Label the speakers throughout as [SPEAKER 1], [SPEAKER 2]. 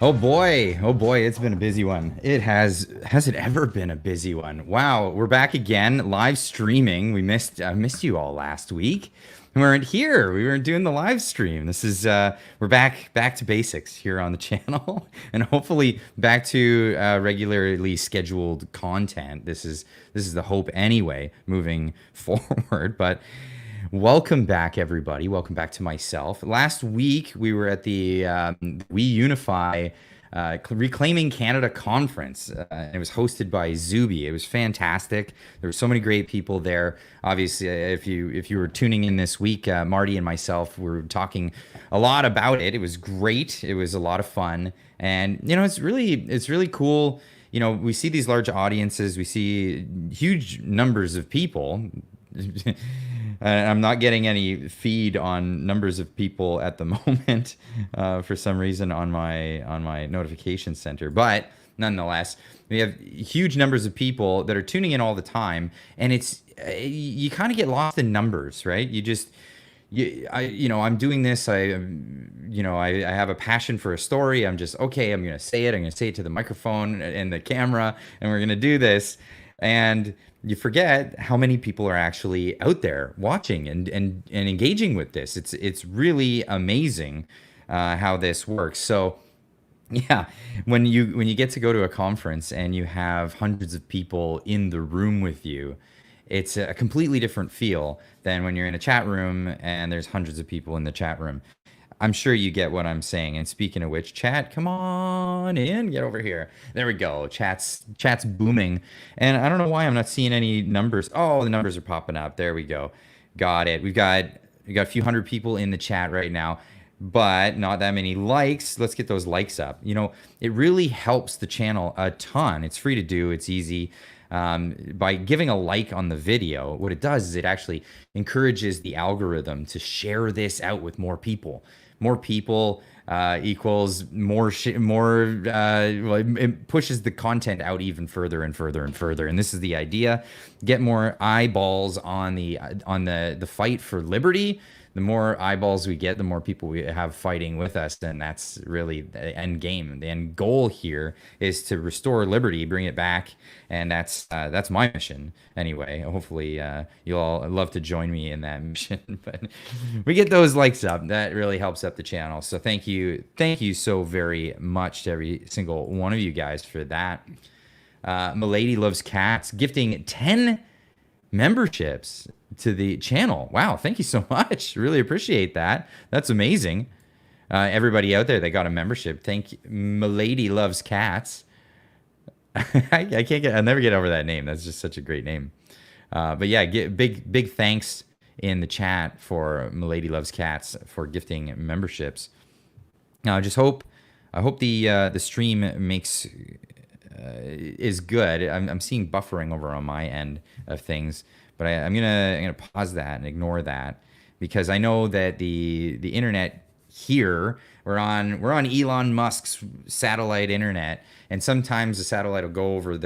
[SPEAKER 1] Oh boy, it's been a busy one. Has it ever been a busy one? Wow, we're back again, live streaming. I missed you all last week. We weren't here. We weren't doing the live stream. This is we're back to basics here on the channel, and hopefully back to regularly scheduled content. This is the hope anyway, moving forward. But welcome back, everybody. Welcome back to myself. Last week, we were at the We Unify Reclaiming Canada conference. It was hosted by Zuby. It was fantastic. There were so many great people there. Obviously, if you were tuning in this week, Marty and myself were talking a lot about it. It was great. It was a lot of fun, and it's really cool. We see these large audiences. We see huge numbers of people. I'm not getting any feed on numbers of people at the moment for some reason on my notification center. But nonetheless, we have huge numbers of people that are tuning in all the time, and you kind of get lost in numbers, right? I'm doing this. I have a passion for a story. I'm going to say it. I'm going to say it to the microphone and the camera, and we're going to do this. And you forget how many people are actually out there watching and engaging with this. It's really amazing how this works. So yeah, when you get to go to a conference and you have hundreds of people in the room with you, it's a completely different feel than when you're in a chat room and there's hundreds of people in the chat room. I'm sure you get what I'm saying. And speaking of which, chat, come on in, get over here. There we go. Chat's booming. And I don't know why I'm not seeing any numbers. Oh, the numbers are popping up. There we go. Got it. We got a few hundred people in the chat right now, but not that many likes. Let's get those likes up. It really helps the channel a ton. It's free to do. It's easy. By giving a like on the video, what it does is it actually encourages the algorithm to share this out with more people. More people equals more. Well, it pushes the content out even further and further and further. And this is the idea: get more eyeballs on the fight for liberty. The more eyeballs we get, the more people we have fighting with us, and that's really the end game. The end goal here is to restore liberty, bring it back, and that's my mission anyway. Hopefully, you'll all love to join me in that mission. But we get those likes up, that really helps up the channel. So thank you so very much to every single one of you guys for that. Milady Loves Cats gifting 10 memberships to the channel. Wow, thank you so much. Really appreciate that. That's amazing. Everybody out there that got a membership, thank you. Milady Loves Cats. I'll never get over that name. That's just such a great name. But yeah, big thanks in the chat for Milady Loves Cats for gifting memberships. I hope the stream makes is good. I'm seeing buffering over on my end of things, but I'm gonna pause that and ignore that, because I know that the internet here, we're on Elon Musk's satellite internet, and sometimes the satellite will go over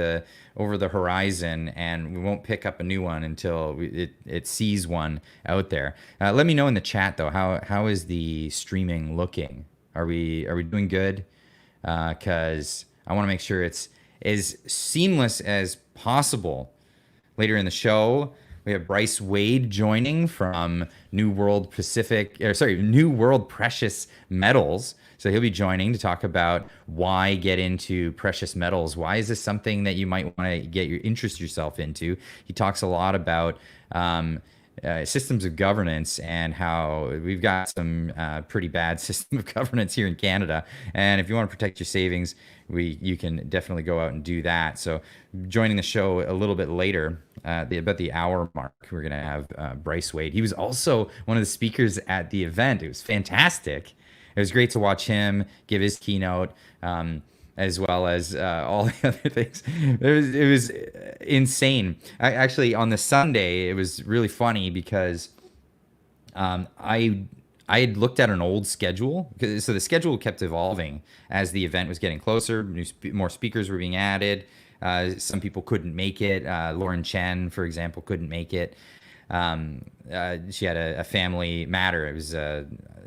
[SPEAKER 1] the horizon and we won't pick up a new one until it sees one out there. Let me know in the chat though, how is the streaming looking? Are we doing good? Because I want to make sure it's as seamless as possible. Later in the show, we have Bryce Wade joining from New World Precious Metals. So he'll be joining to talk about why get into precious metals. Why is this something that you might want to interest yourself into? He talks a lot about systems of governance and how we've got some pretty bad system of governance here in Canada. And if you want to protect your savings, you can definitely go out and do that. So joining the show a little bit later, about the hour mark, we're going to have Bryce Wade. He was also one of the speakers at the event. It was fantastic. It was great to watch him give his keynote, as well as all the other things. It was insane. Actually, on the Sunday, it was really funny because I had looked at an old schedule. So the schedule kept evolving as the event was getting closer. More speakers were being added. Some people couldn't make it. Lauren Chen, for example, couldn't make it. She had a family matter. It was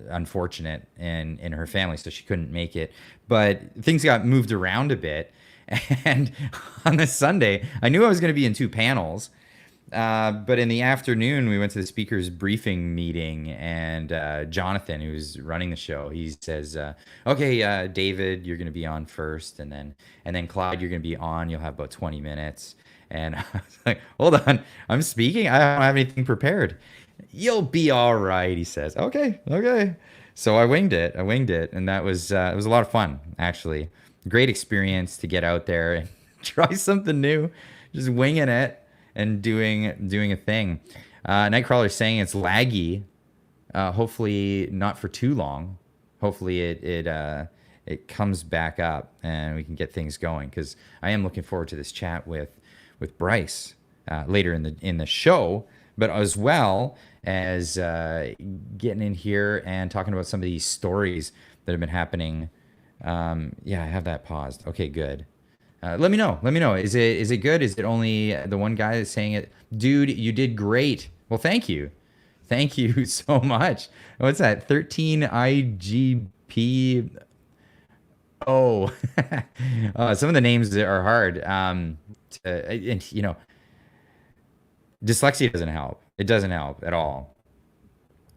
[SPEAKER 1] unfortunate in her family, so she couldn't make it. But things got moved around a bit. And on this Sunday, I knew I was going to be in two panels. But in the afternoon, we went to the speakers briefing meeting, and Jonathan, who's running the show, he says, "Okay, David, you're going to be on first, and then Clyde, you're going to be on. You'll have about 20 minutes." And I was like, "Hold on, I'm speaking. I don't have anything prepared." "You'll be all right," he says. "Okay, okay." So I winged it. I winged it, and that was it was a lot of fun, actually. Great experience to get out there and try something new, just winging it and doing a thing. Nightcrawler's saying it's laggy. Hopefully not for too long. Hopefully it comes back up and we can get things going, because I am looking forward to this chat with Bryce later in the show, but as well as getting in here and talking about some of these stories that have been happening. Yeah, I have that paused. Okay, good. Let me know. Let me know. Is it good? Is it only the one guy that's saying it? Dude, you did great. Well, thank you. Thank you so much. What's that? 13 IGP. Oh, some of the names are hard. And dyslexia doesn't help. It doesn't help at all.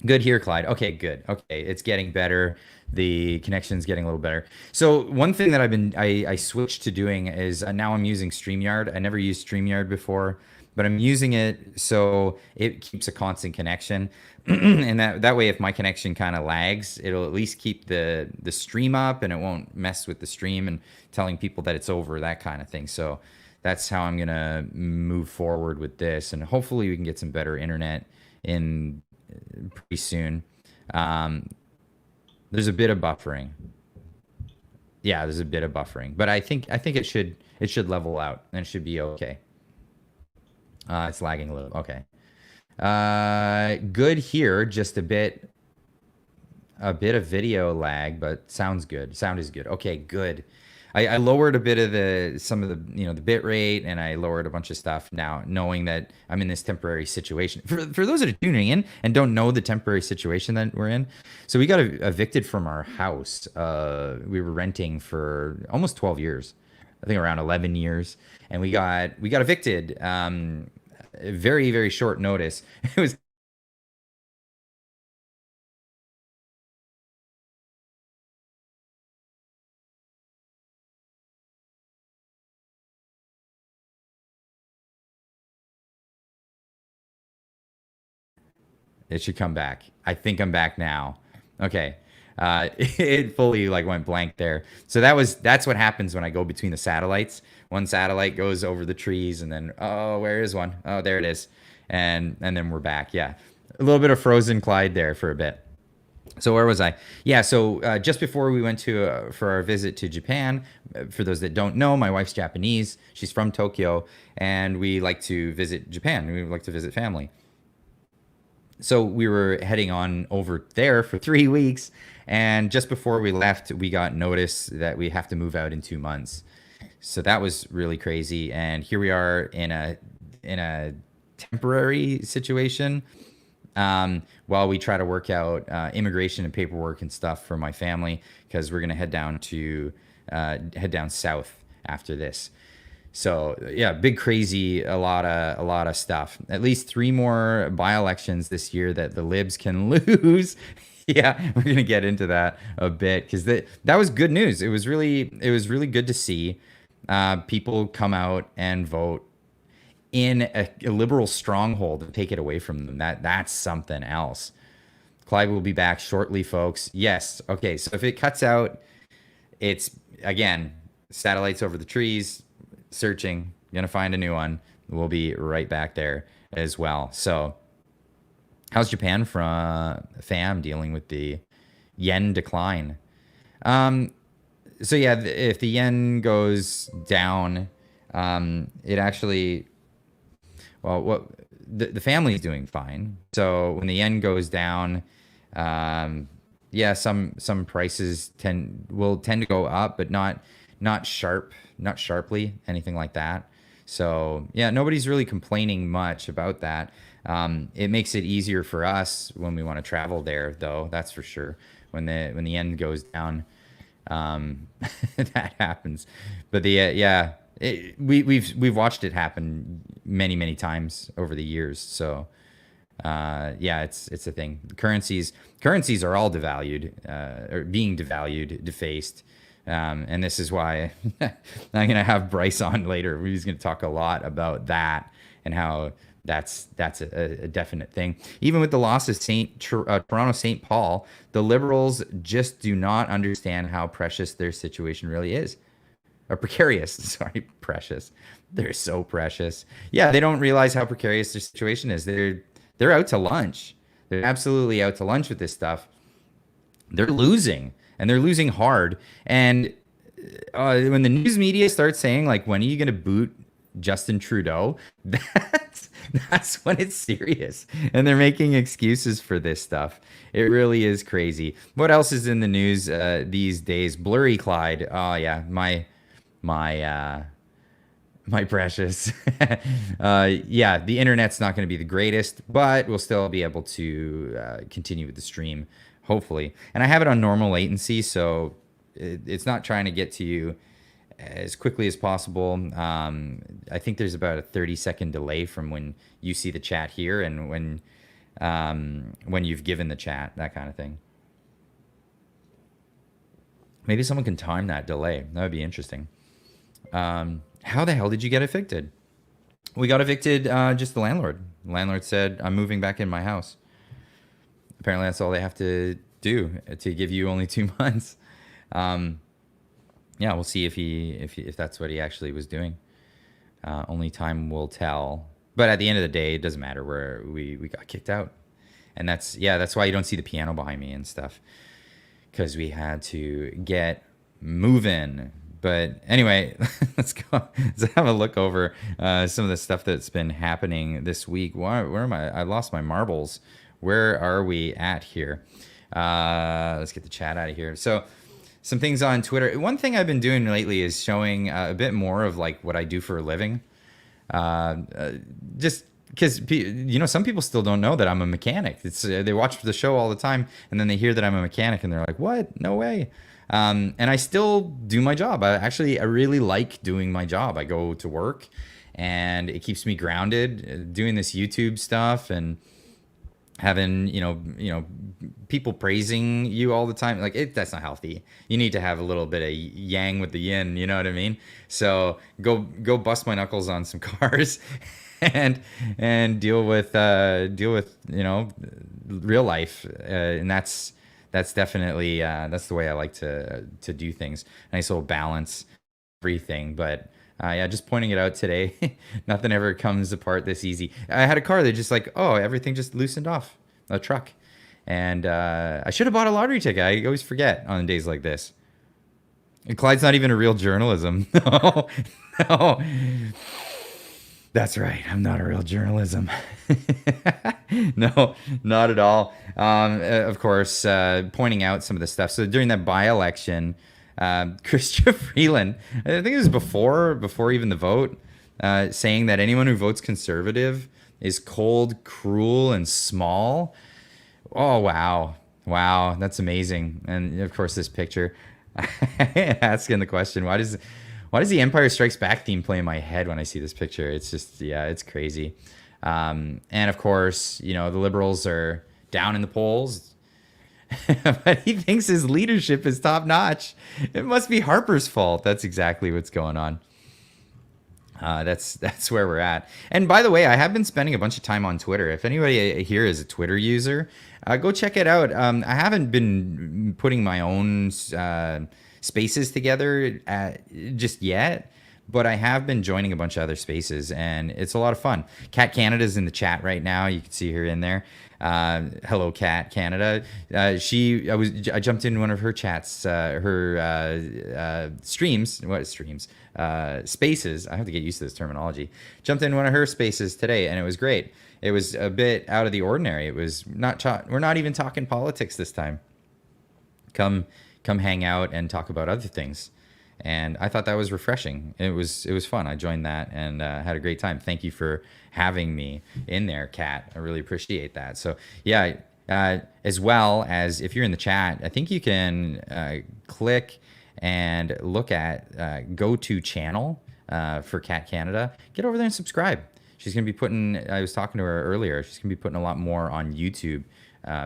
[SPEAKER 1] Good here, Clyde. Okay, good. Okay, it's getting better. The connection's getting a little better. So one thing that I switched to doing is now I'm using StreamYard. I never used StreamYard before, but I'm using it so it keeps a constant connection. And that way, if my connection kind of lags, it'll at least keep the stream up, and it won't mess with the stream and telling people that it's over, that kind of thing. So that's how I'm gonna move forward with this, and hopefully we can get some better internet in pretty soon. Um, there's a bit of buffering. Yeah, there's a bit of buffering, but I think it should level out and it should be okay. It's lagging a little. Okay. Good here. Just a bit of video lag, but sounds good. Sound is good. Okay, good. I lowered a bit of some of the bit rate, and I lowered a bunch of stuff now, knowing that I'm in this temporary situation. For those that are tuning in and don't know the temporary situation that we're in, so we got evicted from our house. We were renting for almost 12 years, I think around 11 years, and we got evicted. Very, very short notice. It was. It should come back. I think I'm back now. Okay. It fully like went blank there. So that's what happens when I go between the satellites. One satellite goes over the trees, and then where is one? Oh, there it is. And then we're back. Yeah. A little bit of frozen Clyde there for a bit. So where was I? Yeah, so just before we went to for our visit to Japan, for those that don't know, my wife's Japanese. She's from Tokyo, and we like to visit Japan. We like to visit family. So we were heading on over there for 3 weeks, and just before we left, we got notice that we have to move out in 2 months. So that was really crazy, and here we are in a temporary situation, while we try to work out immigration and paperwork and stuff for my family, because we're gonna head down south after this. So yeah, big crazy, a lot of stuff. At least three more by-elections this year that the libs can lose. Yeah, we're gonna get into that a bit, because that was good news. It was really good to see people come out and vote in a liberal stronghold and take it away from them. That's something else. Clive will be back shortly, folks. Yes. Okay. So if it cuts out, it's again satellites over the trees, searching, gonna find a new one. We'll be right back there as well. So, how's Japan from fam dealing with the yen decline? Um, so yeah, if the yen goes down, it actually, well, what the family is doing fine. So when the yen goes down, um, yeah, some prices will tend to go up, but not sharply, anything like that. So yeah, nobody's really complaining much about that. It makes it easier for us when we want to travel there, though. That's for sure. When the end goes down, that happens. But yeah, we've watched it happen many times over the years. So yeah, it's a thing. Currencies are all devalued, or being devalued, defaced. And this is why I'm going to have Bryce on later. He's going to talk a lot about that and how that's a definite thing. Even with the loss of Toronto St. Paul, the Liberals just do not understand how precious their situation really is. Or precarious. Sorry, precious. They're so precious. Yeah, they don't realize how precarious their situation is. They're out to lunch. They're absolutely out to lunch with this stuff. They're losing, and they're losing hard. And when the news media starts saying, like, when are you going to boot Justin Trudeau? That's when it's serious. And they're making excuses for this stuff. It really is crazy. What else is in the news these days? Blurry Clyde. Oh, yeah. My precious. Yeah, the internet's not going to be the greatest, but we'll still be able to continue with the stream, hopefully. And I have it on normal latency, so it's not trying to get to you as quickly as possible. I think there's about a 30-second delay from when you see the chat here and when you've given the chat, that kind of thing. Maybe someone can time that delay. That would be interesting. How the hell did you get evicted? We got evicted, just the landlord. The landlord said, I'm moving back in my house. Apparently that's all they have to do to give you only 2 months. Yeah, we'll see if that's what he actually was doing. Only time will tell. But at the end of the day, it doesn't matter where we got kicked out. And that's why you don't see the piano behind me and stuff. Because we had to get moving. But anyway, let's have a look over some of the stuff that's been happening this week. Where am I? I lost my marbles. Where are we at here? Let's get the chat out of here. So some things on Twitter. One thing I've been doing lately is showing a bit more of like what I do for a living. Just because, some people still don't know that I'm a mechanic. They watch the show all the time and then they hear that I'm a mechanic and they're like, what? No way. And I still do my job. I really like doing my job. I go to work and it keeps me grounded, doing this YouTube stuff and having, people praising you all the time. Like that's not healthy. You need to have a little bit of yang with the yin, you know what I mean? So go bust my knuckles on some cars and deal with real life. And that's definitely that's the way I like to do things. Nice little balance, everything. But yeah, just pointing it out today. Nothing ever comes apart this easy. I had a car that just everything just loosened off, a truck, and I should have bought a lottery ticket. I always forget on days like this. And Clyde's not even a real journalism. No. That's right. I'm not a real journalism. No, not at all. Of course, pointing out some of the stuff. So during that by-election, Chrystia Freeland, I think it was before even the vote, saying that anyone who votes conservative is cold, cruel, and small. Oh, wow. Wow, that's amazing. And of course, this picture asking the question, why does the Empire Strikes Back theme play in my head when I see this picture? It's just, yeah, it's crazy. And of course, the Liberals are down in the polls, but he thinks his leadership is top notch. It must be Harper's fault. That's exactly what's going on. That's where we're at. And by the way, I have been spending a bunch of time on Twitter. If anybody here is a Twitter user, go check it out. I haven't been putting my own spaces together just yet, but I have been joining a bunch of other spaces and it's a lot of fun. Cat Canada's in the chat right now. You can see her in there. Hello, Cat Canada. I jumped in one of her chats, her streams. What streams? Spaces. I have to get used to this terminology. Jumped in one of her spaces today, and it was great. It was a bit out of the ordinary. It was not. We're not even talking politics this time. Come hang out and talk about other things. and I thought that was refreshing. It was fun. I joined that and had a great time. Thank you for having me in there, Kat. I really appreciate that. So yeah, as well as if you're in the chat, I think you can click and look at go to channel for Cat Canada. Get over there and subscribe. She's going to be putting, I was talking to her earlier, she's going to be putting a lot more on YouTube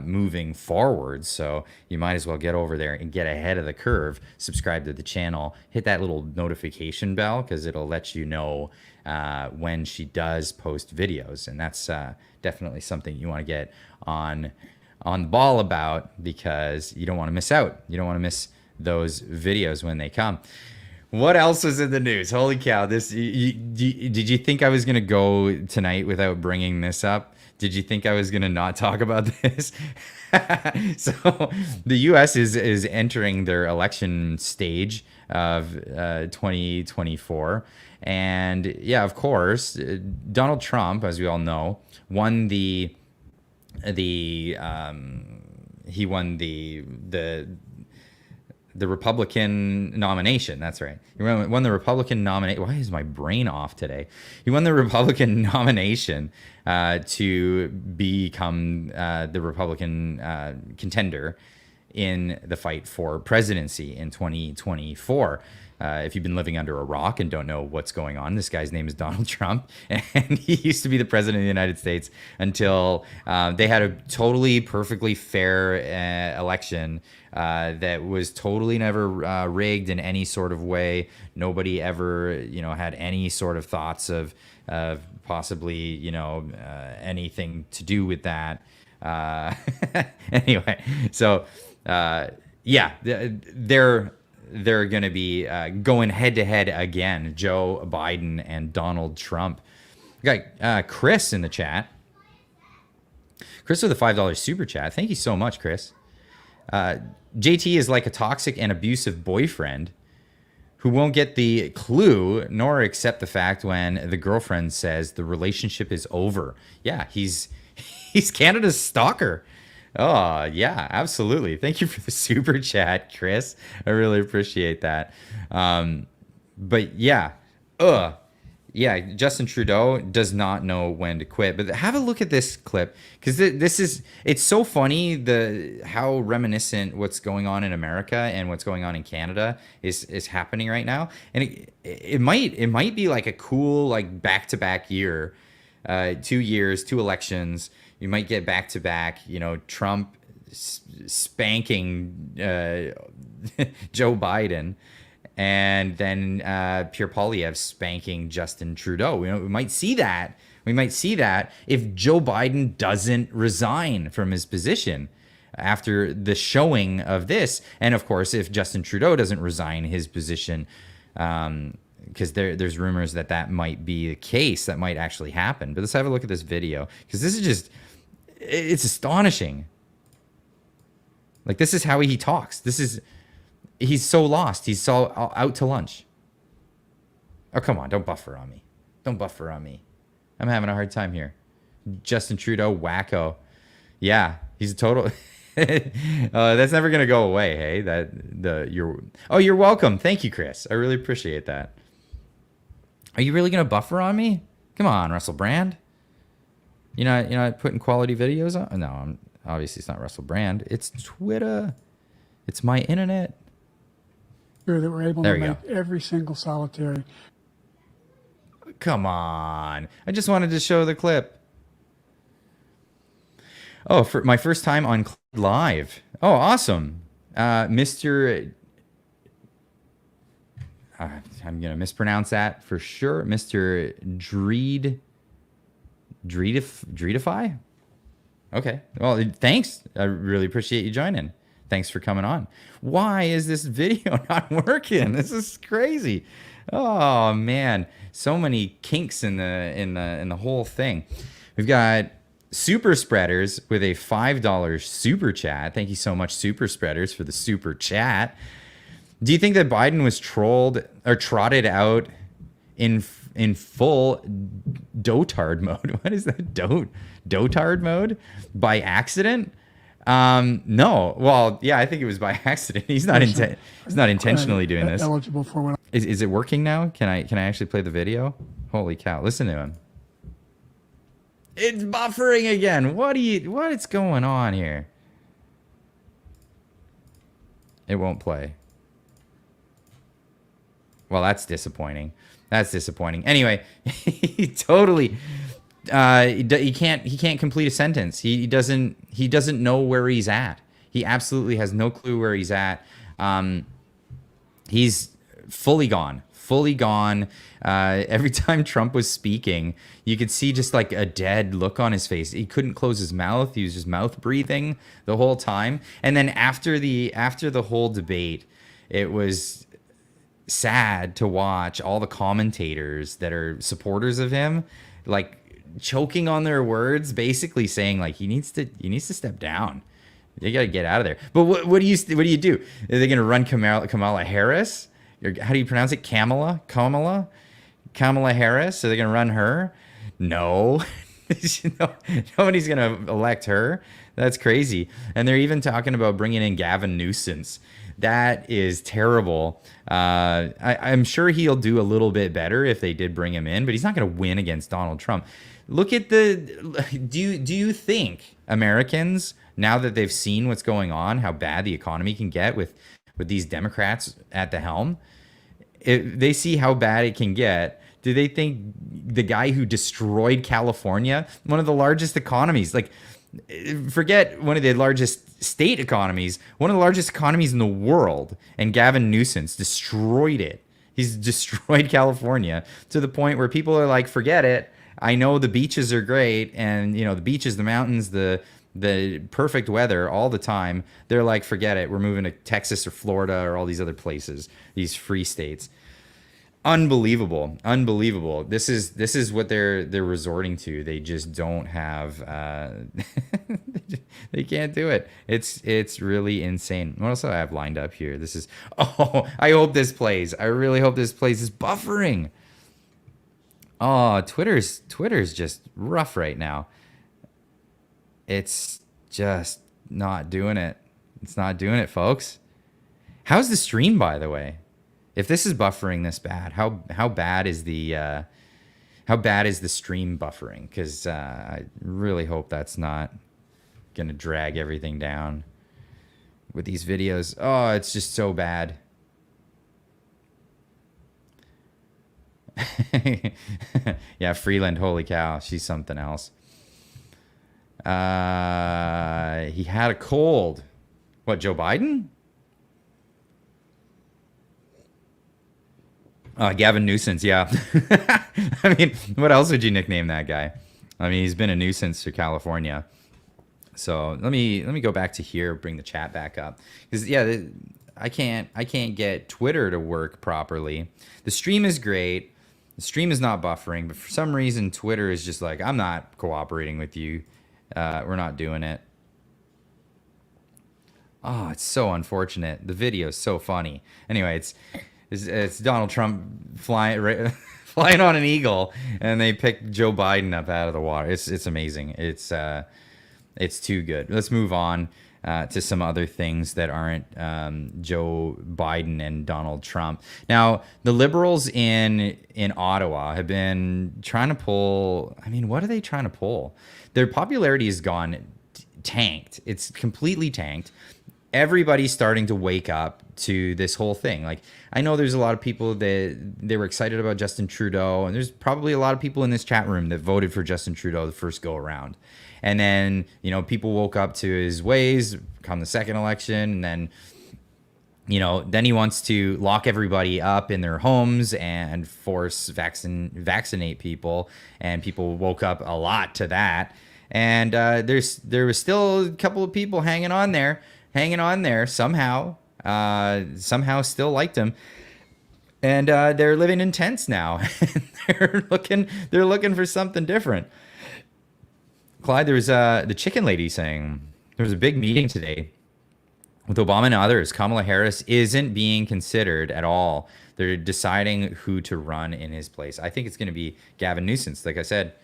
[SPEAKER 1] moving forward. So you might as well get over there and get ahead of the curve. Subscribe to the channel. Hit that little notification bell because it'll let you know when she does post videos. And that's definitely something you want to get on the ball about because you don't want to miss out. You don't want to miss those videos when they come. What else was in the news? Holy cow. Did you think I was going to go tonight without bringing this up? Did you think I was going to not talk about this? So the U.S. is entering their election stage of 2024. And yeah, of course, Donald Trump, as we all know, won he won the Republican nomination. That's right. He won the Republican nomination. Why is my brain off today? He won the Republican nomination to become the Republican contender in the fight for presidency in 2024. If you've been living under a rock and don't know what's going on, this guy's name is Donald Trump, and he used to be the president of the United States until they had a totally perfectly fair election that was totally never rigged in any sort of way. Nobody ever, had any sort of thoughts of possibly, anything to do with that. Anyway, so yeah, they're going to be going head to head again, Joe Biden and Donald Trump. We got Chris in the chat. Chris with a $5 super chat. Thank you so much, Chris. JT is like a toxic and abusive boyfriend who won't get the clue nor accept the fact when the girlfriend says the relationship is over. Yeah, he's Canada's stalker. Oh, yeah, absolutely. Thank you for the super chat, Chris. I really appreciate that. But yeah, Justin Trudeau does not know when to quit. But have a look at this clip because it's so funny how reminiscent what's going on in America and what's going on in Canada is happening right now. And it might be like a cool like back-to-back year, 2 years, 2 elections. You might get back-to-back, Trump spanking Joe Biden, and then Pierre Poilievre spanking Justin Trudeau. We might see that. We might see that if Joe Biden doesn't resign from his position after the showing of this. And of course, if Justin Trudeau doesn't resign his position, because there's rumors that might be the case, that might actually happen. But let's have a look at this video because this is it's astonishing. Like, this is how he talks. He's so lost. He's so out to lunch. Oh, come on. Don't buffer on me. Don't buffer on me. I'm having a hard time here. Justin Trudeau, wacko. Yeah, he's a total... that's never going to go away, hey? You're welcome. Thank you, Chris. I really appreciate that. Are you really going to buffer on me? Come on, Russell Brand. You're not putting quality videos on? No, obviously it's not Russell Brand. It's Twitter. It's my internet.
[SPEAKER 2] Sure that we're able to make every single solitary.
[SPEAKER 1] Come on. I just wanted to show the clip. Oh, for my first time on Live. Oh, awesome. Mr. I'm going to mispronounce that for sure. Mr. Dreedify? Okay. Well, thanks. I really appreciate you joining. Thanks for coming on. Why is this video not working? This is crazy. Oh man, so many kinks in the whole thing. We've got Super Spreaders with a $5 super chat. Thank you so much, Super Spreaders, for the super chat. Do you think that Biden was trolled or trotted out in full dotard mode? What is that? Dotard mode by accident? No. Well, yeah, I think it was by accident. He's not he's not intentionally doing this.
[SPEAKER 2] Eligible for what?
[SPEAKER 1] Is it working now? Can I actually play the video? Holy cow. Listen to him. It's buffering again. What is going on here? It won't play. Well, that's disappointing. That's disappointing. Anyway, he totally he can't complete a sentence. He doesn't know where he's at. He absolutely has no clue where he's at. He's fully gone. Fully gone. Every time Trump was speaking, you could see just like a dead look on his face. He couldn't close his mouth. He was just mouth breathing the whole time. And then after the whole debate, it was sad to watch all the commentators that are supporters of him, like choking on their words, basically saying like he needs to step down. You got to get out of there. But what do you do? Are they going to run Kamala Harris? How do you pronounce it? Kamala Harris? Are they going to run her? No. Nobody's going to elect her. That's crazy. And they're even talking about bringing in Gavin Newsom. That is terrible. I'm sure he'll do a little bit better if they did bring him in, but he's not going to win against Donald Trump. Look at do you think Americans, now that they've seen what's going on, how bad the economy can get with these Democrats at the helm, if they see how bad it can get, do they think the guy who destroyed California, one of the largest economies, like forget one of the largest state economies, one of the largest economies in the world, and Gavin Newsom destroyed it. He's destroyed California to the point where people are like, forget it. I know the beaches are great, and the beaches, the mountains, the perfect weather all the time. They're like, forget it. We're moving to Texas or Florida or all these other places, these free states. Unbelievable. This is what they're resorting to. They just don't have they can't do it. It's really insane. What else do I have lined up here? This is I hope this plays. I really hope this plays. It's buffering. Oh, Twitter's just rough right now. It's just not doing it. It's not doing it, folks. How's the stream, by the way? If this is buffering this bad, how bad is the stream buffering? Because I really hope that's not gonna drag everything down with these videos. Oh, it's just so bad. Yeah, Freeland, holy cow, she's something else. He had a cold. What, Joe Biden? Gavin Newsom, yeah. I mean, what else would you nickname that guy? I mean, he's been a nuisance to California. So let me go back to here, bring the chat back up, because yeah, I can't get Twitter to work properly. The stream is great. The stream is not buffering, but for some reason Twitter is just like, I'm not cooperating with you. We're not doing it. Oh, it's so unfortunate. The video is so funny. Anyway, it's Donald Trump flying on an eagle, and they picked Joe Biden up out of the water. It's amazing. It's too good. Let's move on to some other things that aren't Joe Biden and Donald Trump. Now, the Liberals in Ottawa have been trying to pull. I mean, what are they trying to pull? Their popularity has gone tanked. It's completely tanked. Everybody's starting to wake up to this whole thing. Like, I know there's a lot of people that they were excited about Justin Trudeau, and there's probably a lot of people in this chat room that voted for Justin Trudeau the first go around. And then, people woke up to his ways come the second election, and then, then he wants to lock everybody up in their homes and force vaccinate people, and people woke up a lot to that. And there was still a couple of people hanging on there somehow still liked him, and they're living in tents now. they're looking for something different. Clyde, there was the chicken lady saying there was a big meeting today with Obama and others. Kamala Harris isn't being considered at all. They're deciding who to run in his place. I think it's going to be Gavin Newsom. Like I said,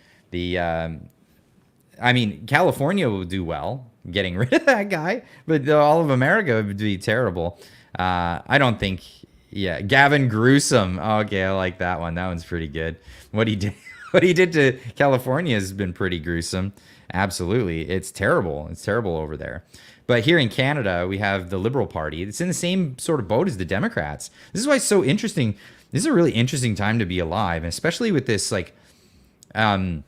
[SPEAKER 1] California will do well. getting rid of that guy, but all of America would be terrible. I don't think. Yeah, Gavin Gruesome. Okay, I like that one. That one's pretty good. What he did, what he did to California has been pretty gruesome. Absolutely, it's terrible. It's terrible over there. But here in Canada, we have the Liberal Party. It's in the same sort of boat as the Democrats. This is why it's so interesting. This is a really interesting time to be alive, and especially with this, like, we're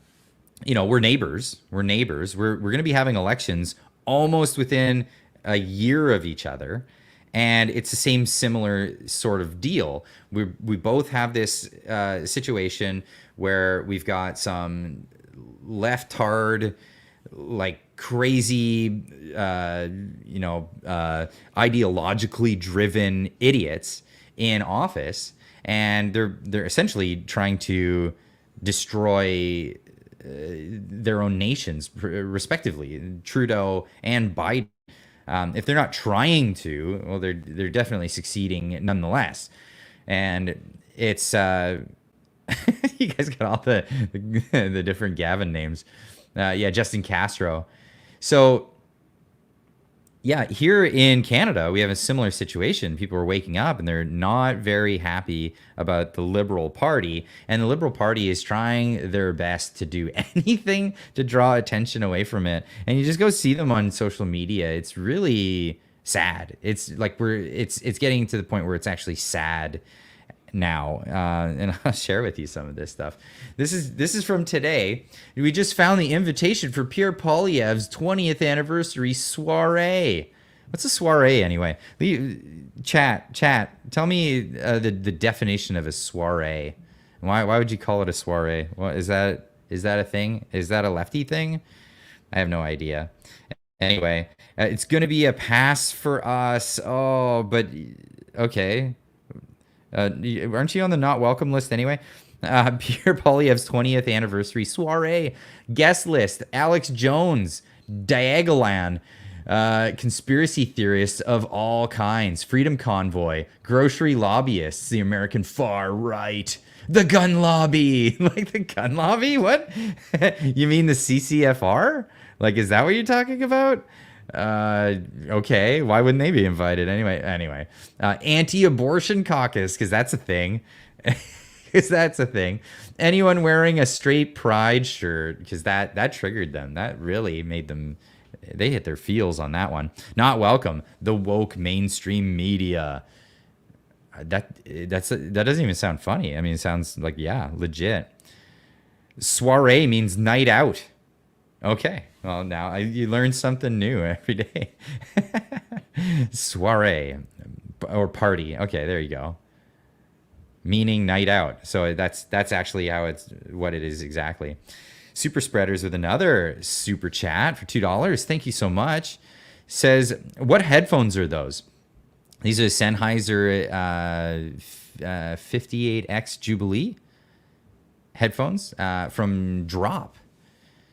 [SPEAKER 1] neighbors. We're neighbors. We're going to be having elections almost within a year of each other. And it's the same similar sort of deal. We both have this situation where we've got some leftard, like crazy, ideologically driven idiots in office, and they're essentially trying to destroy their own nations, respectively, Trudeau and Biden. If they're not trying to, well, they're definitely succeeding nonetheless. And it's you guys got all the different Gavin names. Yeah, Justin Castro. So yeah, here in Canada, we have a similar situation. People are waking up and they're not very happy about the Liberal Party. And the Liberal Party is trying their best to do anything to draw attention away from it. And you just go see them on social media. It's really sad. It's like it's getting to the point where it's actually sad now. And I'll share with you some of this stuff. This is from today. We just found the invitation for Pierre Poilievre's 20th anniversary soiree. What's a soiree anyway? Chat. Tell me the definition of a soiree. Why would you call it a soiree? What is that? Is that a thing? Is that a lefty thing? I have no idea. Anyway, it's going to be a pass for us. Oh, but okay. Aren't you on the not welcome list anyway? Pierre Poilievre's 20th anniversary soiree guest list: Alex Jones, Diaghilean, conspiracy theorists of all kinds, Freedom Convoy, grocery lobbyists, the American far right, the gun lobby. Like the gun lobby? What? You mean the CCFR? Like, is that what you're talking about? Okay, why wouldn't they be invited anyway? Anti-abortion caucus, because that's a thing. Anyone wearing a straight pride shirt, because that triggered them. That really made them, they hit their feels on that one. Not welcome. The woke mainstream media. That doesn't even sound funny. I mean, it sounds like, yeah, legit. Soiree means night out. Okay, well, now you learn something new every day. Soiree or party. Okay, there you go. Meaning night out. So that's actually what it is exactly. Super Spreaders with another super chat for $2. Thank you so much. Says, what headphones are those? These are Sennheiser 58X Jubilee headphones from Drop.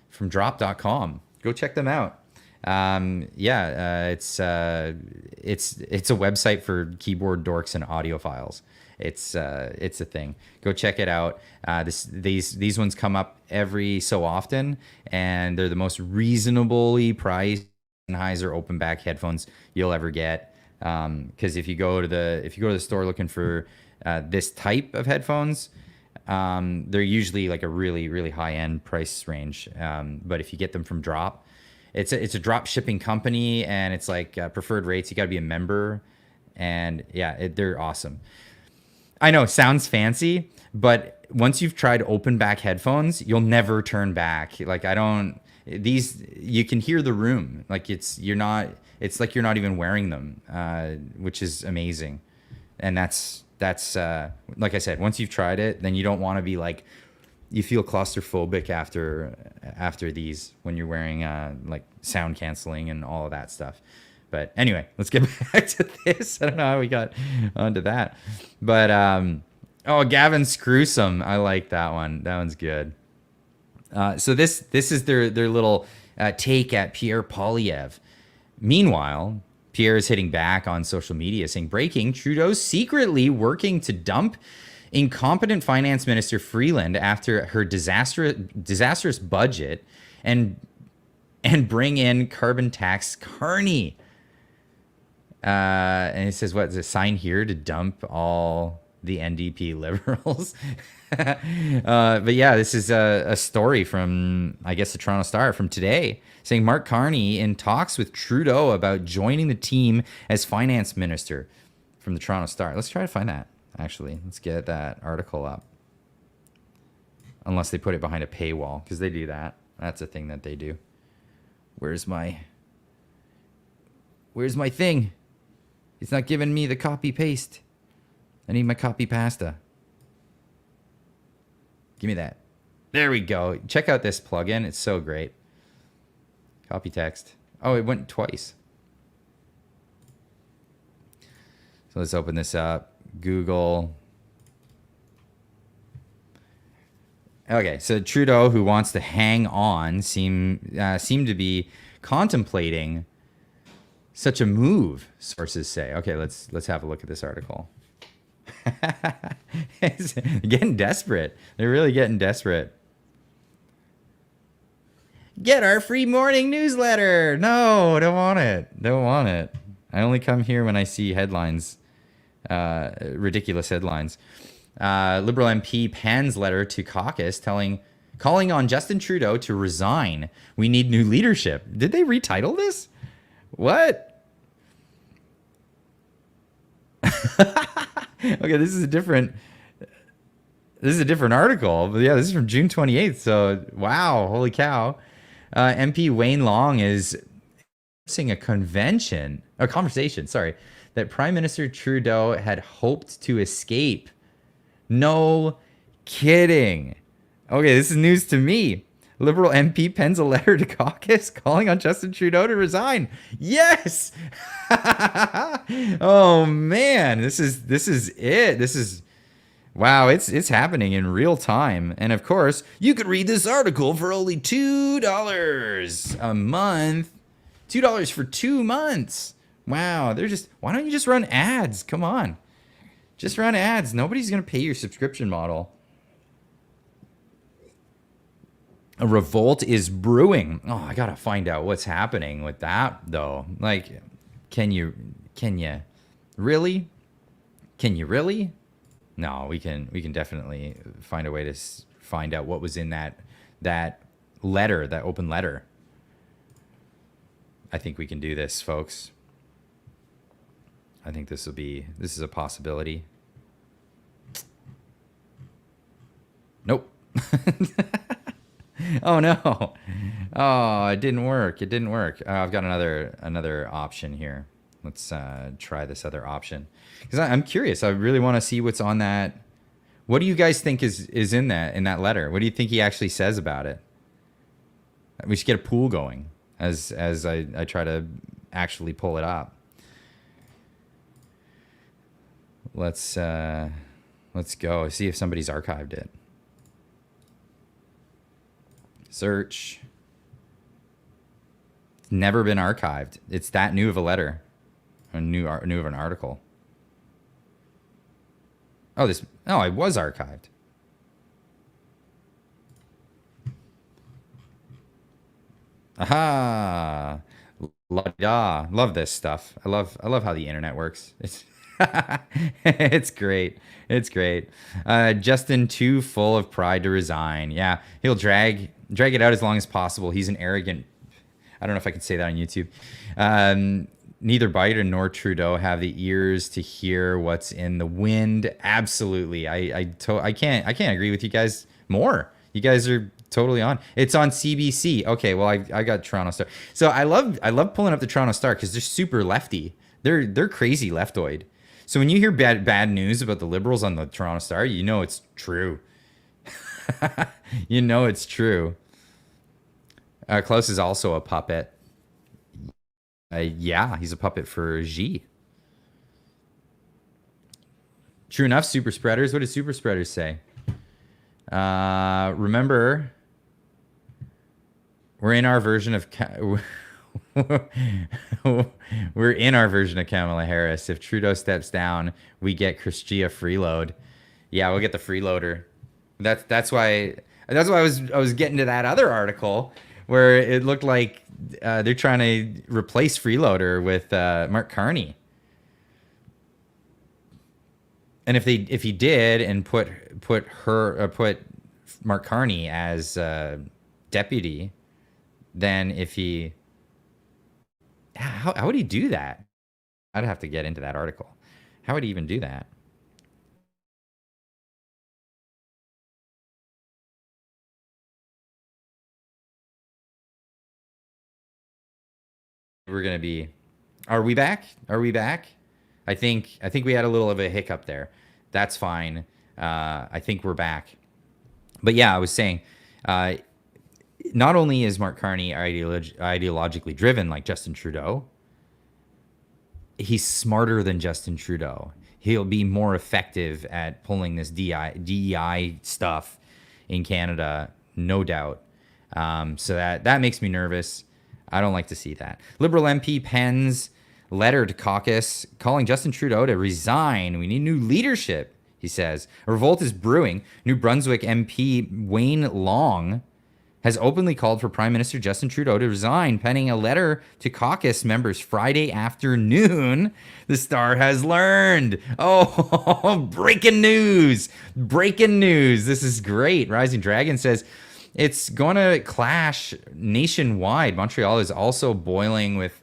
[SPEAKER 1] From drop.com. Go check them out. It's a website for keyboard dorks and audiophiles. It's a thing. Go check it out. These ones come up every so often, and they're the most reasonably priced Sennheiser open back headphones you'll ever get. Because if you go to the store looking for this type of headphones, they're usually like a really, really high end price range. But if you get them from Drop, it's a drop shipping company, and it's like preferred rates. You got to be a member, and yeah, they're awesome. I know it sounds fancy, but once you've tried open back headphones, you'll never turn back. Like you can hear the room. Like it's like you're not even wearing them, which is amazing. And that's like I said, once you've tried it, then you don't want to be like, you feel claustrophobic after these when you're wearing like sound canceling and all of that stuff. But anyway, let's get back to this. I don't know how we got onto that, but Gavin Screwsome, I like that one. That one's good. So this is their little take at Pierre Poilievre. Meanwhile, Pierre is hitting back on social media saying, breaking, Trudeau's secretly working to dump incompetent finance minister Freeland after her disastrous budget and and bring in carbon tax Carney. And it says, what is it? Sign here to dump all the NDP liberals. But yeah, this is a story from, I guess, the Toronto Star from today, saying Mark Carney in talks with Trudeau about joining the team as finance minister, from the Toronto Star. Let's try to find that, actually. Let's get that article up. Unless they put it behind a paywall, because they do that. That's a thing that they do. Where's my thing? It's not giving me the copy paste. I need my copy pasta. Give me that. There we go. Check out this plugin. It's so great. Copy text. Oh, it went twice. So let's open this up. Google. Okay, so Trudeau, who wants to hang on, seem to be contemplating such a move, sources say. Okay, let's have a look at this article. It's getting desperate. They're really getting desperate. Get our free morning newsletter. No, don't want it. Don't want it. I only come here when I see headlines, ridiculous headlines. Liberal MP pens letter to caucus calling on Justin Trudeau to resign. We need new leadership. Did they retitle this? What? Okay, this is a different article, but yeah, this is from June 28th. So wow, holy cow. MP Wayne Long is hosting a conversation, that Prime Minister Trudeau had hoped to escape. No kidding. Okay, this is news to me. Liberal MP pens a letter to caucus calling on Justin Trudeau to resign. Yes. Oh man, this is it. This is wow. It's happening in real time. And of course, you could read this article for only $2 a month. $2 for 2 months. Wow. Why don't you just run ads? Come on, just run ads. Nobody's gonna pay your subscription model. A revolt is brewing. Oh, I gotta find out what's happening with that though. Like, can you really? No, we can definitely find a way to find out what was in that letter, that open letter. I think we can do this, folks. I think this is a possibility. Nope. Oh no. Oh, it didn't work. It didn't work. I've got another option here. Let's try this other option, because I'm curious. I really want to see what's on that. What do you guys think is in that letter? What do you think he actually says about it? We should get a pool going as I try to actually pull it up. Let's go see if somebody's archived it. Search. It's never been archived. It's that new of a letter, new of an article. Oh, it was archived. Aha! La-da. Love this stuff. I love how the internet works. It's great. It's great. Justin too full of pride to resign. Yeah, he'll drag it out as long as possible. He's an arrogant. I don't know if I can say that on YouTube. Neither Biden nor Trudeau have the ears to hear what's in the wind. Absolutely. I can't agree with you guys more. You guys are totally on. It's on CBC. Okay, well I got Toronto Star. So I love pulling up the Toronto Star because they're super lefty. They're crazy leftoid. So when you hear bad news about the Liberals on the Toronto Star, you know it's true. You know it's true. Klaus is also a puppet. Yeah, he's a puppet for Xi. True enough, super spreaders. What did super spreaders say? Remember, we're in our version of we're in our version of Kamala Harris. If Trudeau steps down, we get Chrystia freeload. Yeah, we'll get the freeloader. That's why I was getting to that other article where it looked like to replace Freeloader with Mark Carney. And if he did and put Mark Carney as deputy, then how would he do that? I'd have to get into that article. How would he even do that? Are we back? Are we back? I think we had a little of a hiccup there. That's fine. I think we're back. But yeah, I was saying, not only is Mark Carney ideologically driven like Justin Trudeau, he's smarter than Justin Trudeau. He'll be more effective at pulling this DEI stuff in Canada, no doubt. So that makes me nervous. I don't like to see that. Liberal MP pens letter to caucus calling Justin Trudeau to resign. We need new leadership, he says. A revolt is brewing. New Brunswick MP Wayne Long has openly called for Prime Minister Justin Trudeau to resign, penning a letter to caucus members Friday afternoon. The Star has learned. Oh, breaking news. Breaking news. This is great. Rising Dragon says, it's going to clash nationwide. Montreal is also boiling with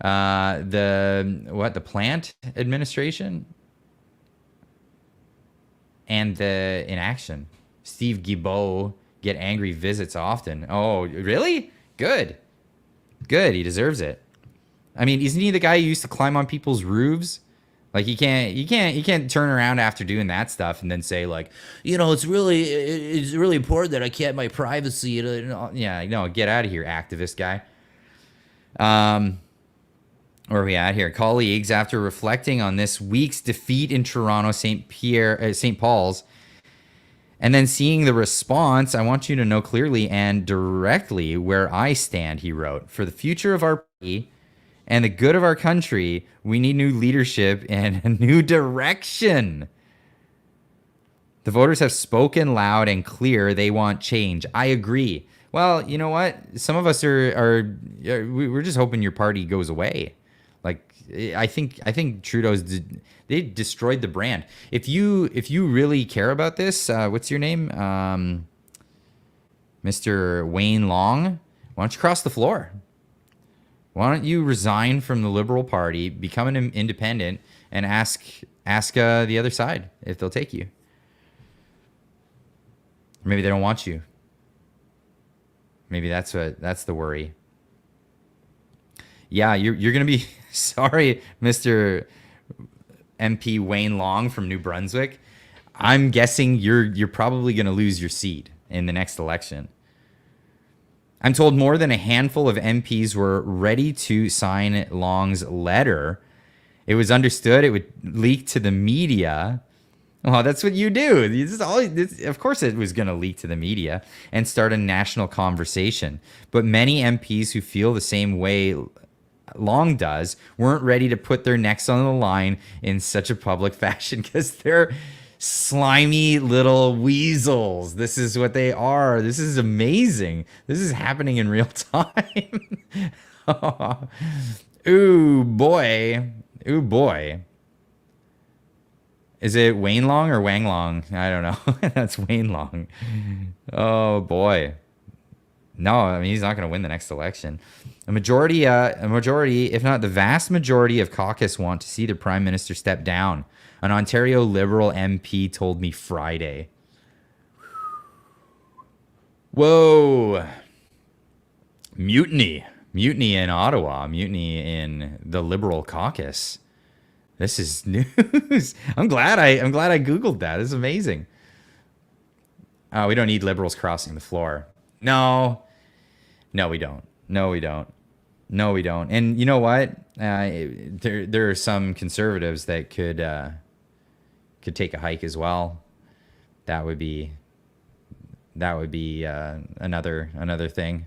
[SPEAKER 1] the plant administration and the inaction. Steve Guilbeault get angry visits often. Oh, really? Good. Good. He deserves it. I mean, isn't he the guy who used to climb on people's roofs? Like, you can't turn around after doing that stuff and then say, like, it's really important that I kept my privacy. Yeah, no, get out of here, activist guy. Where are we at here? Colleagues, after reflecting on this week's defeat in Toronto, St. Paul's, and then seeing the response, I want you to know clearly and directly where I stand, he wrote. For the future of our party and the good of our country, we need new leadership and a new direction. The voters have spoken loud and clear. They want change. I agree. Well, you know what? Some of us we're just hoping your party goes away. Like, I think Trudeau's they destroyed the brand. If you really care about this, what's your name? Mr. Wayne Long, why don't you cross the floor? Why don't you resign from the Liberal Party, become an independent, and ask the other side if they'll take you? Or maybe they don't want you. Maybe that's the worry. Yeah, you're gonna be sorry, Mr. MP Wayne Long from New Brunswick. I'm guessing you're probably gonna lose your seat in the next election. I'm told more than a handful of MPs were ready to sign Long's letter. It was understood it would leak to the media. Well, that's what you do. Of course it was going to leak to the media and start a national conversation. But many MPs who feel the same way Long does weren't ready to put their necks on the line in such a public fashion because they're slimy little weasels. This is what they are. This is amazing. This is happening in real time. Ooh, boy. Ooh, boy. Is it Wayne Long or Wang Long? I don't know. That's Wayne Long. Oh, boy. No, I mean, he's not going to win the next election. A majority, if not the vast majority of caucus want to see the Prime Minister step down. An Ontario Liberal MP told me Friday. Whoa. Mutiny. Mutiny in Ottawa. Mutiny in the Liberal caucus. This is news. I'm glad I Googled that. It's amazing. We don't need Liberals crossing the floor. No, we don't. No, we don't. And you know what? There are some conservatives that could take a hike as well. That would be another thing.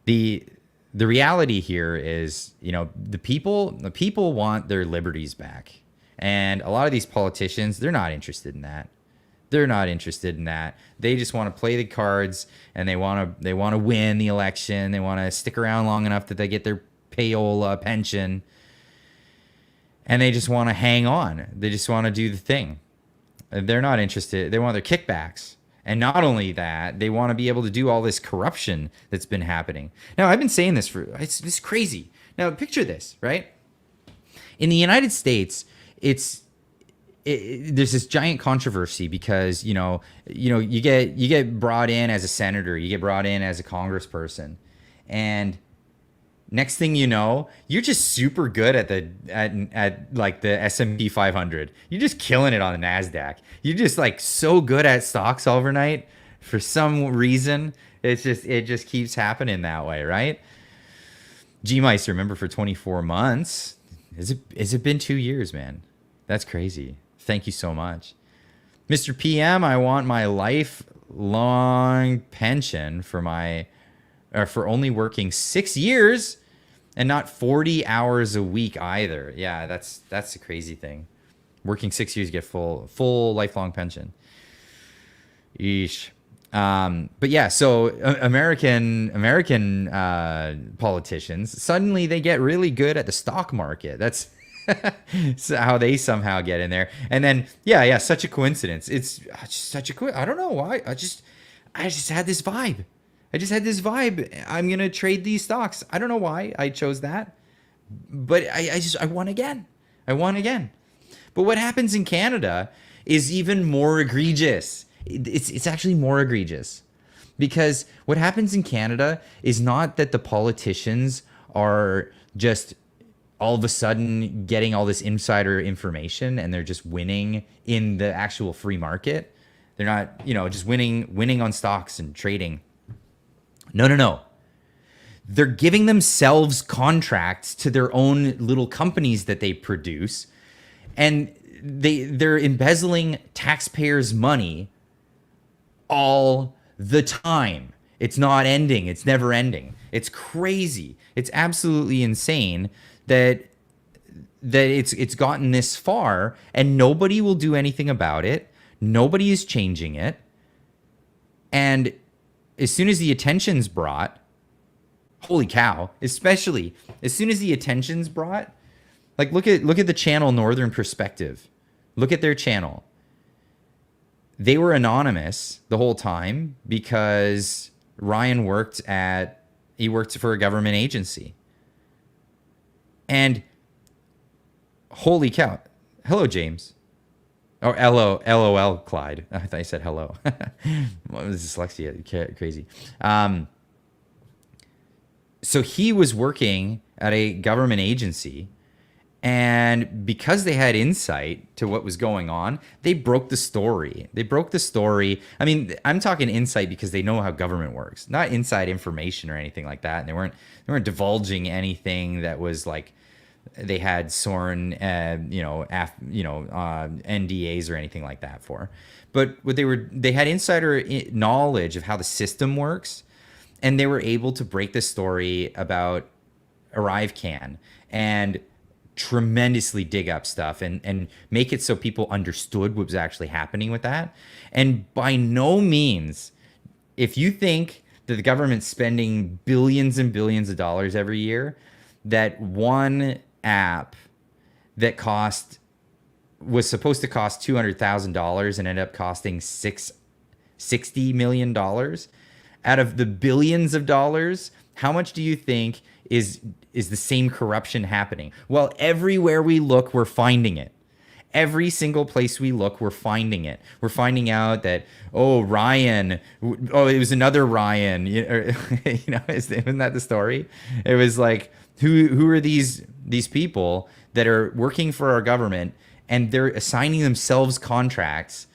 [SPEAKER 1] The reality here is, the people want their liberties back. And a lot of these politicians, they're not interested in that. They're not interested in that. They just want to play the cards, and they want to win the election. They want to stick around long enough that they get their payola pension, and they just want to hang on. They just want to do the thing. They're not interested. They want their kickbacks. And not only that, they want to be able to do all this corruption that's been happening. Now, I've been saying this it's crazy. Now, picture this, right? In the United States, there's this giant controversy because, you get brought in as a senator, you get brought in as a congressperson, and next thing you know, you're just super good at like the S&P 500. You're just killing it on the NASDAQ. You're just like so good at stocks overnight for some reason. It just keeps happening that way, right? G-Meister, remember, for 24 months. Has it been 2 years, man? That's crazy. Thank you so much. Mr. PM, I want my lifelong pension for only working 6 years and not 40 hours a week either. Yeah, that's the crazy thing. Working 6 years, you get full lifelong pension. Yeesh. But yeah, so American politicians, suddenly they get really good at the stock market. That's how they somehow get in there. And then, yeah, such a coincidence. It's just such a I don't know why. I just had this vibe. I'm going to trade these stocks. I don't know why I chose that, but I won again. But what happens in Canada is even more egregious. It's actually more egregious, because what happens in Canada is not that the politicians are just all of a sudden getting all this insider information and they're just winning in the actual free market. They're not, just winning on stocks and trading. No. They're giving themselves contracts to their own little companies that they produce, and they're embezzling taxpayers' money all the time. It's not ending. It's never ending. It's crazy. It's absolutely insane that it's gotten this far, and nobody will do anything about it. Nobody is changing it. And as soon as the attention's brought, holy cow, especially as soon as the attention's brought, like look at the channel Northern Perspective. Look at their channel. They were anonymous the whole time because Ryan worked for a government agency. And holy cow. Hello, James. Oh, LOL, Clyde. I thought I said hello. What was dyslexia? Crazy. So he was working at a government agency, and because they had insight to what was going on, they broke the story. I mean, I'm talking insight because they know how government works, not inside information or anything like that. And they weren't divulging anything that was like they had sworn, NDAs or anything like that for. But what they had insider knowledge of how the system works, and they were able to break the story about ArriveCAN and tremendously dig up stuff and make it so people understood what was actually happening with that. And by no means, if you think that the government's spending billions and billions of dollars every year, that one app that was supposed to cost $200,000 and ended up costing $60 million, out of the billions of dollars, how much do you think is the same corruption happening? Well, everywhere we look, we're finding it. Every single place we look, we're finding it. We're finding out that, Ryan, it was another Ryan. Isn't that the story? It was like, who are these people that are working for our government, and they're assigning themselves contracts.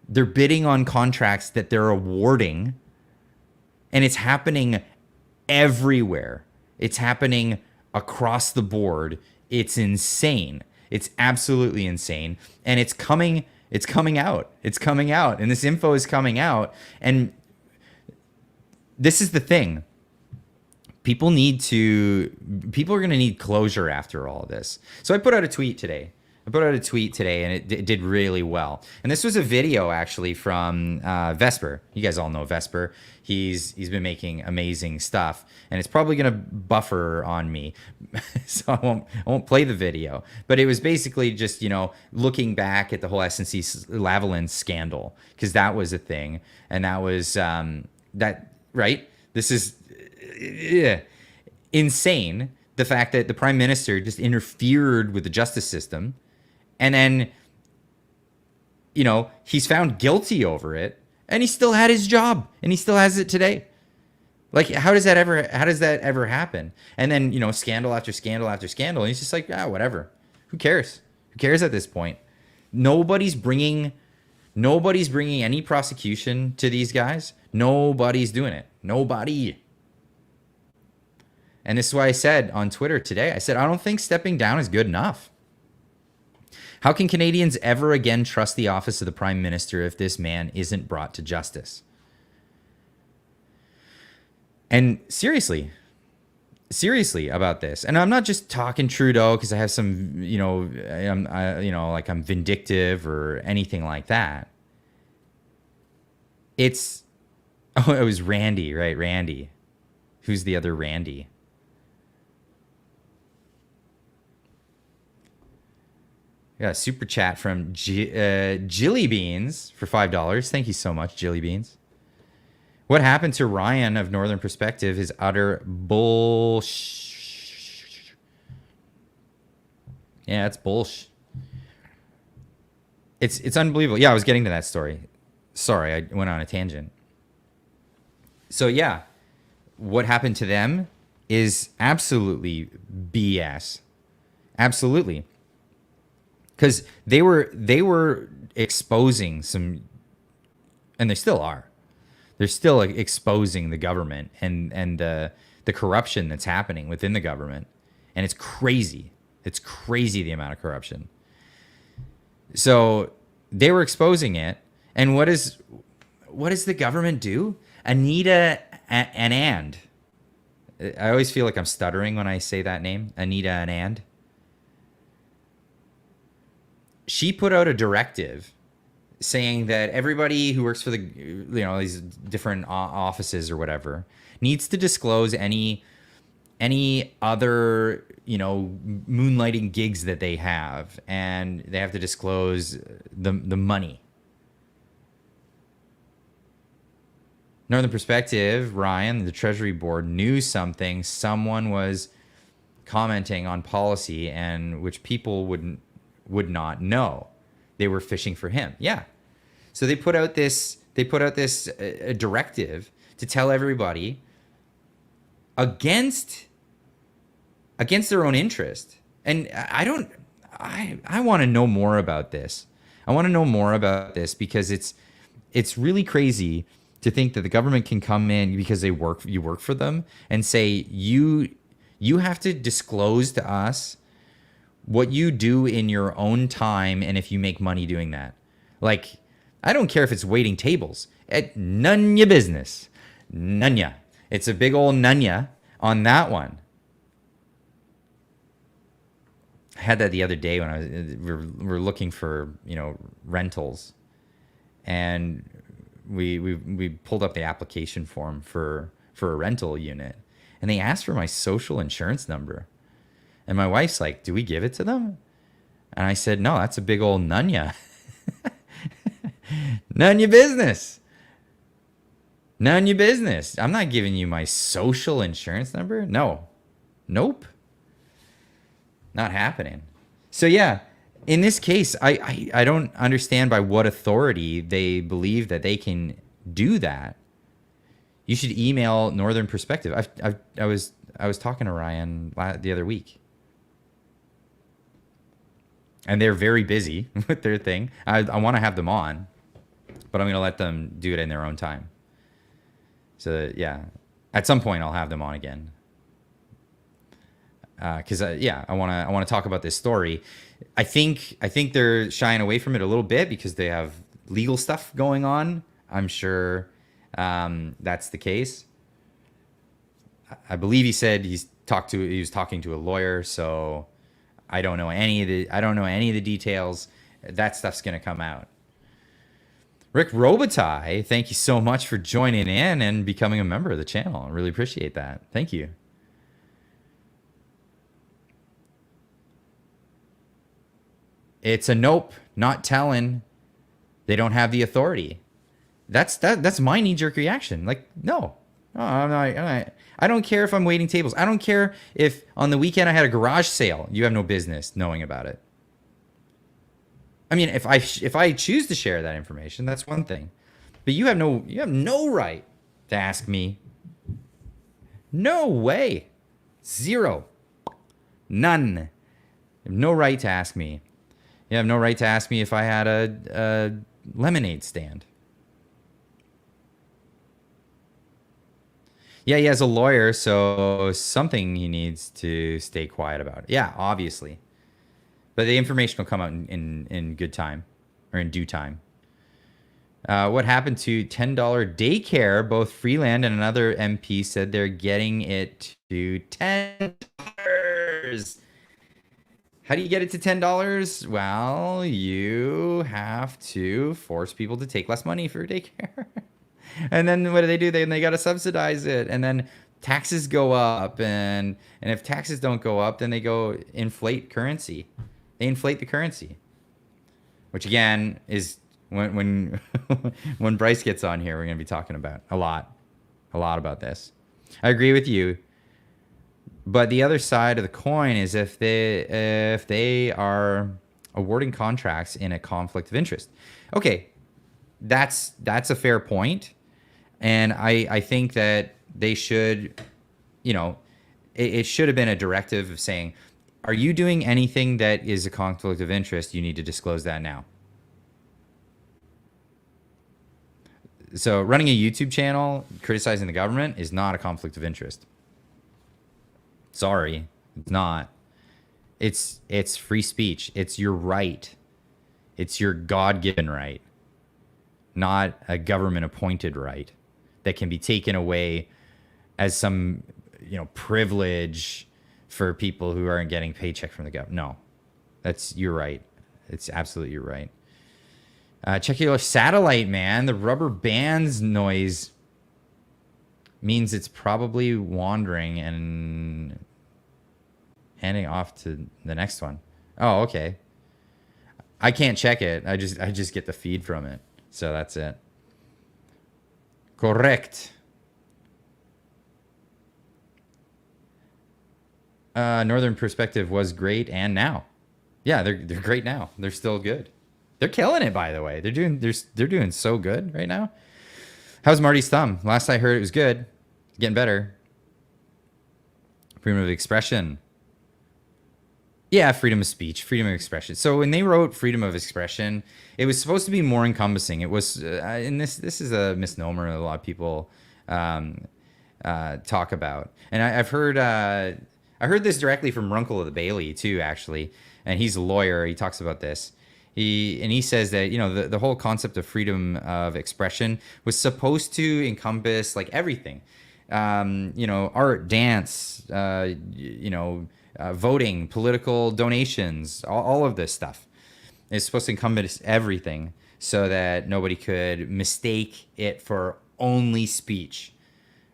[SPEAKER 1] They're bidding on contracts that they're awarding, and it's happening everywhere. It's happening across the board. It's insane. It's absolutely insane. And it's coming out. And this info is coming out. And this is the thing. People are going to need closure after all of this. So I put out a tweet today. I put out a tweet today, and it did really well. And this was a video actually from Vesper. You guys all know Vesper. He's been making amazing stuff, and it's probably gonna buffer on me, so I won't play the video. But it was basically just looking back at the whole SNC Lavalin scandal, because that was a thing, and that was that right. This is insane. The fact that the prime minister just interfered with the justice system. And then, he's found guilty over it, and he still had his job, and he still has it today. Like, how does that ever happen? And then, scandal after scandal after scandal, and he's just like, whatever. Who cares? Who cares at this point? Nobody's bringing any prosecution to these guys. Nobody's doing it. Nobody. And this is why I said on Twitter today, I don't think stepping down is good enough. How can Canadians ever again trust the office of the Prime Minister if this man isn't brought to justice? And seriously about this. And I'm not just talking Trudeau because I have some, I'm vindictive or anything like that. It was Randy, right? Randy. Who's the other Randy? Got a super chat from Jilly Beans for $5. Thank you so much, Jilly Beans. What happened to Ryan of Northern Perspective is utter bullshit. Yeah, it's bullshit. It's unbelievable. Yeah, I was getting to that story. Sorry, I went on a tangent. So yeah, what happened to them is absolutely BS. Absolutely. Because they were exposing some, and they still are. They're still exposing the government and the corruption that's happening within the government, and it's crazy. It's crazy the amount of corruption. So they were exposing it, and what does the government do? Anita Anand. I always feel like I'm stuttering when I say that name, Anita Anand. She put out a directive saying that everybody who works for the, these different offices or whatever needs to disclose any other, moonlighting gigs that they have, and they have to disclose the money. Northern Perspective, Ryan, the Treasury Board knew something. Someone was commenting on policy, and which people would not know. They were fishing for him. Yeah. So they put out this directive to tell everybody against their own interest. And I want to know more about this. I want to know more about this because it's really crazy to think that the government can come in because you work for them and say you have to disclose to us what you do in your own time, and if you make money doing that. Like, I don't care if it's waiting tables. None ya business. None ya. It's a big old none ya on that one. I had that the other day when we were looking for, rentals. And we pulled up the application form for a rental unit. And they asked for my social insurance number. And my wife's like, do we give it to them? And I said, no, that's a big old none ya. None your business. None your business. I'm not giving you my social insurance number. No. Nope. Not happening. So yeah, in this case, I don't understand by what authority they believe that they can do that. You should email Northern Perspective. I was talking to Ryan the other week. And they're very busy with their thing. I want to have them on, but I'm going to let them do it in their own time. So yeah, at some point I'll have them on again. Because I want to talk about this story. I think they're shying away from it a little bit because they have legal stuff going on. I'm sure that's the case. I believe he said he was talking to a lawyer, so I don't know any of the details. That stuff's going to come out. Rick Robitaille, thank you so much for joining in and becoming a member of the channel. I really appreciate that. Thank you. It's a nope, not telling. They don't have the authority. That's my knee-jerk reaction. Like, no. I don't care if I'm waiting tables. I don't care if on the weekend I had a garage sale. You have no business knowing about it. I mean, if I choose to share that information, that's one thing. But you have no right to ask me. No way. Zero. None. You have no right to ask me. You have no right to ask me if I had a lemonade stand. Yeah, he has a lawyer, so something he needs to stay quiet about. Yeah, obviously. But the information will come out in good time, or in due time. What happened to $10 daycare? Both Freeland and another MP said they're getting it to $10. How do you get it to $10? Well, you have to force people to take less money for daycare. And then what do? Then they got to subsidize it. And then taxes go up. And if taxes don't go up, then they go inflate currency. They inflate the currency. Which, again, is when when Bryce gets on here, we're going to be talking about a lot about this. I agree with you. But the other side of the coin is if they are awarding contracts in a conflict of interest. Okay, that's a fair point. And I think that they should, it should have been a directive of saying, are you doing anything that is a conflict of interest? You need to disclose that now. So running a YouTube channel criticizing the government is not a conflict of interest. Sorry, it's not. It's free speech. It's your right. It's your God-given right, not a government-appointed right that can be taken away as some, privilege for people who aren't getting paycheck from the government. No, that's your right. It's absolutely your right. Check your satellite, man. The rubber bands noise means it's probably wandering and handing off to the next one. Oh, okay. I can't check it. I just get the feed from it. So that's it. Correct. Northern Perspective was great, and now, yeah, they're great now. They're still good. They're killing it, by the way. They're doing so good right now. How's Marty's thumb? Last I heard, it was good. Getting better. Freedom of expression. Yeah, freedom of speech, freedom of expression. So when they wrote freedom of expression, it was supposed to be more encompassing. It was, and this is a misnomer that a lot of people talk about. And I heard this directly from Runkle of the Bailey too, actually. And he's a lawyer. He talks about this. He says that, the whole concept of freedom of expression was supposed to encompass like everything. Art, dance, voting, political donations, all of this stuff. It's supposed to encompass everything so that nobody could mistake it for only speech,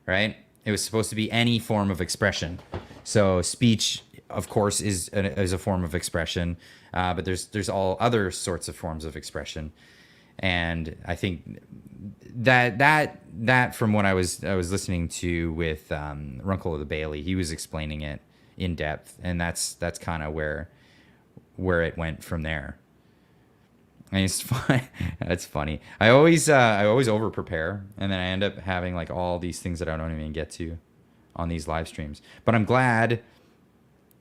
[SPEAKER 1] right? It was supposed to be any form of expression. So speech, of course, is a form of expression, but there's all other sorts of forms of expression. And I think that from what I was listening to with Runkle of the Bailey, he was explaining it in depth, and that's kind of where it went from there. And it's fun. That's funny. I always over prepare, and then I end up having like all these things that I don't even get to on these live streams. But I'm glad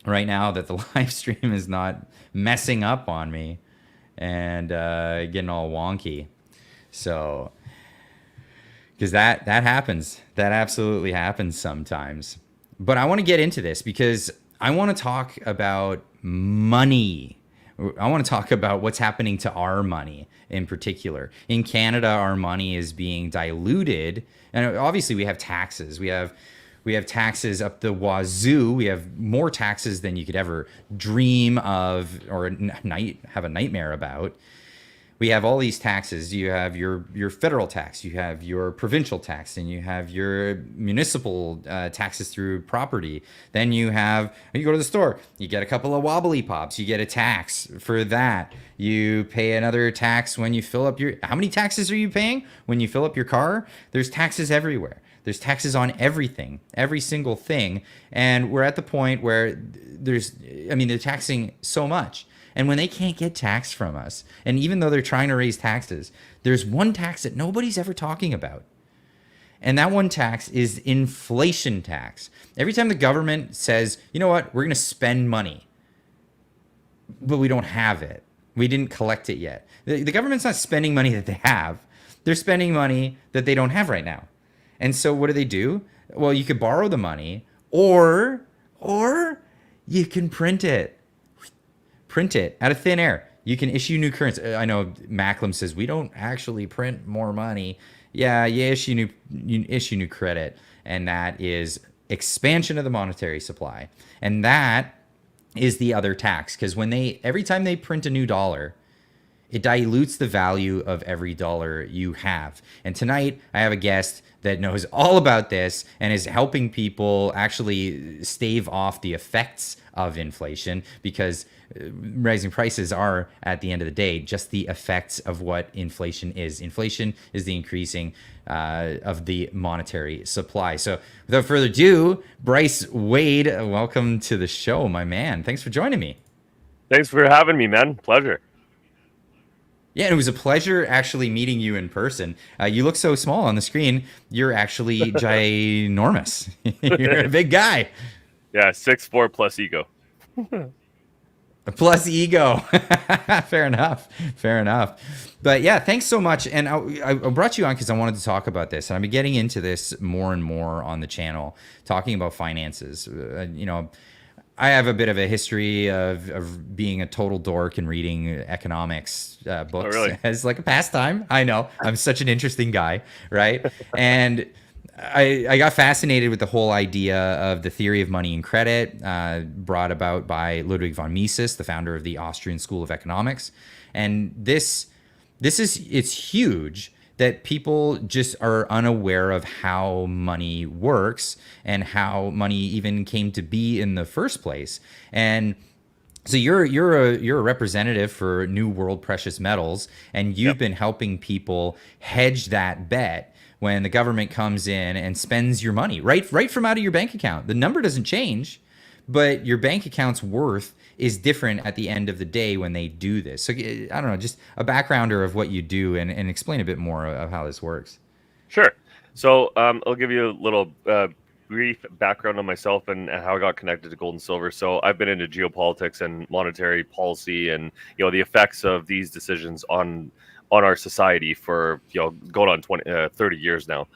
[SPEAKER 1] right now that the live stream is not messing up on me and getting all wonky. So, because that happens. That absolutely happens sometimes. But I want to get into this because I want to talk about money. I want to talk about what's happening to our money in particular. In Canada, our money is being diluted. And obviously we have taxes. We have We have taxes up the wazoo. We have more taxes than you could ever dream of or have a nightmare about. We have all these taxes. You have your federal tax, you have your provincial tax, and you have your municipal taxes through property. Then you go to the store, you get a couple of wobbly pops, you get a tax for that. You pay another tax when you fill up how many taxes are you paying when you fill up your car? There's taxes everywhere. There's taxes on everything, every single thing. And we're at the point where they're taxing so much. And when they can't get tax from us, and even though they're trying to raise taxes, there's one tax that nobody's ever talking about. And that one tax is inflation tax. Every time the government says, you know what, we're going to spend money, but we don't have it. We didn't collect it yet. The government's not spending money that they have. They're spending money that they don't have right now. And so what do? Well, you could borrow the money or you can print it out of thin air. You can issue new currency. I know Macklem says we don't actually print more money. Yeah, you issue new credit, and that is expansion of the monetary supply. And that is the other tax, because every time they print a new dollar, it dilutes the value of every dollar you have. And tonight I have a guest that knows all about this and is helping people actually stave off the effects of inflation, because rising prices are, at the end of the day, just the effects of what inflation is. Inflation is the increasing of the monetary supply. So without further ado, Bryce Wade, welcome to the show, my man. Thanks for joining me.
[SPEAKER 3] Thanks for having me, man. Pleasure.
[SPEAKER 1] Yeah, and it was a pleasure actually meeting you in person. You look so small on the screen. You're actually ginormous. You're a big guy.
[SPEAKER 3] Yeah, 6'4" plus ego.
[SPEAKER 1] Plus ego. Fair enough. But yeah, thanks so much. And I brought you on because I wanted to talk about this. And I've been getting into this more and more on the channel, talking about finances. I have a bit of a history of being a total dork and reading economics books as like a pastime. I know, I'm such an interesting guy, right? And I got fascinated with the whole idea of the theory of money and credit brought about by Ludwig von Mises, the founder of the Austrian School of Economics. And it's huge that people just are unaware of how money works and how money even came to be in the first place. And so you're a representative for New World Precious Metals, and you've been helping people hedge that bet when the government comes in and spends your money right from out of your bank account. The number doesn't change, but your bank account's worth is different at the end of the day when they do this. So I don't know, just a backgrounder of what you do and explain a bit more of how this works.
[SPEAKER 3] Sure. So I'll give you a little brief background on myself and how I got connected to gold and silver. So I've been into geopolitics and monetary policy and, the effects of these decisions on our society for, going on 30 years now.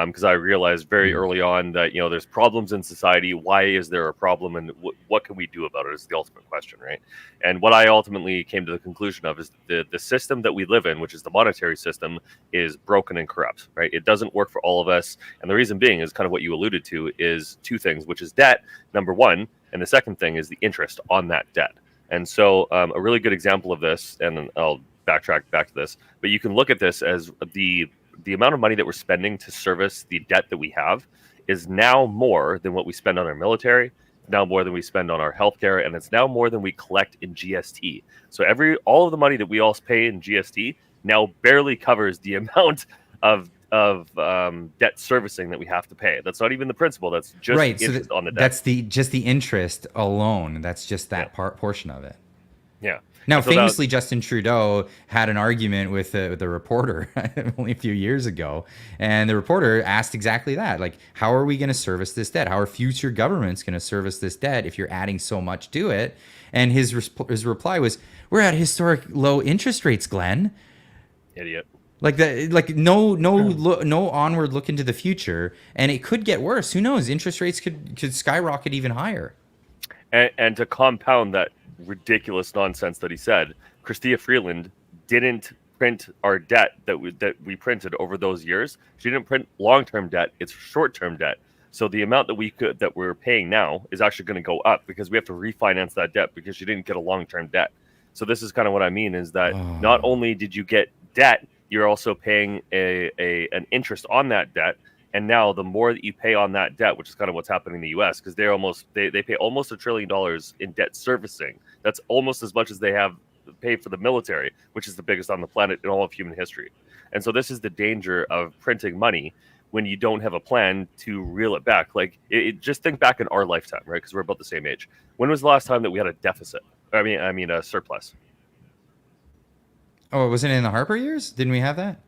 [SPEAKER 3] Because I realized very early on that, there's problems in society. Why is there a problem, and what can we do about it is the ultimate question, right? And what I ultimately came to the conclusion of is the system that we live in, which is the monetary system, is broken and corrupt, right? It doesn't work for all of us. And the reason being is kind of what you alluded to, is two things, which is debt, number one, and the second thing is the interest on that debt. And so a really good example of this, and I'll backtrack back to this, but you can look at this as the amount of money that we're spending to service the debt that we have is now more than what we spend on our military, now more than we spend on our healthcare, and it's now more than we collect in GST. So all of the money that we all pay in GST now barely covers the amount of debt servicing that we have to pay. That's not even the principal. That's just interest on the debt.
[SPEAKER 1] That's just the interest alone. That's just that portion of it.
[SPEAKER 3] Yeah.
[SPEAKER 1] Now, famously, Justin Trudeau had an argument with the reporter only a few years ago, and the reporter asked exactly that. Like, how are we going to service this debt? How are future governments going to service this debt if you're adding so much to it? And his reply was, "We're at historic low interest rates, Glenn."
[SPEAKER 3] Idiot.
[SPEAKER 1] No onward look into the future, and it could get worse. Who knows? Interest rates could skyrocket even higher.
[SPEAKER 3] And to compound that ridiculous nonsense that he said, Chrystia Freeland didn't print our debt that we printed over those years. She didn't print long-term debt. It's short-term debt. So the amount that we're paying now is actually going to go up because we have to refinance that debt because you didn't get a long-term debt. So this is kind of what I mean is that not only did you get debt, you're also paying an interest on that debt. And now the more that you pay on that debt, which is kind of what's happening in the US, because they pay almost $1 trillion in debt servicing. That's almost as much as they have paid for the military, which is the biggest on the planet in all of human history. And so this is the danger of printing money when you don't have a plan to reel it back. Like just think back in our lifetime, right? Because we're about the same age. When was the last time that we had a deficit? I mean a surplus.
[SPEAKER 1] Oh, wasn't it in the Harper years? Didn't we have that?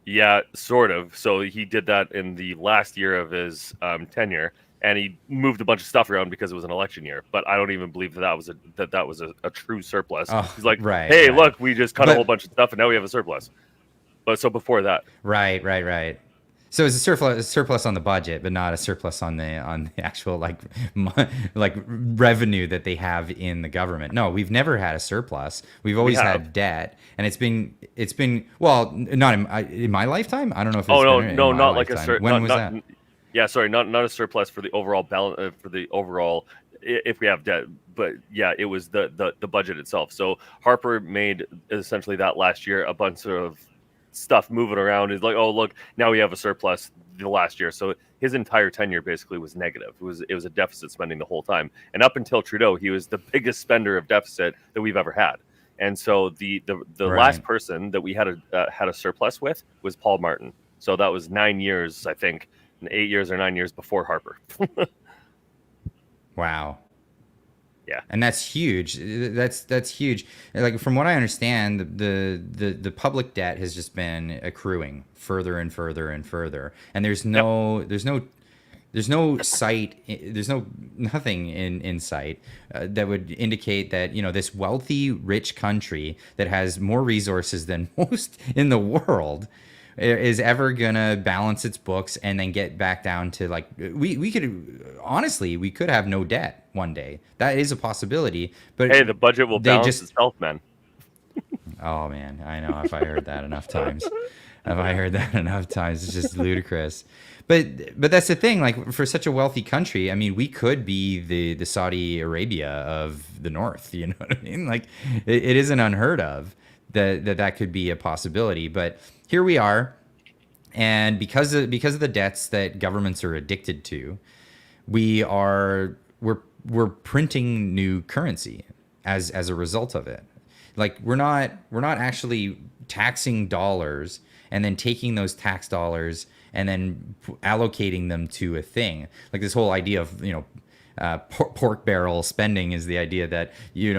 [SPEAKER 3] Yeah, sort of. So he did that in the last year of his tenure, and he moved a bunch of stuff around because it was an election year. But I don't even believe that was a true surplus. He's like,
[SPEAKER 1] right,
[SPEAKER 3] hey,
[SPEAKER 1] right.
[SPEAKER 3] Look, we just cut a whole bunch of stuff, and now we have a surplus. But so before that,
[SPEAKER 1] right. So it's a surplus on the budget, but not a surplus on the actual like revenue that they have in the government. No, we've never had a surplus. We've always had debt, and it's been well, not in my lifetime. I don't know if it's been in my lifetime. When was that?
[SPEAKER 3] Yeah, sorry, not a surplus for the overall balance for the overall if we have debt, but yeah, it was the budget itself. So Harper made essentially that last year a bunch of stuff moving around. Is like, oh look, now we have a surplus the last year. So his entire tenure basically was negative. It was a deficit spending the whole time. And up until Trudeau, he was the biggest spender of deficit that we've ever had. And so the last person that we had a surplus with was Paul Martin. So that was 9 years, I think, 8 years or 9 years before Harper.
[SPEAKER 1] Wow.
[SPEAKER 3] Yeah,
[SPEAKER 1] and that's huge. That's huge. Like from what I understand, the public debt has just been accruing further and further and further, and there's no sight. There's nothing in sight that would indicate that this wealthy, rich country that has more resources than most in the world is ever gonna balance its books and then get back down to like we could have no debt one day. That is a possibility. But
[SPEAKER 3] hey, the budget will balance itself, man.
[SPEAKER 1] Oh man, I know. If I heard that enough times, it's just ludicrous. But that's the thing. Like for such a wealthy country, I mean, we could be the Saudi Arabia of the North. You know what I mean? Like it isn't unheard of that could be a possibility. But here we are, and because of the debts that governments are addicted to, we're printing new currency as a result of it. Like we're not actually taxing dollars and then taking those tax dollars and then allocating them to a thing. Like this whole idea of pork barrel spending is the idea that you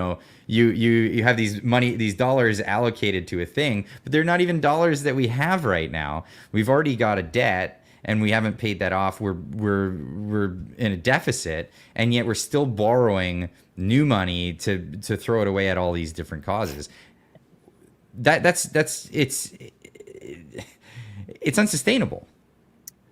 [SPEAKER 1] have these dollars allocated to a thing, but they're not even dollars that we have right now. We've already got a debt and we haven't paid that off. We're in a deficit, and yet we're still borrowing new money to throw it away at all these different causes. It's unsustainable.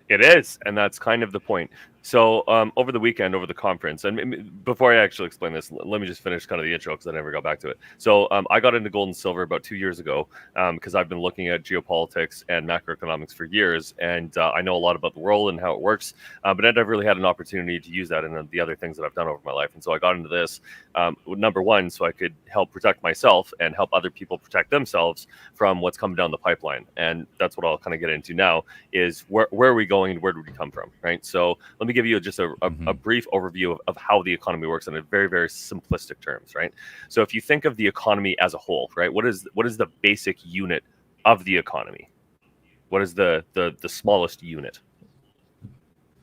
[SPEAKER 3] It is, and that's kind of the point. So over the weekend, over the conference, and before I actually explain this, let me just finish kind of the intro because I never got back to it. So I got into gold and silver about 2 years ago because I've been looking at geopolitics and macroeconomics for years, and I know a lot about the world and how it works, but I never really had an opportunity to use that in the other things that I've done over my life. And so I got into this, number one, so I could help protect myself and help other people protect themselves from what's coming down the pipeline. And that's what I'll kind of get into now is where are we going and where did we come from, right? So let me give you just a brief overview of how the economy works in a very, very simplistic terms, right? So if you think of the economy as a whole, right, what is the basic unit of the economy? What is the smallest unit?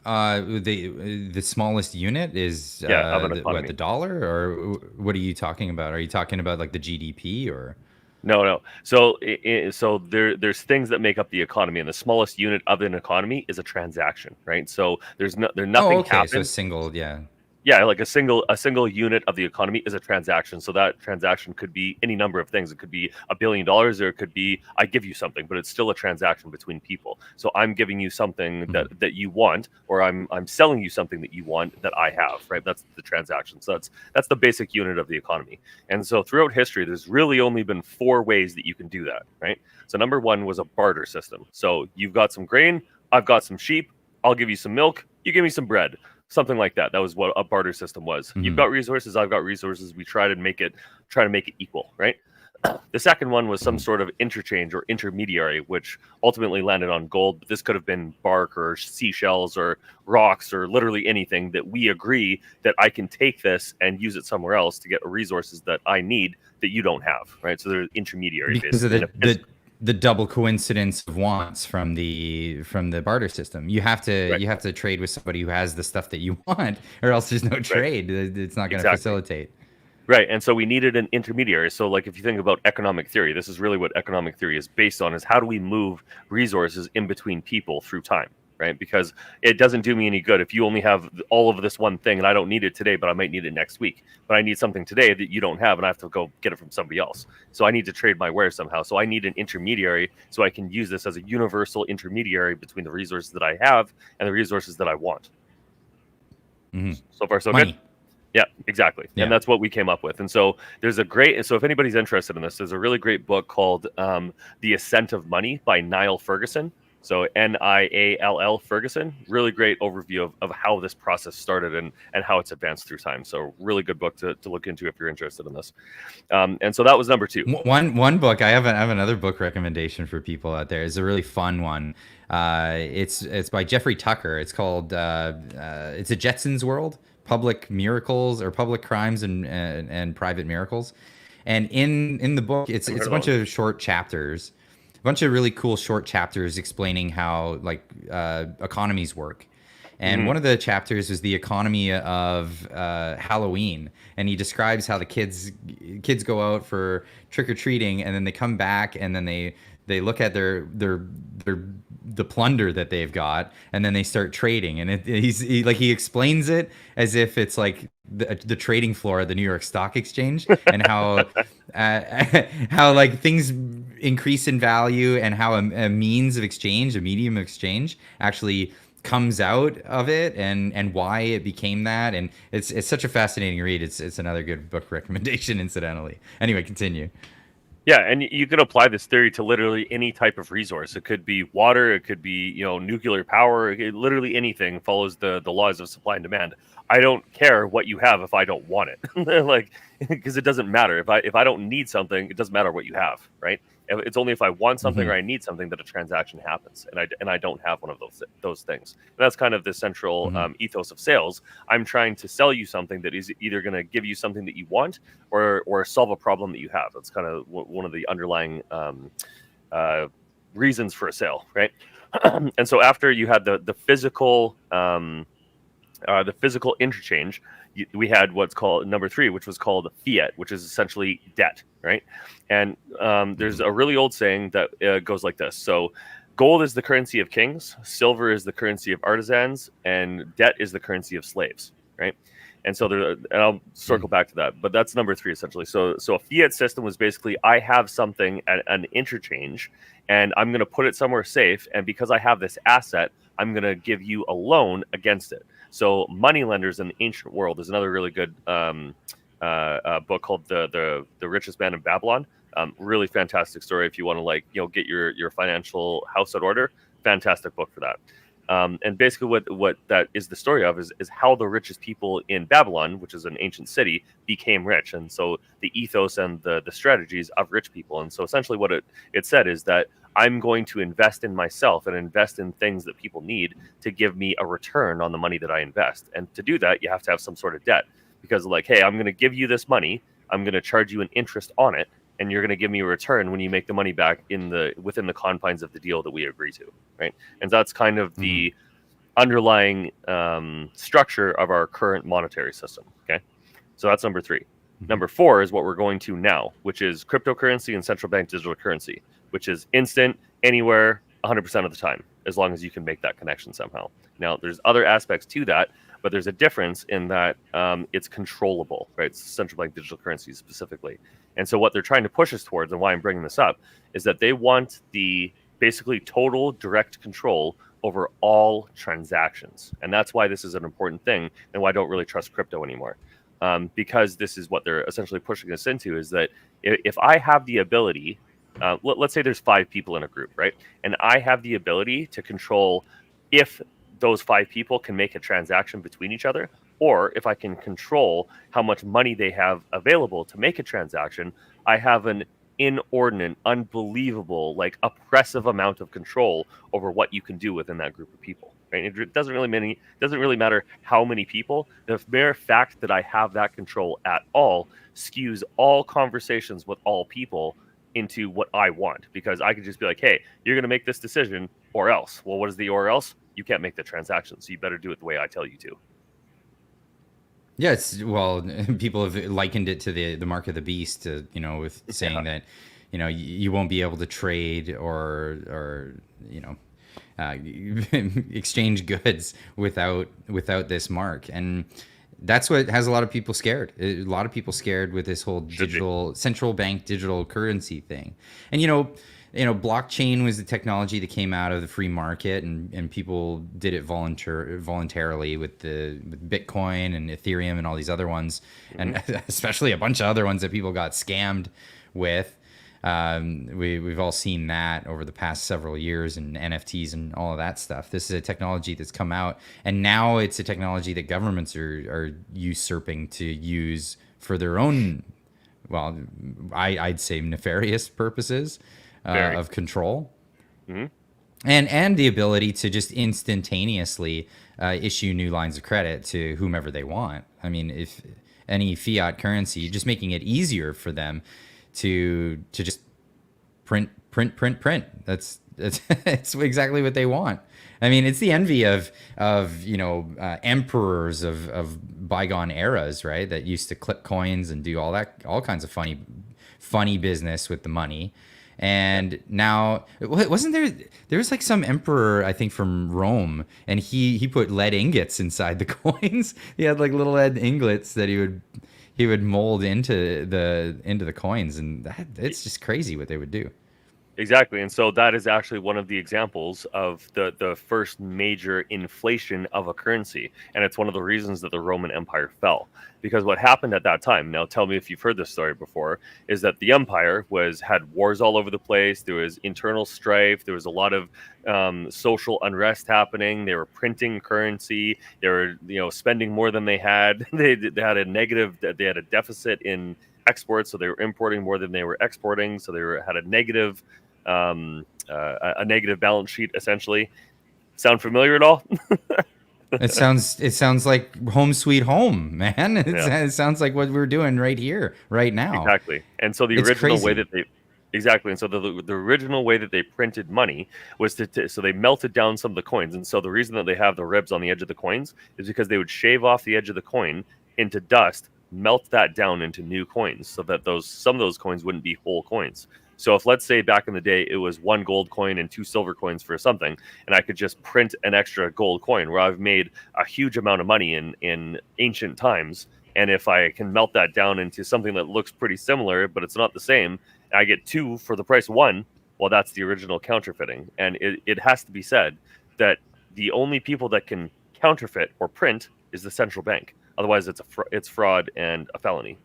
[SPEAKER 1] The smallest unit is
[SPEAKER 3] of an economy.
[SPEAKER 1] the dollar, or what are you talking about? Are you talking about like the GDP or?
[SPEAKER 3] No. So there's things that make up the economy, and the smallest unit of an economy is a transaction, right? So there's nothing happens.
[SPEAKER 1] So a single, yeah.
[SPEAKER 3] Yeah, like a single unit of the economy is a transaction. So that transaction could be any number of things. It could be $1 billion, or it could be I give you something, but it's still a transaction between people. So I'm giving you something that you want, or I'm selling you something that you want that I have, right? That's the transaction. So that's the basic unit of the economy. And so throughout history, there's really only been 4 ways that you can do that, right? So number one was a barter system. So you've got some grain, I've got some sheep. I'll give you some milk, you give me some bread. Something like that. That was what a barter system was.
[SPEAKER 1] Mm-hmm.
[SPEAKER 3] You've got resources, I've got resources. We try to make it equal, right? The second one was some sort of interchange or intermediary, which ultimately landed on gold. But this could have been bark or seashells or rocks or literally anything that we agree that I can take this and use it somewhere else to get resources that I need that you don't have, right? So there's intermediary
[SPEAKER 1] because of the double coincidence of wants from the barter system. You have to trade with somebody who has the stuff that you want, or else there's no trade. It's not going to facilitate.
[SPEAKER 3] Right, and so we needed an intermediary. So, like, if you think about economic theory, this is really what economic theory is based on: is how do we move resources in between people through time, right? Because it doesn't do me any good if you only have all of this one thing and I don't need it today, but I might need it next week. But I need something today that you don't have, and I have to go get it from somebody else. So I need to trade my wares somehow. So I need an intermediary so I can use this as a universal intermediary between the resources that I have and the resources that I want. Mm-hmm. So far, so
[SPEAKER 1] Money.
[SPEAKER 3] good. Yeah, exactly. Yeah. And that's what we came up with. And so there's so if anybody's interested in this, there's a really great book called The Ascent of Money by Niall Ferguson. So Niall Ferguson, really great overview of how this process started and how it's advanced through time. So really good book to look into if you're interested in this. And so that was number 2.
[SPEAKER 1] One book, I have another book recommendation for people out there. It's a really fun one. It's by Jeffrey Tucker. It's called it's a Jetsons World. Public miracles or public crimes and private miracles. And in the book, it's a bunch of short chapters, a bunch of really cool short chapters explaining how economies work. And one of the chapters is the economy of Halloween, and he describes how the kids go out for trick or treating, and then they come back, and then they look at the plunder that they've got, and then they start trading. And he explains it as if it's like the trading floor of the New York Stock Exchange, and how like things increase in value, and how a means of exchange, a medium of exchange, actually comes out of it, and why it became that. And it's such a fascinating read. It's another good book recommendation, incidentally. Anyway, continue.
[SPEAKER 3] Yeah, and you can apply this theory to literally any type of resource. It could be water, it could be nuclear power. Literally anything follows the laws of supply and demand. I don't care what you have if I don't want it, because it doesn't matter. If I don't need something, it doesn't matter what you have, right? It's only if I want something or I need something that a transaction happens, and I don't have one of those things. And that's kind of the central ethos of sales. I'm trying to sell you something that is either going to give you something that you want or solve a problem that you have. That's kind of one of the underlying reasons for a sale, right? And so after you had the physical interchange, we had what's called number 3, which was called fiat, which is essentially debt, right? And there's a really old saying that goes like this. So gold is the currency of kings, silver is the currency of artisans, and debt is the currency of slaves, right? And so and I'll circle back to that, but that's number 3 essentially. So a fiat system was basically, I have something at an interchange, and I'm going to put it somewhere safe, and because I have this asset, I'm going to give you a loan against it. So moneylenders in the ancient world is another really good book called the Richest Man in Babylon. Really fantastic story if you want to get your financial house in order. Fantastic book for that. And basically what that is the story of is how the richest people in Babylon, which is an ancient city, became rich. And so the ethos and the strategies of rich people. And so essentially what it said is that I'm going to invest in myself and invest in things that people need to give me a return on the money that I invest. And to do that, you have to have some sort of debt, because hey, I'm going to give you this money, I'm going to charge you an interest on it, and you're going to give me a return when you make the money back within the confines of the deal that we agree to, right? And that's kind of the underlying structure of our current monetary system. Okay, so that's number 3. Number 4 is what we're going to now, which is cryptocurrency and central bank digital currency, which is instant, anywhere, 100% of the time, as long as you can make that connection somehow. Now, there's other aspects to that, but there's a difference in that it's controllable, right? It's central bank digital currency specifically. And so what they're trying to push us towards, and why I'm bringing this up, is that they want the basically total direct control over all transactions. And that's why this is an important thing, and why I don't really trust crypto anymore. Because this is what they're essentially pushing us into, is that if I have the ability, let's say there's 5 people in a group, right? And I have the ability to control if those 5 people can make a transaction between each other, or if I can control how much money they have available to make a transaction, I have an inordinate, unbelievable, like oppressive amount of control over what you can do within that group of people. Right? It doesn't really matter how many people. The mere fact that I have that control at all skews all conversations with all people into what I want, because I could just be like, hey, you're going to make this decision or else. Well, what is the or else? You can't make the transaction, so you better do it the way I tell you to.
[SPEAKER 1] Yes, well, people have likened it to the mark of the beast, with saying that, you won't be able to trade or exchange goods without this mark, and that's what has a lot of people scared. A lot of people scared with this whole digital central bank digital currency thing, and blockchain was the technology that came out of the free market, and people did it voluntarily with Bitcoin and Ethereum and all these other ones, and especially a bunch of other ones that people got scammed with. We've all seen that over the past several years, and NFTs and all of that stuff. This is a technology that's come out, and now it's a technology that governments are usurping to use for their own, well, I'd say nefarious purposes. Of control, and the ability to just instantaneously issue new lines of credit to whomever they want. I mean, if any fiat currency, just making it easier for them to just print. That's it's exactly what they want. I mean, it's the envy of emperors of bygone eras, right? That used to clip coins and do all kinds of funny business with the money. And now, wasn't there was like some emperor, I think, from Rome, and he put lead ingots inside the coins. He had like little lead ingots that he would mold into the coins, and it's just crazy what they would do.
[SPEAKER 3] Exactly. And so that is actually one of the examples of the first major inflation of a currency. And it's one of the reasons that the Roman Empire fell. Because what happened at that time, now tell me if you've heard this story before, is that the empire had wars all over the place. There was internal strife. There was a lot of social unrest happening. They were printing currency. They were spending more than they had. They had a deficit in exports, so they were importing more than they were exporting. So they had a negative balance sheet, essentially. Sound familiar at all?
[SPEAKER 1] It sounds like home sweet home, man. It sounds like what we're doing right here, right now.
[SPEAKER 3] Exactly. And so the original way that they printed money was so they melted down some of the coins. And so the reason that they have the ribs on the edge of the coins is because they would shave off the edge of the coin into dust, melt that down into new coins, so that some of those coins wouldn't be whole coins. So if, let's say, back in the day, it was 1 gold coin and 2 silver coins for something, and I could just print an extra gold coin, where I've made a huge amount of money in ancient times, and if I can melt that down into something that looks pretty similar, but it's not the same, I get 2 for the price of 1, well, that's the original counterfeiting. And it has to be said that the only people that can counterfeit or print is the central bank. Otherwise, it's fraud and a felony.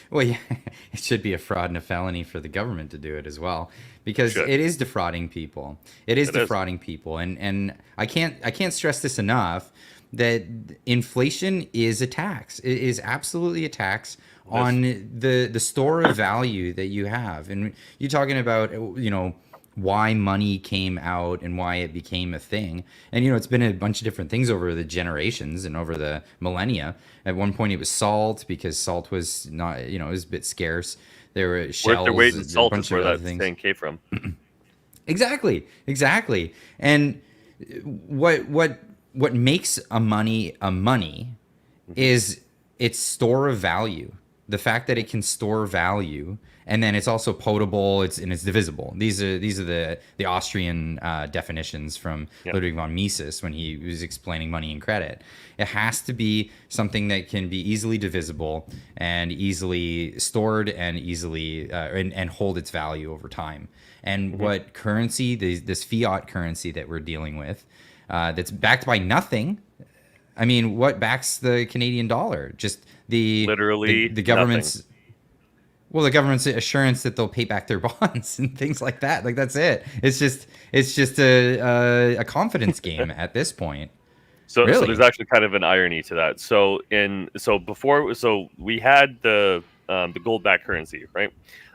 [SPEAKER 1] Well, yeah, it should be a fraud and a felony for the government to do it as well, because it is defrauding people. It is defrauding people, and I can't stress this enough, that inflation is a tax. It is absolutely a tax on the store of value that you have. And you're talking about why money came out and why it became a thing. And it's been a bunch of different things over the generations and over the millennia. At one point it was salt, because salt was not, it was a bit scarce. There were shells.
[SPEAKER 3] Worth their weight in salt is where that thing came from.
[SPEAKER 1] Exactly. And what makes a money is its store of value. The fact that it can store value, and then it's also potable, it's divisible. These are the Austrian definitions from Ludwig von Mises when he was explaining money and credit. It has to be something that can be easily divisible and easily stored and easily and hold its value over time. And what currency, this fiat currency that we're dealing with, that's backed by nothing. I mean, what backs the Canadian dollar? Just the
[SPEAKER 3] literally
[SPEAKER 1] the government's.
[SPEAKER 3] nothing.
[SPEAKER 1] Well, the government's assurance that they'll pay back their bonds and things like that. Like that's it. It's just a confidence game at this point.
[SPEAKER 3] So there's
[SPEAKER 1] Really?
[SPEAKER 3] actually kind of an irony to that. So we had the gold-backed currency, right?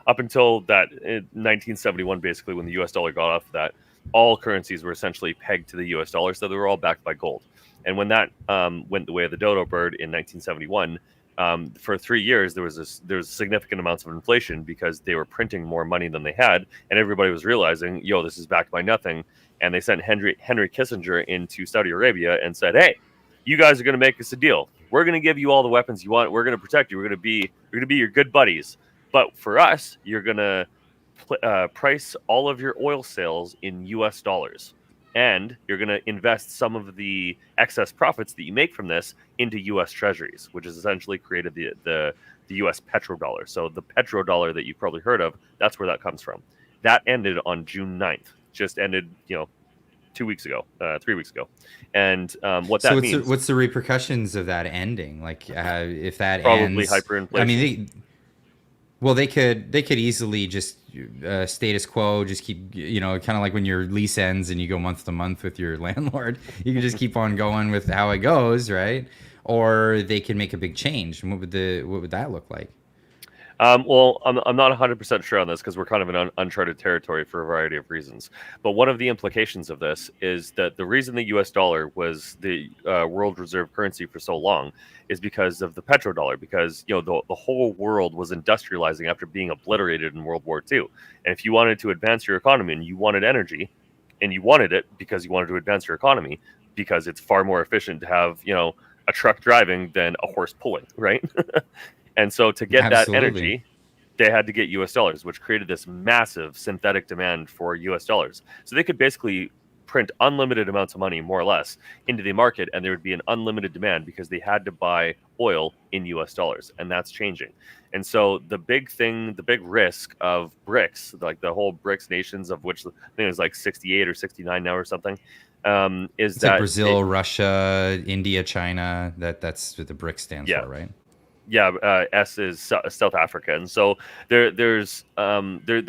[SPEAKER 3] Up until that in 1971, basically, when the U.S. dollar got off of that, all currencies were essentially pegged to the U.S. dollar, so they were all backed by gold. And when that went the way of the dodo bird in 1971, for 3 years there was significant amounts of inflation because they were printing more money than they had, and everybody was realizing, yo, this is backed by nothing. And they sent Henry Kissinger into Saudi Arabia and said, hey, you guys are going to make us a deal. We're going to give you all the weapons you want. We're going to protect you. We're going to be your good buddies. But for us, you're going to price all of your oil sales in U.S. dollars, and you're going to invest some of the excess profits that you make from this into U.S. Treasuries, which has essentially created the U.S. petrodollar. So the petrodollar that you've probably heard of, that's where that comes from. That ended on June 9th. Just ended, 2 weeks ago, 3 weeks ago. And what that means...
[SPEAKER 1] what's the repercussions of that ending? Like, if that
[SPEAKER 3] probably
[SPEAKER 1] ends...
[SPEAKER 3] hyperinflation.
[SPEAKER 1] I mean, they could easily just status quo, just keep, kind of like when your lease ends and you go month to month with your landlord. You can just keep on going with how it goes, right? Or they can make a big change. And what would that look like?
[SPEAKER 3] Well, I'm not 100% sure on this because we're kind of in uncharted territory for a variety of reasons. But one of the implications of this is that the reason the U.S. dollar was the world reserve currency for so long is because of the petrodollar. Because the whole world was industrializing after being obliterated in World War II. And if you wanted to advance your economy and you wanted energy, and you wanted it because you wanted to advance your economy, because it's far more efficient to have a truck driving than a horse pulling, right? And so to get that energy, they had to get U.S. dollars, which created this massive synthetic demand for U.S. dollars. So they could basically print unlimited amounts of money, more or less, into the market, and there would be an unlimited demand because they had to buy oil in U.S. dollars, and that's changing. And so the big risk of BRICS, like the whole BRICS nations, of which I think it was like 68 or 69 now or something, is
[SPEAKER 1] it's
[SPEAKER 3] that
[SPEAKER 1] like Brazil, Russia, India, China. That's what the BRICS stands for, right?
[SPEAKER 3] Yeah, S is South Africa, and so there's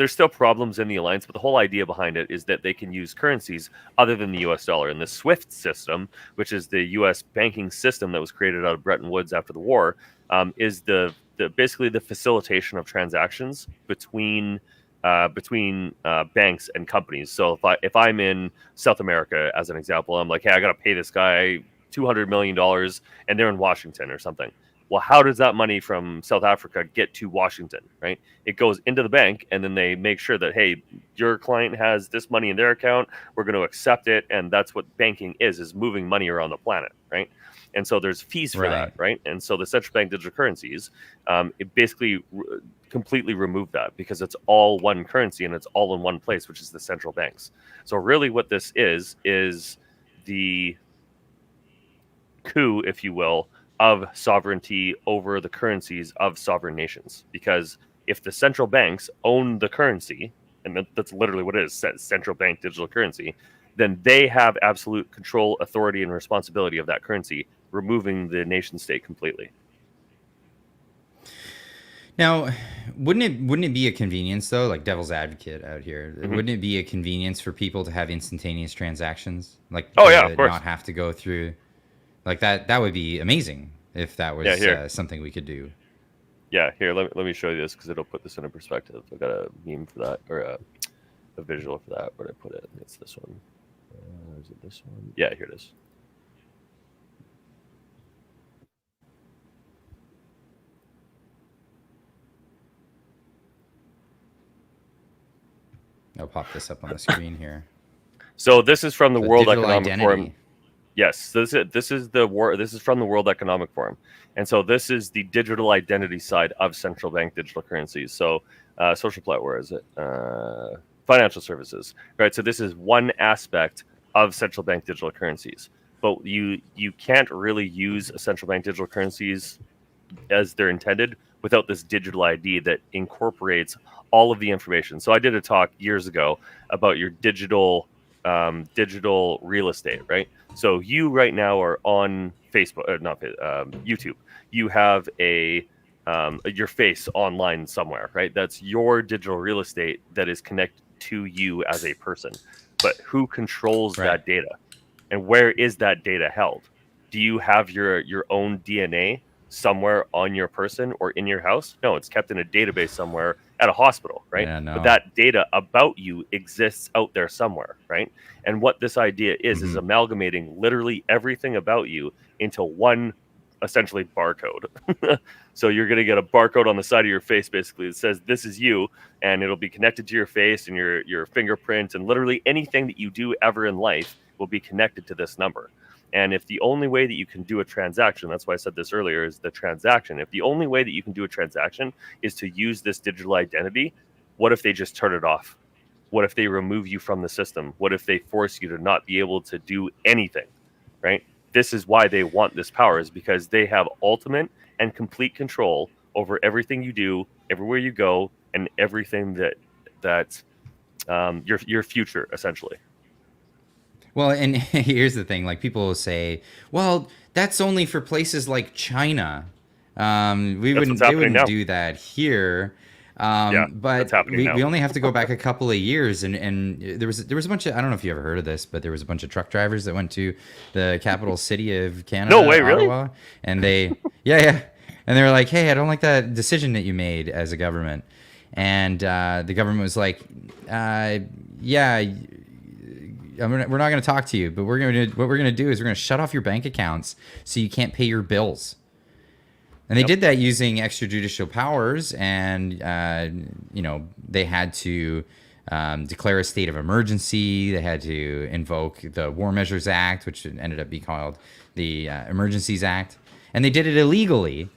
[SPEAKER 3] still problems in the alliance, but the whole idea behind it is that they can use currencies other than the U.S. dollar. And the SWIFT system, which is the U.S. banking system that was created out of Bretton Woods after the war, is the basically the facilitation of transactions between banks and companies. So if I'm in South America, as an example, I'm like, hey, I got to pay this guy $200 million, and they're in Washington or something. Well, how does that money from South Africa get to Washington, right? It goes into the bank, and then they make sure that, hey, your client has this money in their account. We're going to accept it, and that's what banking is moving money around the planet, right? And so there's fees for that, right? And so the central bank digital currencies, it basically completely removed that because it's all one currency and it's all in one place, which is the central banks. So really what this is the coup, if you will, of sovereignty over the currencies of sovereign nations. Because if the central banks own the currency, and that's literally what it is, central bank digital currency, then they have absolute control, authority, and responsibility of that currency, removing the nation state completely.
[SPEAKER 1] Now, wouldn't it be a convenience though, like devil's advocate out here?
[SPEAKER 3] Mm-hmm.
[SPEAKER 1] Wouldn't it be a convenience for people to have instantaneous transactions, like
[SPEAKER 3] of course,
[SPEAKER 1] not have to go through? Like that would be amazing if that was something we could do.
[SPEAKER 3] Yeah, here, let me show you this because it'll put this into perspective. I got a meme for that, or a visual for that. Where did I put it? It's this one. Is it this one? Yeah, here it is.
[SPEAKER 1] I'll pop this up on the screen here.
[SPEAKER 3] So this is from the World Economic
[SPEAKER 1] identity.
[SPEAKER 3] Forum. Yes, this is from the World Economic Forum, and so this is the digital identity side of central bank digital currencies. So, social plat, where is it? Financial services, right? So this is one aspect of central bank digital currencies, but you can't really use central bank digital currencies as they're intended without this digital ID that incorporates all of the information. So I did a talk years ago about your digital real estate, right? So you right now are on Facebook, not YouTube. You have a your face online somewhere, right? That's your digital real estate that is connected to you as a person. But who controls
[SPEAKER 1] Right.
[SPEAKER 3] that data? And where is that data held? Do you have your own DNA somewhere on your person or in your house? No, it's kept in a database somewhere at a hospital, right?
[SPEAKER 1] Yeah, no.
[SPEAKER 3] But that data about you exists out there somewhere, right? And what this idea is amalgamating literally everything about you into one essentially barcode. So you're going to get a barcode on the side of your face basically that says this is you, and it'll be connected to your face and your fingerprint, and literally anything that you do ever in life will be connected to this number. And if the only way that you can do a transaction, that's why I said this earlier, is the transaction. If the only way that you can do a transaction is to use this digital identity, what if they just turn it off? What if they remove you from the system? What if they force you to not be able to do anything, right? This is why they want this power, is because they have ultimate and complete control over everything you do, everywhere you go, and everything that your future, essentially.
[SPEAKER 1] Well, and here's the thing: like people will say, "Well, that's only for places like China. They wouldn't do that here." But we only have to go back a couple of years, and there was a bunch of, I don't know if you ever heard of this, but there was a bunch of truck drivers that went to the capital city of Canada,
[SPEAKER 3] no way, really?
[SPEAKER 1] Ottawa, and they and they were like, "Hey, I don't like that decision that you made as a government," and the government was like, we're not going to talk to you, but what we're going to do is we're going to shut off your bank accounts so you can't pay your bills. And they did that using extrajudicial powers, and they had to declare a state of emergency. They had to invoke the War Measures Act, which ended up being called the Emergencies Act, and they did it illegally.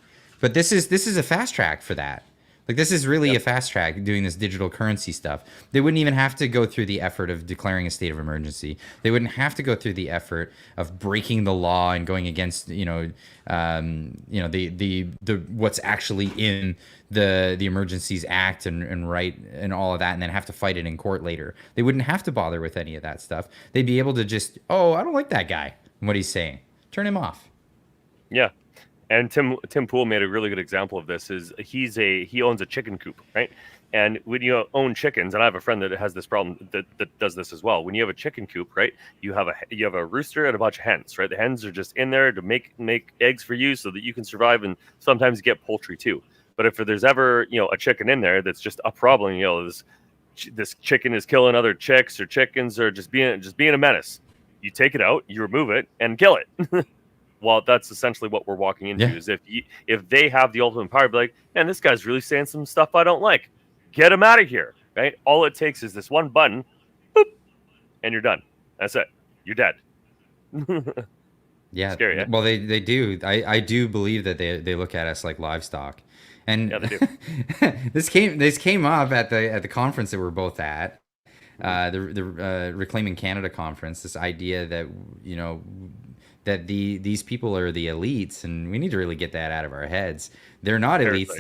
[SPEAKER 1] But this is a fast track for that. Like, this is really a fast track doing this digital currency stuff. They wouldn't even have to go through the effort of declaring a state of emergency. They wouldn't have to go through the effort of breaking the law and going against, the what's actually in the Emergencies Act and right and all of that, and then have to fight it in court later. They wouldn't have to bother with any of that stuff. They'd be able to just, I don't like that guy and what he's saying. Turn him off.
[SPEAKER 3] Yeah. And Tim Pool made a really good example of this. He owns a chicken coop, right? And when you own chickens, and I have a friend that has this problem that does this as well. When you have a chicken coop, right, you have a rooster and a bunch of hens, right? The hens are just in there to make eggs for you so that you can survive, and sometimes you get poultry too. But if there's ever a chicken in there that's just a problem, this chicken is killing other chicks, or chickens are just being a menace, you take it out, you remove it, and kill it. Well, that's essentially what we're walking into. Is if they have the ultimate power, be like, man, this guy's really saying some stuff I don't like. Get him out of here, right? All it takes is this one button, boop, and you're done. That's it. You're dead.
[SPEAKER 1] Yeah.
[SPEAKER 3] Scary, eh?
[SPEAKER 1] Well, they do. I do believe that they look at us like livestock, and
[SPEAKER 3] they do.
[SPEAKER 1] this came up at the conference that we're both at, the Reclaiming Canada conference. This idea that that these people are the elites, and we need to really get that out of our heads. They're not elites.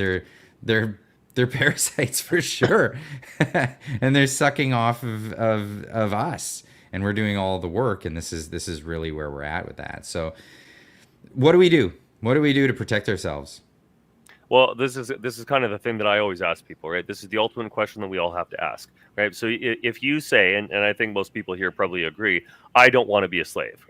[SPEAKER 1] They're parasites for sure, and they're sucking off of us, and we're doing all the work. And this is really where we're at with that. So, what do we do? What do we do to protect ourselves?
[SPEAKER 3] Well, this is kind of the thing that I always ask people, right? This is the ultimate question that we all have to ask, right? So if you say, and I think most people here probably agree, I don't want to be a slave.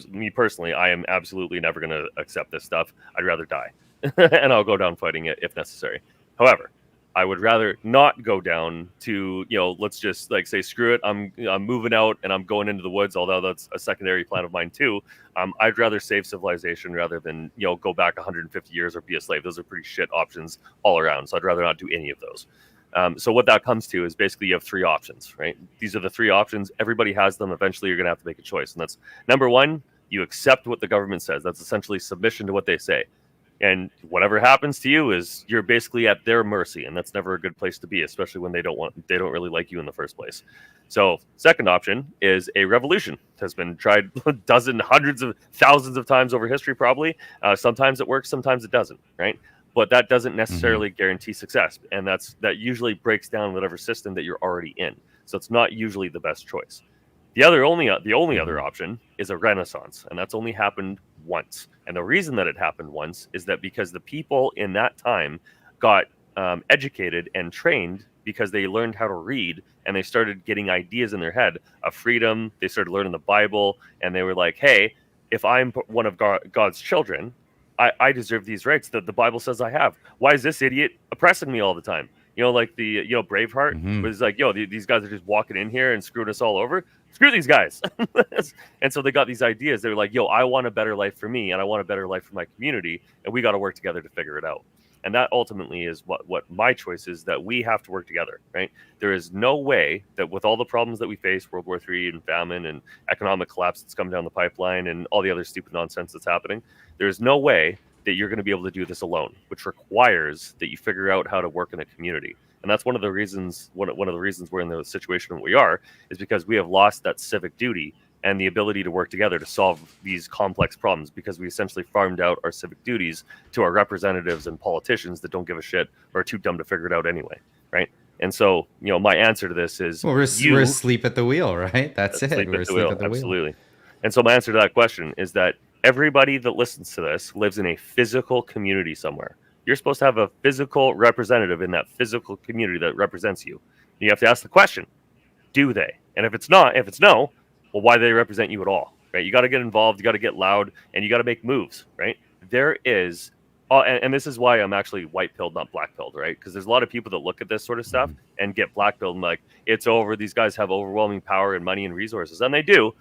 [SPEAKER 3] Me personally, I am absolutely never going to accept this stuff. I'd rather die, and I'll go down fighting it if necessary. However, I would rather not go down to, let's just say, screw it. I'm moving out and I'm going into the woods, although that's a secondary plan of mine too. I'd rather save civilization rather than, go back 150 years or be a slave. Those are pretty shit options all around. So I'd rather not do any of those. So what that comes to is basically you have three options, right? These are the three options. Everybody has them. Eventually you're going to have to make a choice. And that's number one, you accept what the government says. That's essentially submission to what they say. And whatever happens to you is you're basically at their mercy, and that's never a good place to be, especially when they don't really like you in the first place. So, second option is a revolution. It has been tried hundreds of thousands of times over history, probably. Sometimes it works, sometimes it doesn't, right? But that doesn't necessarily guarantee success, and that usually breaks down whatever system that you're already in. So it's not usually the best choice. The only other option is a renaissance, and that's only happened once. And the reason that it happened once is that because the people in that time got educated and trained because they learned how to read, and they started getting ideas in their head of freedom. They started learning the Bible, and they were like, hey, if I'm one of God's children, I deserve these rights that the Bible says I have. Why is this idiot oppressing me all the time? Like Braveheart was like, these guys are just walking in here and screwing us all over. Screw these guys. And so they got these ideas. They were like, I want a better life for me, and I want a better life for my community, and we got to work together to figure it out. And that ultimately is what my choice is, that we have to work together, right? There is no way that with all the problems that we face, World War III and famine and economic collapse that's coming down the pipeline and all the other stupid nonsense that's happening, there's no way that you're going to be able to do this alone, which requires that you figure out how to work in a community. And that's one of the reasons we're in the situation that we are, is because we have lost that civic duty and the ability to work together to solve these complex problems, because we essentially farmed out our civic duties to our representatives and politicians that don't give a shit or are too dumb to figure it out anyway, right? And so, my answer to this is,
[SPEAKER 1] we're asleep at the wheel, right? That's it. We're asleep at the wheel.
[SPEAKER 3] Absolutely. And so my answer to that question is that everybody that listens to this lives in a physical community somewhere. You're supposed to have a physical representative in that physical community that represents you. You have to ask the question, do they? And if it's no, well, why do they represent you at all, right? You got to get involved, you got to get loud, and you got to make moves, right? There is, and this is why I'm actually white-pilled, not black-pilled, right? Because there's a lot of people that look at this sort of stuff and get black-pilled and like, it's over, these guys have overwhelming power and money and resources, and they do,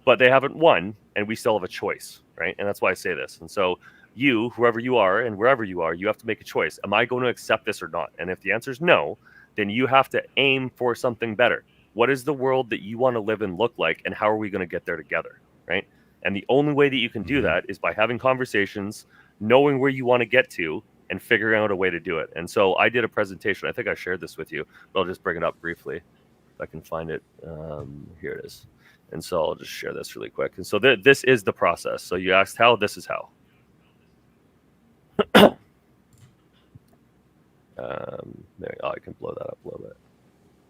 [SPEAKER 3] but they haven't won, and we still have a choice, right? And that's why I say this. And so you, whoever you are and wherever you are, you have to make a choice. Am I going to accept this or not? And if the answer is no, then you have to aim for something better. What is the world that you want to live in look like, and how are we going to get there together, right? And the only way that you can do that is by having conversations, knowing where you want to get to, and figuring out a way to do it. And so I did a presentation. I think I shared this with you, but I'll just bring it up briefly if I can find it. Here it is. And so I'll just share this really quick. And so this is the process. So you asked how, this is how. I can blow that up a little bit.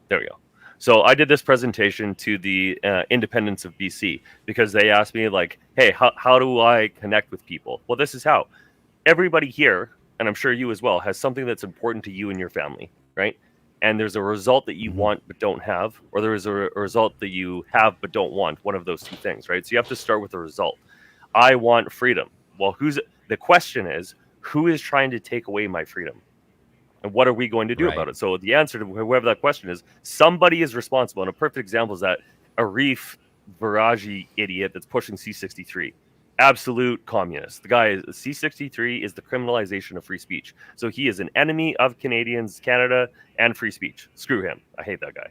[SPEAKER 3] There we go. So I did this presentation to the independents of BC because they asked me like, hey, how do I connect with people? Well, this is how. Everybody here, and I'm sure you as well, has something that's important to you and your family, right? And there's a result that you want but don't have, or there is a result that you have but don't want, one of those two things, right? So you have to start with the result. I want freedom. Well, the question is, who is trying to take away my freedom? And what are we going to do about it? So the answer to whoever that question is, somebody is responsible. And a perfect example is that Arif Viraji idiot that's pushing C63. Absolute communist. The guy is C63 is the criminalization of free speech. So he is an enemy of Canadians, Canada, and free speech. Screw him. I hate that guy.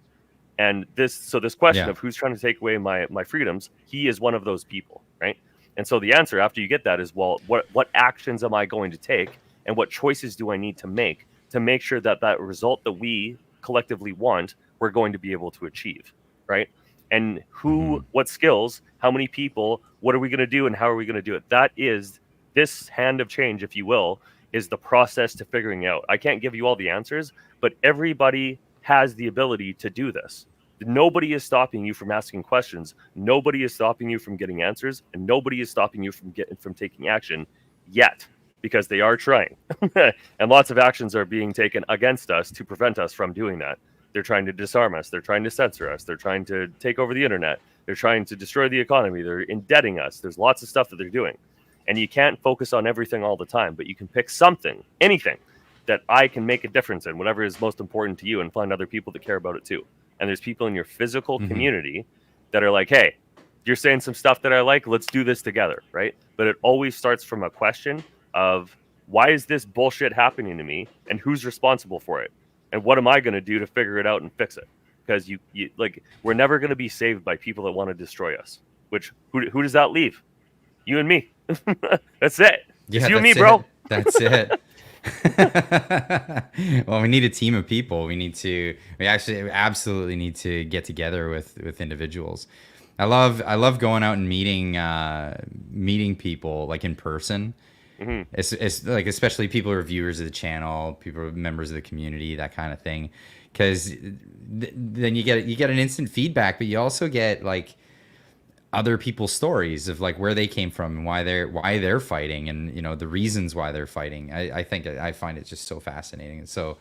[SPEAKER 3] And this question of who's trying to take away my freedoms, he is one of those people, right? And so the answer after you get that is, well, what actions am I going to take, and what choices do I need to make sure that result that we collectively want, we're going to be able to achieve, right? And what skills, how many people, what are we going to do, and how are we going to do it? That is this hand of change, if you will, is the process to figuring out. I can't give you all the answers, but everybody has the ability to do this. Nobody is stopping you from asking questions. Nobody is stopping you from getting answers, and nobody is stopping you from taking action yet, because they are trying. And lots of actions are being taken against us to prevent us from doing that. They're trying to disarm us. They're trying to censor us. They're trying to take over the internet. They're trying to destroy the economy. They're indebting us. There's lots of stuff that they're doing. And you can't focus on everything all the time, but you can pick something, anything, that I can make a difference in, whatever is most important to you, and find other people that care about it too. And there's people in your physical community that are like, hey, you're saying some stuff that I like, let's do this together, right? But it always starts from a question of, why is this bullshit happening to me, and who's responsible for it? And what am I going to do to figure it out and fix it? Because you we're never going to be saved by people that want to destroy us. Which who does that leave? You and me. That's it. It's you and me, bro.
[SPEAKER 1] That's it. Well, we need a team of people. We actually absolutely need to get together with individuals. I love going out and meeting people like in person. It's like, especially people who are viewers of the channel, people who are members of the community, that kind of thing, because then you get an instant feedback, but you also get like other people's stories of like where they came from and why they're fighting, and the reasons why they're fighting. I find it just so fascinating. And so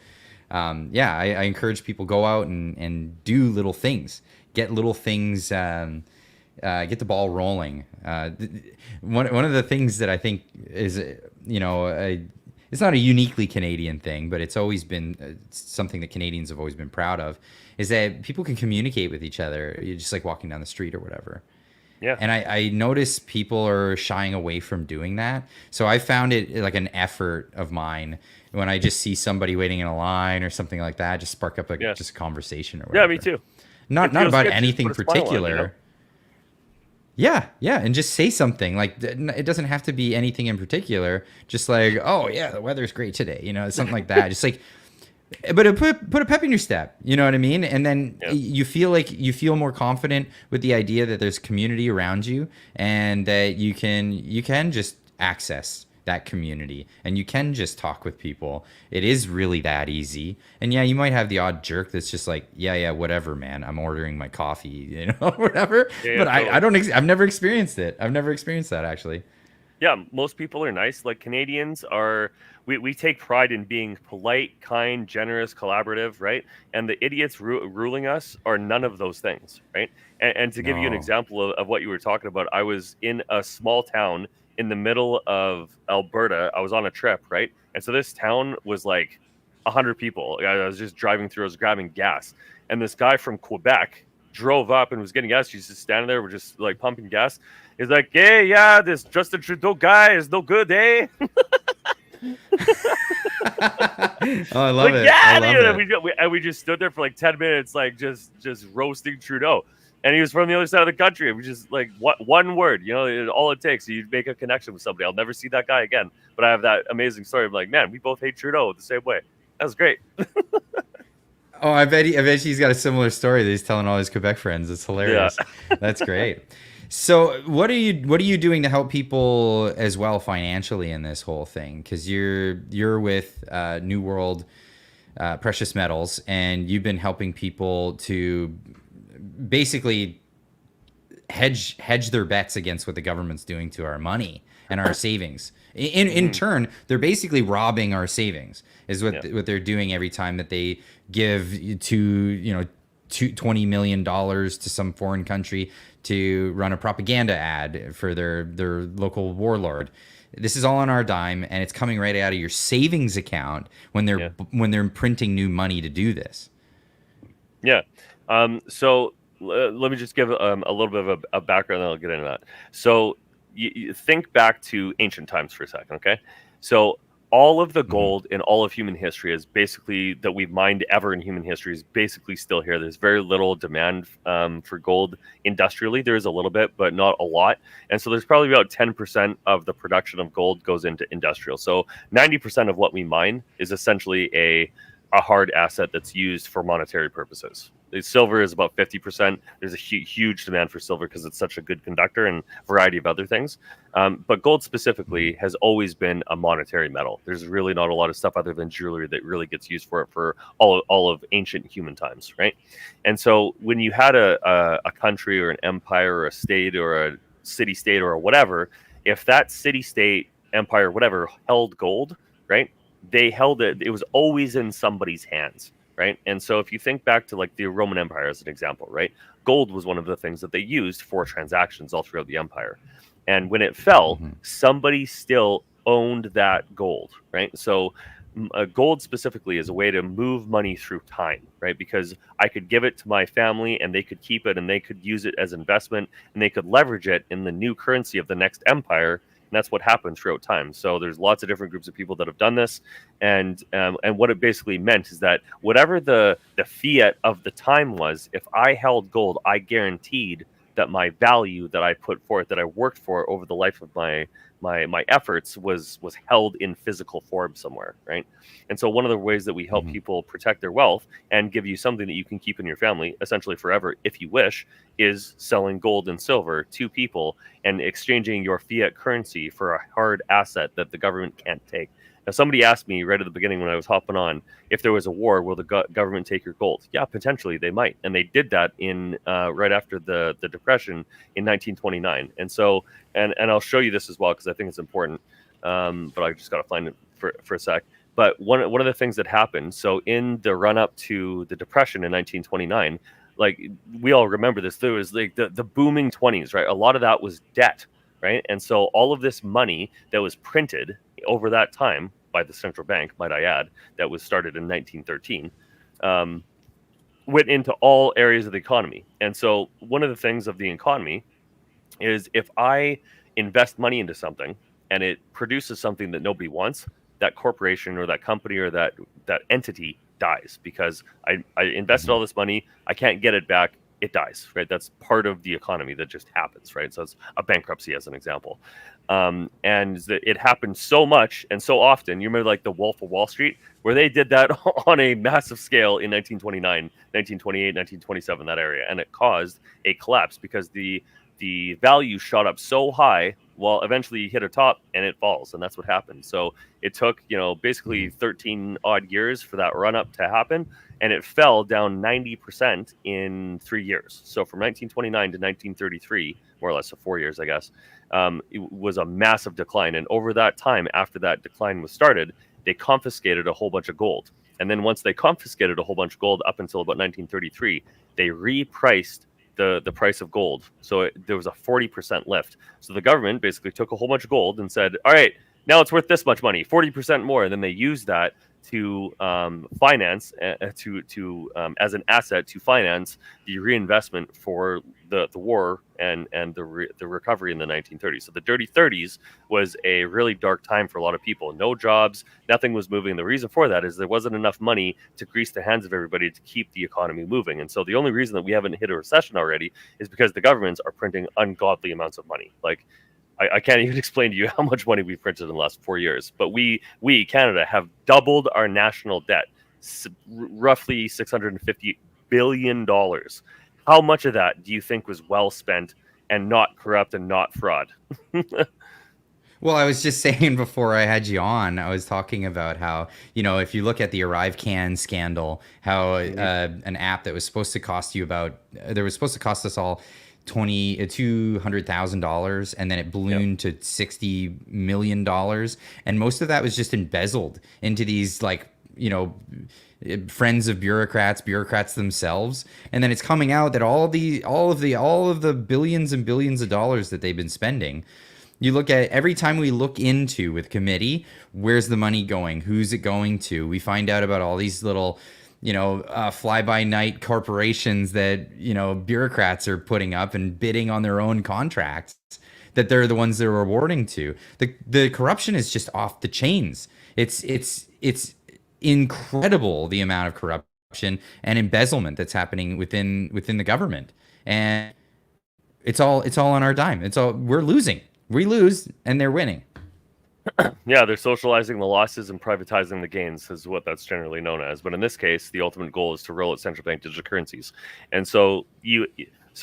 [SPEAKER 1] yeah, I encourage people, go out and do little things, get little things, get the ball rolling. One of the things that I think is, it's not a uniquely Canadian thing, but it's always been something that Canadians have always been proud of, is that people can communicate with each other, just like walking down the street or whatever.
[SPEAKER 3] Yeah.
[SPEAKER 1] And I notice people are shying away from doing that. So I found it like an effort of mine when I just see somebody waiting in a line or something like that, just spark up just a conversation or whatever.
[SPEAKER 3] Yeah, me too.
[SPEAKER 1] Not about anything particular. Yeah, and just say something. Like, it doesn't have to be anything in particular. Just like, oh yeah, the weather's great today. Something like that. Just like, but it put a pep in your step. You know what I mean? And then you feel more confident with the idea that there's community around you, and that you can just access that community, and you can just talk with people. It is really that easy. And yeah, you might have the odd jerk that's just like, yeah, whatever, man, I'm ordering my coffee, whatever. But totally. I've never experienced it. I've never experienced that, actually.
[SPEAKER 3] Yeah, most people are nice. Like, Canadians are, we take pride in being polite, kind, generous, collaborative, right? And the idiots ruling us are none of those things, right? And to give you an example of what you were talking about, I was in a small town in the middle of Alberta. I was on a trip, right? And so this town was like 100 people. I was just driving through, I was grabbing gas. And this guy from Quebec drove up and was getting gas. He's just standing there, we're just like pumping gas. He's like, hey, yeah, this Justin Trudeau guy is no good, eh?
[SPEAKER 1] I love it. Yeah,
[SPEAKER 3] and we just stood there for like 10 minutes, like just roasting Trudeau. And he was from the other side of the country. We just like one word, all it takes. You make a connection with somebody. I'll never see that guy again. But I have that amazing story. I'm like, man, we both hate Trudeau the same way. That was great.
[SPEAKER 1] Oh, I bet he's got a similar story that he's telling all his Quebec friends. It's hilarious. Yeah. That's great. So what are you doing to help people as well financially in this whole thing? Because you're with New World Precious Metals, and you've been helping people to basically hedge their bets against what the government's doing to our money and our savings. In turn, they're basically robbing our savings, is what they're doing every time that they give to $20 million to some foreign country to run a propaganda ad for their local warlord. This is all on our dime, and it's coming right out of your savings account when they're printing new money to do this.
[SPEAKER 3] Yeah. So let me just give a little bit of a background, and I'll get into that. So you think back to ancient times for a second, okay? So all of the gold in all of human history is basically, that we've mined ever in human history, is basically still here. There's very little demand for gold industrially. There is a little bit, but not a lot. And so there's probably about 10% of the production of gold goes into industrial. So 90% of what we mine is essentially a hard asset that's used for monetary purposes. Silver is about 50%. There's a huge demand for silver because it's such a good conductor and a variety of other things. But gold specifically has always been a monetary metal. There's really not a lot of stuff other than jewelry that really gets used for it for all of ancient human times, right? And so when you had a country or an empire or a state or a city-state or whatever, if that city-state, empire, whatever, held gold, right? They held it. It was always in somebody's hands, right? And so if you think back to like the Roman Empire as an example, right? Gold was one of the things that they used for transactions all throughout the empire. And when it fell, somebody still owned that gold, right? So gold specifically is a way to move money through time, right? Because I could give it to my family and they could keep it and they could use it as investment and they could leverage it in the new currency of the next empire. And that's what happened throughout time. So there's lots of different groups of people that have done this. And what it basically meant is that whatever the fiat of the time was, if I held gold, I guaranteed that my value that I put forth, that I worked for over the life of my efforts was held in physical form somewhere, right? And so one of the ways that we help people protect their wealth and give you something that you can keep in your family essentially forever if you wish is selling gold and silver to people and exchanging your fiat currency for a hard asset that the government can't take. Now, somebody asked me right at the beginning when I was hopping on, if there was a war, will the government take your gold? Yeah, potentially they might, and they did that in right after the Depression in 1929. And so, and I'll show you this as well because I think it's important. But I just got to find it for a sec. But one of the things that happened, so in the run up to the Depression in 1929, like we all remember this, there was like the booming 20s, right? A lot of that was debt, right? And so all of this money that was printed over that time by the central bank, might I add, that was started in 1913, went into all areas of the economy. And so one of the things of the economy is if I invest money into something and it produces something that nobody wants, that corporation or that company or that entity dies because I invested all this money, I can't get it back, it dies, right? That's part of the economy that just happens, right? So it's a bankruptcy as an example. And it happened so much and so often. You remember like the Wolf of Wall Street, where they did that on a massive scale in 1929, 1928, 1927, that area. And it caused a collapse because the value shot up so high, well, eventually you hit a top and it falls, and that's what happened. So it took, basically 13 odd years for that run up to happen, and it fell down 90% in 3 years. So from 1929 to 1933, more or less, so 4 years, I guess, it was a massive decline. And over that time, after that decline was started, they confiscated a whole bunch of gold. And then once they confiscated a whole bunch of gold up until about 1933, they repriced the price of gold. So there was a 40% lift. So the government basically took a whole bunch of gold and said, all right, now it's worth this much money, 40% more. And then they used that to finance, as an asset to finance the reinvestment for the war and the recovery in the 1930s. So the dirty 30s was a really dark time for a lot of people. No jobs, nothing was moving. The reason for that is there wasn't enough money to grease the hands of everybody to keep the economy moving. And so the only reason that we haven't hit a recession already is because the governments are printing ungodly amounts of money. Like, I can't even explain to you how much money we've printed in the last 4 years. But we Canada, have doubled our national debt, roughly $650 billion. How much of that do you think was well spent and not corrupt and not fraud?
[SPEAKER 1] Well, I was just saying before I had you on, I was talking about how, if you look at the ArriveCAN scandal, how an app that was supposed to cost you was supposed to cost us all $200,000, and then it ballooned to $60 million, and most of that was just embezzled into these friends of bureaucrats themselves. And then it's coming out that all of the billions and billions of dollars that they've been spending, you look at every time we look into with committee, where's the money going, who's it going to, we find out about all these little fly-by-night corporations that, bureaucrats are putting up and bidding on their own contracts, that they're the ones they're awarding to. The corruption is just off the chains. It's incredible, the amount of corruption and embezzlement that's happening within the government. And it's all on our dime. We're losing. We lose and they're winning.
[SPEAKER 3] Yeah, they're socializing the losses and privatizing the gains is what that's generally known as. But in this case, the ultimate goal is to roll out central bank digital currencies. And so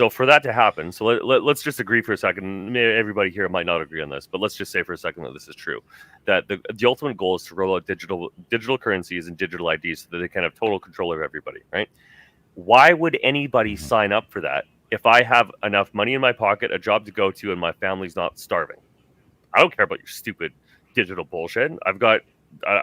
[SPEAKER 3] for that to happen, so let's just agree for a second. Maybe everybody here might not agree on this, but let's just say for a second that this is true. That the ultimate goal is to roll out digital currencies and digital IDs so that they can have total control of everybody, right? Why would anybody sign up for that if I have enough money in my pocket, a job to go to, and my family's not starving? I don't care about your stupid digital bullshit. I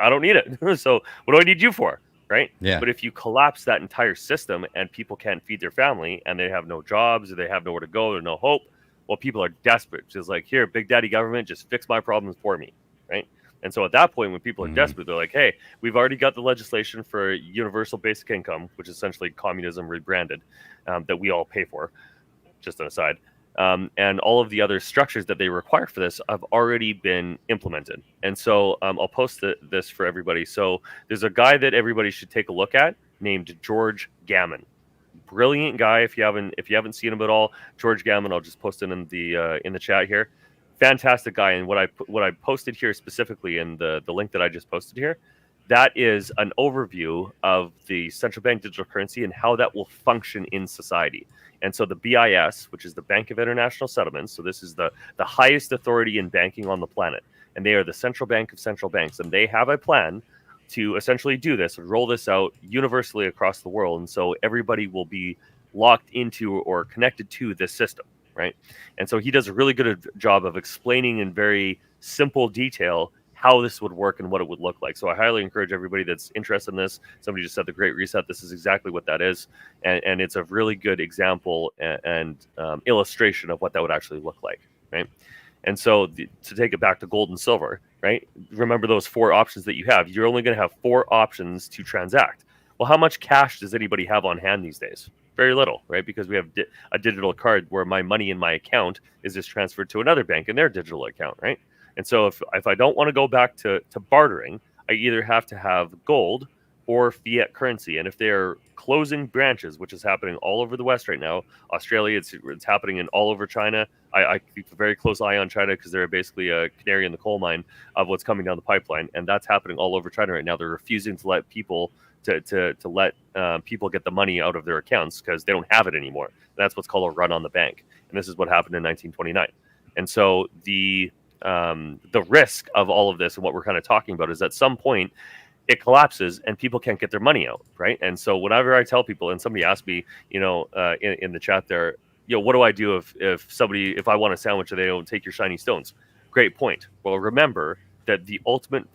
[SPEAKER 3] don't need it. So what do I need you for? Right?
[SPEAKER 1] Yeah.
[SPEAKER 3] But if you collapse that entire system and people can't feed their family and they have no jobs or they have nowhere to go or no hope, well, people are desperate. Just like, here, big daddy government, just fix my problems for me. Right? And so at that point, when people are desperate, they're like, hey, we've already got the legislation for universal basic income, which is essentially communism rebranded, that we all pay for, just an aside. And all of the other structures that they require for this have already been implemented. And so I'll post this for everybody. So there's a guy that everybody should take a look at named George Gammon. Brilliant guy. If you haven't seen him at all, George Gammon, I'll just post it in the chat here. Fantastic guy. And what I posted here specifically in the link that I just posted here, that is an overview of the central bank digital currency and how that will function in society. And so the BIS, which is the Bank of International Settlements, so this is the highest authority in banking on the planet. and they are the central bank of central banks, and they have a plan to essentially do this and roll this out universally across the world, and so everybody will be locked into or connected to this system, right? And so he does a really good job of explaining in very simple detail how this would work and what it would look like. So I highly encourage everybody that's interested in this. Somebody just said the Great Reset. This is exactly what that is, and it's a really good example and illustration of what that would actually look like, right? And so to take it back to gold and silver, right? Remember those 4 options that you have. You're only going to have 4 options to transact. Well, how much cash does anybody have on hand these days? Very little, right? Because we have a digital card where my money in my account is just transferred to another bank in their digital account, right? And so if I don't want to go back to bartering, I either have to have gold or fiat currency. And if they're closing branches, which is happening all over the West right now, Australia, it's happening in all over China. I keep a very close eye on China because they're basically a canary in the coal mine of what's coming down the pipeline. And that's happening all over China right now. They're refusing to let people let people get the money out of their accounts because they don't have it anymore. And that's what's called a run on the bank. And this is what happened in 1929. And so the risk of all of this and what we're kind of talking about is at some point it collapses and people can't get their money out, right? And so whenever I tell people, and somebody asked me, in the chat there, what do I do if I want a sandwich and they don't take your shiny stones? Great point. Well, remember that the ultimate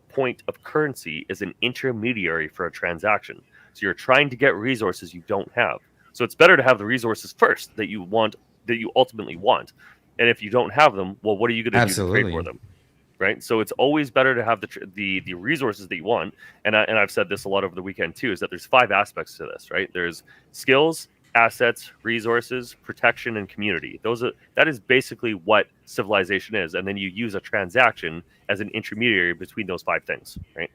[SPEAKER 3] point of currency is an intermediary for a transaction. So you're trying to get resources you don't have. So it's better to have the resources first that you ultimately want. And if you don't have them, well, what are you going to do to trade for them? Right. So it's always better to have the resources that you want. And I've said this a lot over the weekend, too, is that there's 5 aspects to this. Right. There's skills, assets, resources, protection, and community. That is basically what civilization is. And then you use a transaction as an intermediary between those 5 things. Right.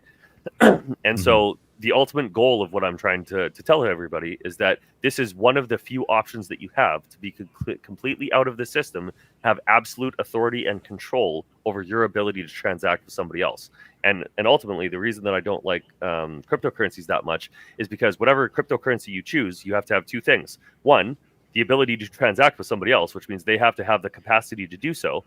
[SPEAKER 3] And so the ultimate goal of what I'm trying to tell everybody is that this is one of the few options that you have to be completely out of the system, have absolute authority and control over your ability to transact with somebody else. And ultimately, the reason that I don't like cryptocurrencies that much is because whatever cryptocurrency you choose, you have to have 2 things. One, the ability to transact with somebody else, which means they have to have the capacity to do so,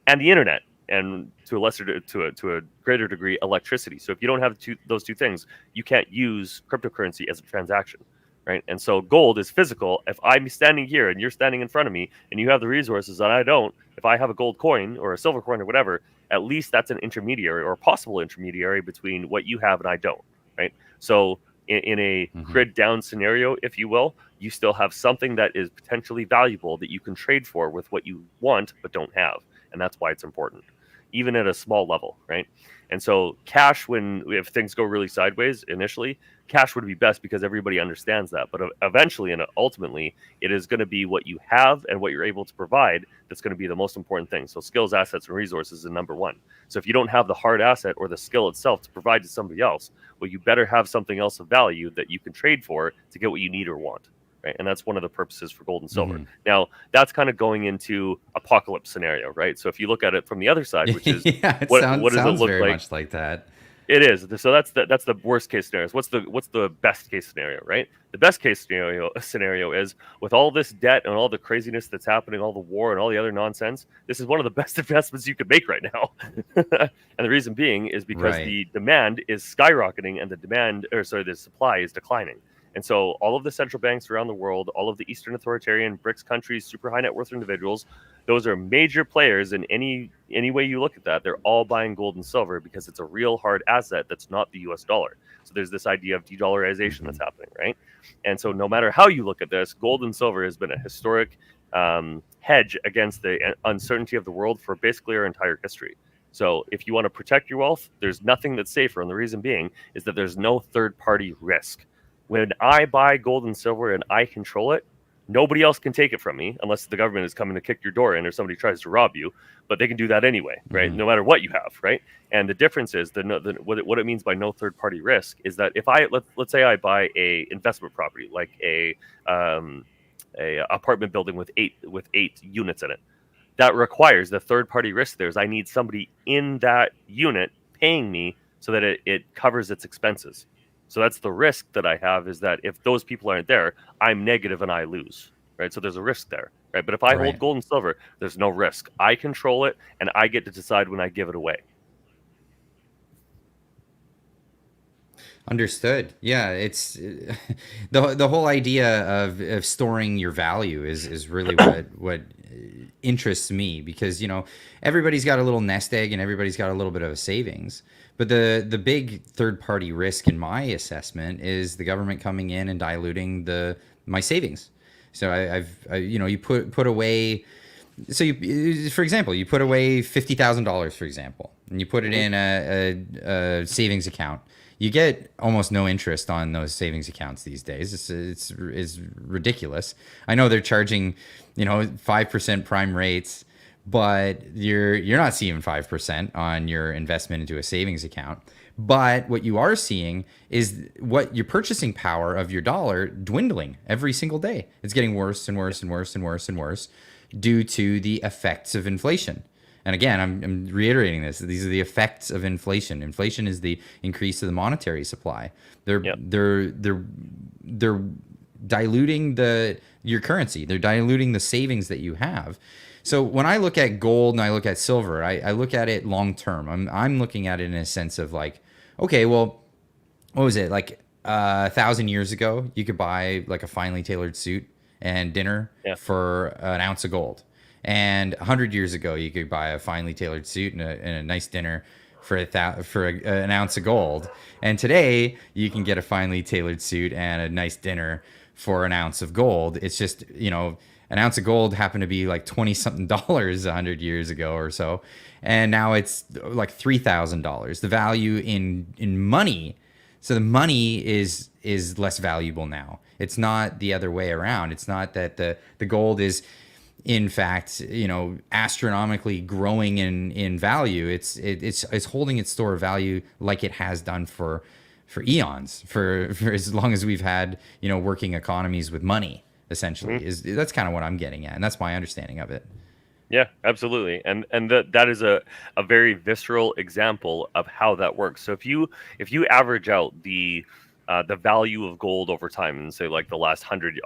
[SPEAKER 3] and the internet. And to a greater degree, electricity. So if you don't have those 2 things, you can't use cryptocurrency as a transaction, right? And so gold is physical. If I'm standing here and you're standing in front of me and you have the resources and I don't, if I have a gold coin or a silver coin or whatever, at least that's an intermediary or a possible intermediary between what you have and I don't, right? So in a grid down scenario, if you will, you still have something that is potentially valuable that you can trade for with what you want but don't have. And that's why it's important, even at a small level, right? And so cash, if things go really sideways initially, cash would be best because everybody understands that. But eventually and ultimately, it is going to be what you have and what you're able to provide that's going to be the most important thing. So skills, assets, and resources is number 1. So if you don't have the hard asset or the skill itself to provide to somebody else, well, you better have something else of value that you can trade for to get what you need or want. Right. And that's one of the purposes for gold and silver. Now, that's kind of going into apocalypse scenario, right? So if you look at it from the other side, which is what does it look
[SPEAKER 1] very
[SPEAKER 3] like?
[SPEAKER 1] Much like that.
[SPEAKER 3] It is. So that's the worst case scenario. What's the best case scenario, right? The best case scenario is with all this debt and all the craziness that's happening, all the war and all the other nonsense, this is one of the best investments you could make right now. And the reason being is because the demand is skyrocketing and the supply is declining. And so all of the central banks around the world, all of the Eastern authoritarian BRICS countries, super high net worth individuals, those are major players in any way you look at that. They're all buying gold and silver because it's a real hard asset that's not the US dollar. So there's this idea of de-dollarization that's happening, right? And so no matter how you look at this, gold and silver has been a historic hedge against the uncertainty of the world for basically our entire history. So if you want to protect your wealth, there's nothing that's safer. And the reason being is that there's no third-party risk. When I buy gold and silver and I control it, nobody else can take it from me unless the government is coming to kick your door in or somebody tries to rob you. But they can do that anyway, right? No matter what you have, right? And the difference is what it means by no third-party risk is that if let's say I buy a investment property like a apartment building with eight units in it, that requires the third-party risk. I need somebody in that unit paying me so that it covers its expenses. So that's the risk that I have, is that if those people aren't there, I'm negative and I lose, right? So there's a risk there, right? But if I hold gold and silver, there's no risk. I control it and I get to decide when I give it away,
[SPEAKER 1] Understood. Yeah, it's the whole idea of storing your value is really what interests me, because everybody's got a little nest egg and everybody's got a little bit of a savings. But the big third party risk in my assessment is the government coming in and diluting the my savings. So you put away. So for example, you put away $50,000, for example, and you put it in a savings account. You get almost no interest on those savings accounts these days. It's ridiculous. I know they're charging, 5% prime rates, but you're not seeing 5% on your investment into a savings account. But what you are seeing is what your purchasing power of your dollar dwindling every single day. It's getting worse and worse and worse and worse and worse due to the effects of inflation. And again, I'm reiterating this. These are the effects of inflation. Inflation is the increase of the monetary supply. They're diluting your currency. They're diluting the savings that you have. So when I look at gold and I look at silver, I look at it long term. I'm looking at it in a sense of like, okay, well, what was it like 1,000 years ago? You could buy like a finely tailored suit and dinner for an ounce of gold. And 100 years ago, you could buy a finely tailored suit and a nice dinner for an ounce of gold. And today, you can get a finely tailored suit and a nice dinner for an ounce of gold. It's just, an ounce of gold happened to be like 20 something dollars 100 years ago or so. And now it's like $3,000. The value in money. So the money is less valuable now. It's not the other way around. It's not that the gold is, in fact, astronomically growing in value. It's holding its store of value like it has done for eons, for as long as we've had working economies with money. Essentially, that's kind of what I'm getting at, and that's my understanding of it.
[SPEAKER 3] Yeah, absolutely, and that is a very visceral example of how that works. So if you average out the value of gold over time, and say like the last 100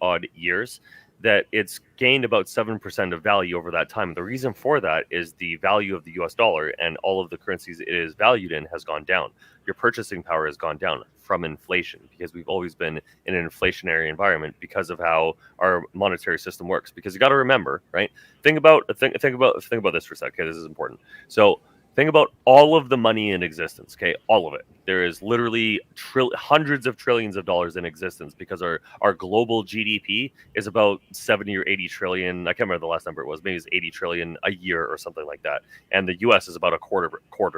[SPEAKER 3] odd years, that it's gained about 7% of value over that time. The reason for that is the value of the US dollar and all of the currencies it is valued in has gone down. Your purchasing power has gone down from inflation, because we've always been in an inflationary environment because of how our monetary system works. Because you got to remember, right? Think about this for a second. Okay, this is important. So think about all of the money in existence, okay? All of it. There is literally hundreds of trillions of dollars in existence, because our global GDP is about 70 or 80 trillion. I can't remember the last number it was. Maybe it's 80 trillion a year or something like that. And the US is about a quarter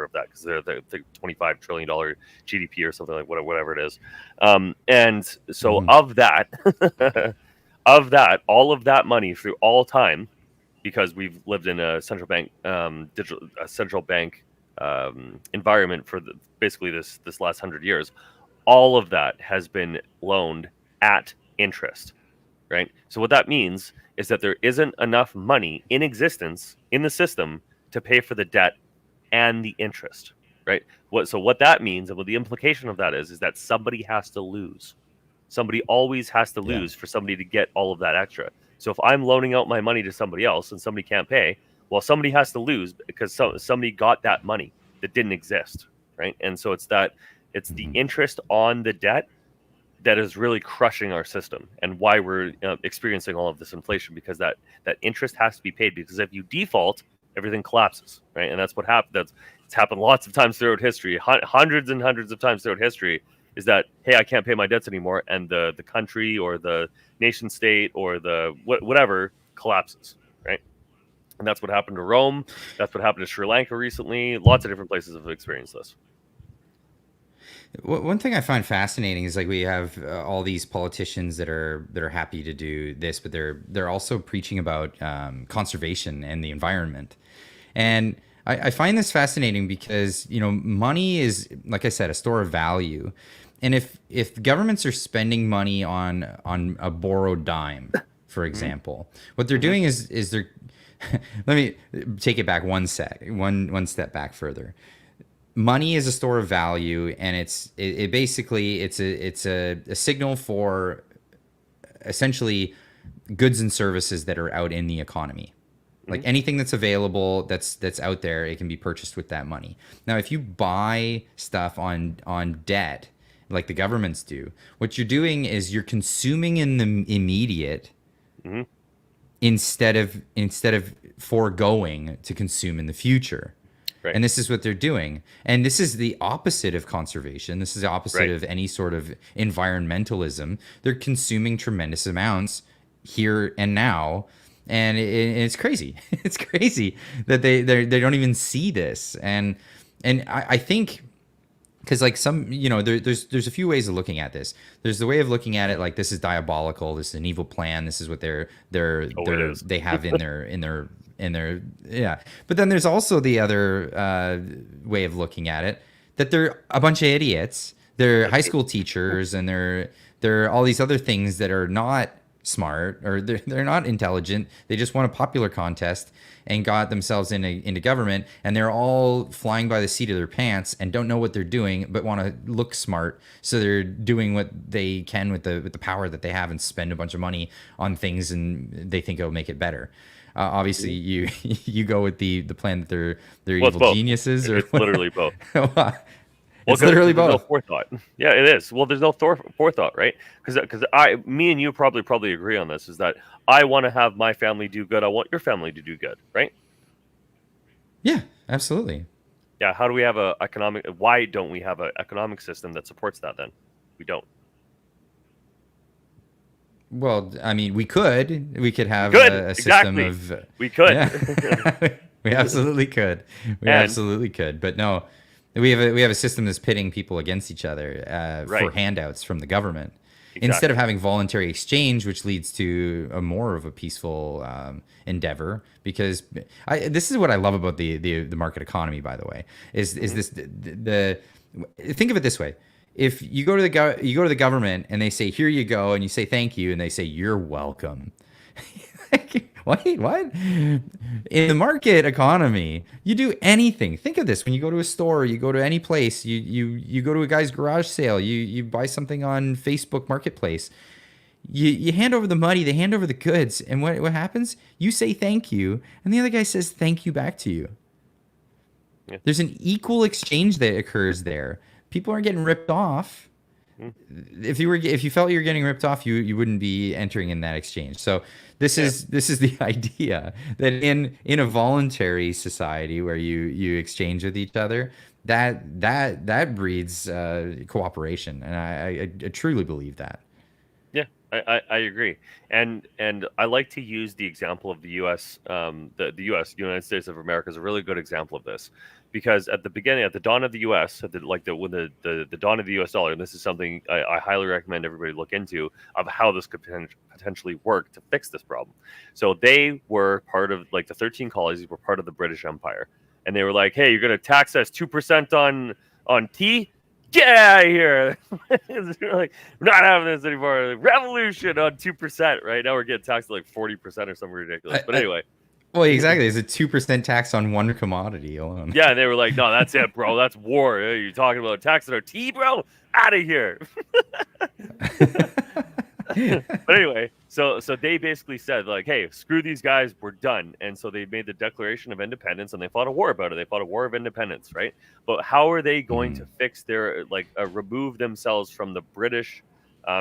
[SPEAKER 3] of that, because they're the $25 trillion GDP or something like whatever it is. And so of that, all of that money through all time, because we've lived in a central bank environment for basically this last 100 years, all of that has been loaned at interest, right? So what that means is that there isn't enough money in existence in the system to pay for the debt and the interest, right? What that means, and what the implication of that is that somebody has to lose. Somebody always has to lose for somebody to get all of that extra. So if I'm loaning out my money to somebody else and somebody can't pay, well, somebody has to lose because somebody got that money that didn't exist, right? And so it's the interest on the debt that is really crushing our system, and why we're experiencing all of this inflation, because that interest has to be paid. Because if you default, everything collapses, right? And that's what happened. It's happened lots of times throughout history, hundreds and hundreds of times throughout history. Is that, hey, I can't pay my debts anymore, and the country or the nation state or the whatever collapses, right? And that's what happened to Rome. That's what happened to Sri Lanka recently. Lots of different places have experienced this.
[SPEAKER 1] One thing I find fascinating is like we have all these politicians that are happy to do this, but they're also preaching about conservation and the environment. And I find this fascinating because money is, like I said, a store of value. And if governments are spending money on a borrowed dime, for example, what they're doing is they're let me take it back one step back further. Money is a store of value, and it basically it's a signal for essentially goods and services that are out in the economy. Like anything that's available, that's out there, it can be purchased with that money. Now, if you buy stuff on debt, like the governments do, what you're doing is you're consuming in the immediate instead of foregoing to consume in the future.
[SPEAKER 3] Right.
[SPEAKER 1] And this is what they're doing. And this is the opposite of conservation. This is the opposite of any sort of environmentalism. They're consuming tremendous amounts here and now. And it's crazy. It's crazy that they don't even see this. And I think, because like some, there's a few ways of looking at this. There's the way of looking at it like this is diabolical. This is an evil plan. This is what they have in their yeah. But then there's also the other way of looking at it, that they're a bunch of idiots. They're high school teachers, and they're all these other things that are not smart, or they're not intelligent. They just won a popular contest and got themselves into government, and they're all flying by the seat of their pants and don't know what they're doing, but want to look smart. So they're doing what they can with the power that they have and spend a bunch of money on things, and they think it'll make it better. Obviously, you go with the plan that they're evil geniuses, or
[SPEAKER 3] it's literally both.
[SPEAKER 1] It's literally both.
[SPEAKER 3] No forethought. Yeah, it is. Well, there's no forethought, right? Because me and you probably agree on this. Is that I want to have my family do good. I want your family to do good, right?
[SPEAKER 1] Yeah, absolutely.
[SPEAKER 3] Yeah. How do we have a economic? Why don't we have an economic system that supports that? Then we don't.
[SPEAKER 1] Well, I mean, we could have a system of.
[SPEAKER 3] We could.
[SPEAKER 1] Yeah. We absolutely could. Absolutely could. But no. We have a system that's pitting people against each other for handouts from the government, instead of having voluntary exchange, which leads to more of a peaceful endeavor. Because this is what I love about the market economy, by the way, is this think of it this way: if you go to the government and they say, "Here you go," and you say thank you, and they say, "You're welcome." Wait, what? In the market economy, you do anything. Think of this: when you go to a store, you go to any place, you go to a guy's garage sale, you buy something on Facebook Marketplace, you hand over the money, they hand over the goods, and what happens? You say thank you, and the other guy says thank you back to you. Yeah. There's an equal exchange that occurs there. People aren't getting ripped off. If you felt you were getting ripped off, you wouldn't be entering in that exchange. So this is the idea that in a voluntary society where you exchange with each other, that breeds cooperation, and I truly believe that.
[SPEAKER 3] Yeah, I agree, and I like to use the example of the U.S. The United States of America is a really good example of this. Because at the dawn of the U.S., when the dawn of the U.S. dollar, and this is something I highly recommend everybody look into, of how this could potentially work to fix this problem. So they were part of, like, the 13 colonies were part of the British Empire, and they were like, "Hey, you're going to tax us 2% on tea? Get out of here!" They're like, "We're not having this anymore. Revolution on 2%." Right now, we're getting taxed at like 40% or something ridiculous. But anyway.
[SPEAKER 1] Well, exactly. It's a 2% tax on one commodity alone.
[SPEAKER 3] Yeah, and they were like, "No, that's it, bro. That's war. You're talking about taxing our tea, bro? Out of here." But anyway, so they basically said, like, "Hey, screw these guys. We're done." And so they made the Declaration of Independence, and they fought a war about it. They fought a war of independence, right? But how are they going to fix their remove themselves from the British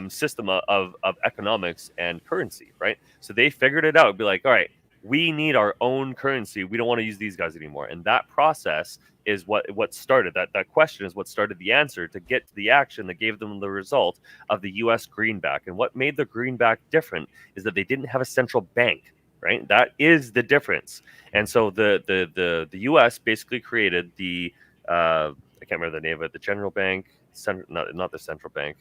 [SPEAKER 3] system of economics and currency, right? So they figured it out. Be like, "All right, we need our own currency. We don't want to use these guys anymore." And that process is what started that question, is what started the answer to get to the action that gave them the result of the U.S. greenback. And what made the greenback different is that they didn't have a central bank, right? That is the difference. And so the U.S. basically created the I can't remember the name of it, the General Bank, not the Central Bank.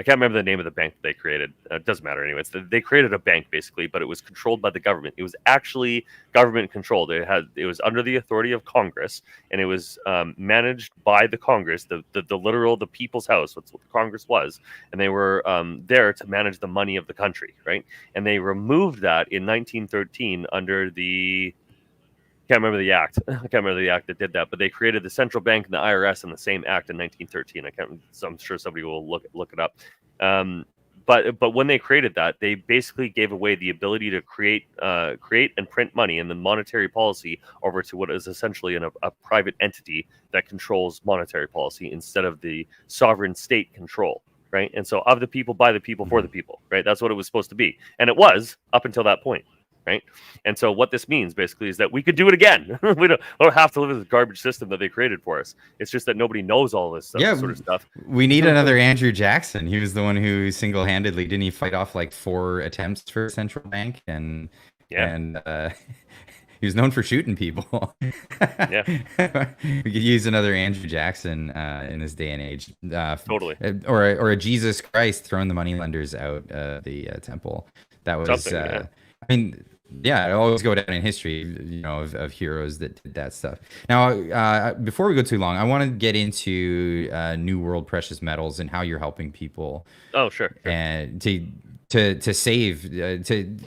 [SPEAKER 3] I can't remember the name of the bank that they created. It doesn't matter anyway. They created a bank, basically, but it was controlled by the government. It was actually government controlled. It was under the authority of Congress, and it was managed by the Congress, the literal, the people's house. That's what the Congress was. And they were there to manage the money of the country, right? And they removed that in 1913 under the... can't remember the act. I can't remember the act that did that, but they created the central bank and the IRS in the same act in 1913. So I'm sure somebody will look it up. but when they created that, they basically gave away the ability to create and print money and the monetary policy over to what is essentially a private entity that controls monetary policy instead of the sovereign state control, right? And so of the people, by the people, for the people, right? That's what it was supposed to be, and it was up until that point. Right. And so what this means basically is that we could do it again. we don't have to live with this garbage system that they created for us. It's just that nobody knows all this stuff, sort of stuff.
[SPEAKER 1] We need another Andrew Jackson. He was the one who single-handedly, didn't he fight off like 4 attempts for a central bank? And he was known for shooting people.
[SPEAKER 3] Yeah.
[SPEAKER 1] We could use another Andrew Jackson in this day and age.
[SPEAKER 3] Totally.
[SPEAKER 1] Or a Jesus Christ throwing the moneylenders out the temple. That was, I mean, yeah, I always go down in history, you know, of heroes that did that stuff. Now, before we go too long, I want to get into New World Precious Metals and how you're helping people.
[SPEAKER 3] Oh, sure.
[SPEAKER 1] And to save, you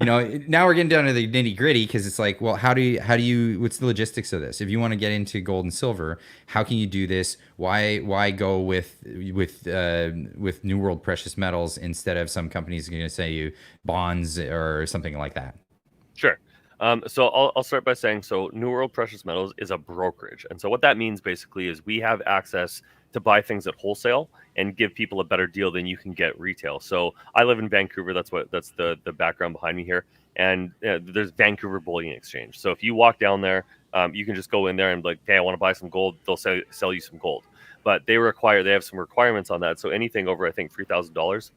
[SPEAKER 1] know, now we're getting down to the nitty gritty, because it's like, well, how do you, what's the logistics of this? If you want to get into gold and silver, how can you do this? Why go with New World Precious Metals instead of some companies are going to say you bonds or something like that?
[SPEAKER 3] Sure. So I'll start by saying, so New World Precious Metals is a brokerage. And so what that means basically is we have access to buy things at wholesale and give people a better deal than you can get retail. So I live in Vancouver. That's the background behind me here. And there's Vancouver Bullion Exchange. So if you walk down there, you can just go in there and be like, hey, I want to buy some gold. They'll sell you some gold. But they have some requirements on that. So anything over, I think, $3,000,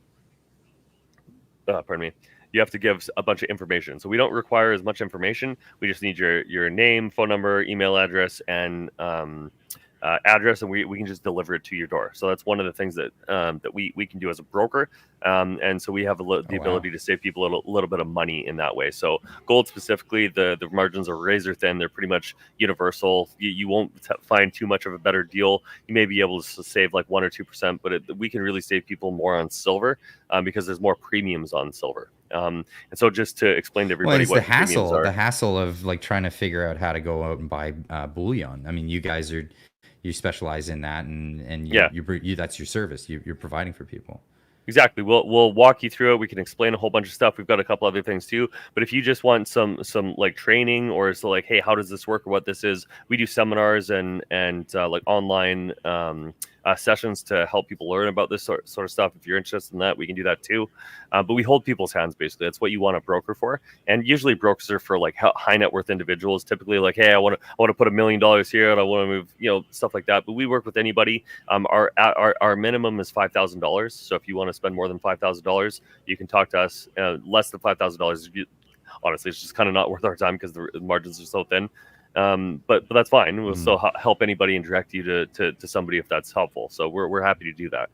[SPEAKER 3] pardon me, you have to give a bunch of information. So we don't require as much information. We just need your name, phone number, email address, and address, and we can just deliver it to your door. So that's one of the things that we can do as a broker, and so we have the ability to save people a little bit of money in that way. So gold specifically, the margins are razor thin. They're pretty much universal. You won't find too much of a better deal. You may be able to save like 1 or 2%, but we can really save people more on silver because there's more premiums on silver. And so just to explain to everybody,
[SPEAKER 1] well, it's
[SPEAKER 3] what
[SPEAKER 1] the hassle of like trying to figure out how to go out and buy bullion. I mean, you specialize in that, and you that's your service you're providing for people.
[SPEAKER 3] Exactly. We'll walk you through it. We can explain a whole bunch of stuff. We've got a couple other things too. But if you just want some like training, or it's like, hey, how does this work, or what this is, we do seminars and like online sessions to help people learn about this sort of stuff. If you're interested in that, we can do that too. But we hold people's hands, basically. That's what you want a broker for. And usually brokers are for like high net worth individuals. Typically, like, hey, I want to put $1 million here, and I want to move, you know, stuff like that. But we work with anybody. Our minimum is $5,000. So if you want to spend more than $5,000, you can talk to us. Less than $5,000, honestly, it's just kind of not worth our time because the margins are so thin. But that's fine. We'll still help anybody and direct you to somebody if that's helpful. So we're happy to do that.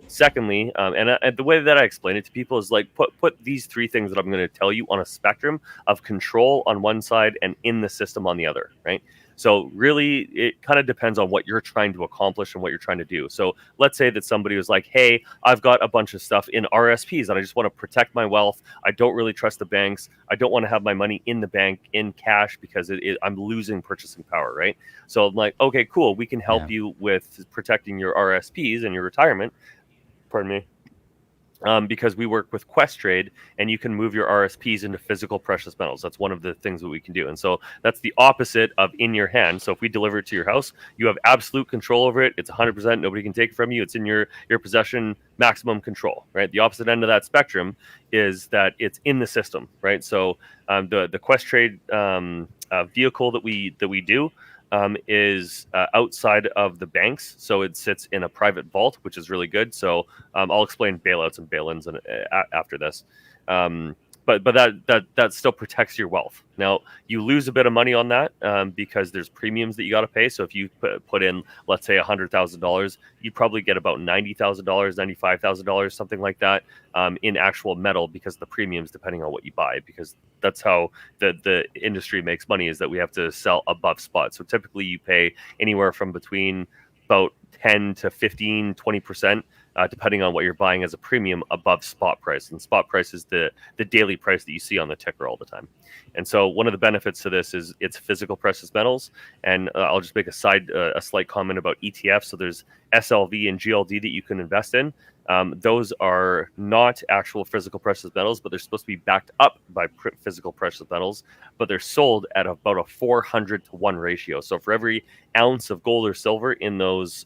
[SPEAKER 3] Secondly, and the way that I explain it to people is like put these 3 things that I'm going to tell you on a spectrum of control on one side and in the system on the other, right? So really, it kind of depends on what you're trying to accomplish and what you're trying to do. So let's say that somebody was like, hey, I've got a bunch of stuff in RSPs and I just want to protect my wealth. I don't really trust the banks. I don't want to have my money in the bank in cash because I'm losing purchasing power, right? So I'm like, okay, cool. We can help you with protecting your RSPs and your retirement. Pardon me. Because we work with Questrade, and you can move your RSPs into physical precious metals. That's one of the things that we can do. And so that's the opposite of in your hand. So if we deliver it to your house, you have absolute control over it. It's 100%. Nobody can take it from you. It's in your possession, maximum control, right? The opposite end of that spectrum is that it's in the system, right? So the Questrade vehicle that we do is outside of the banks, so it sits in a private vault, which is really good. So I'll explain bailouts and bail-ins after this. But that still protects your wealth. Now, you lose a bit of money on that because there's premiums that you got to pay. So if you put in, let's say, $100,000, you probably get about $90,000, $95,000, something like that in actual metal because of the premiums, depending on what you buy. Because that's how the industry makes money, is that we have to sell above spot. So typically you pay anywhere from between about 10 to 15, 20%. Depending on what you're buying as a premium above spot price. And spot price is the daily price that you see on the ticker all the time. And so one of the benefits to this is it's physical precious metals. And I'll just make a slight comment about ETFs. So there's SLV and GLD that you can invest in. those are not actual physical precious metals, but they're supposed to be backed up by physical precious metals, but they're sold at about a 400-to-1 ratio. So for every ounce of gold or silver in those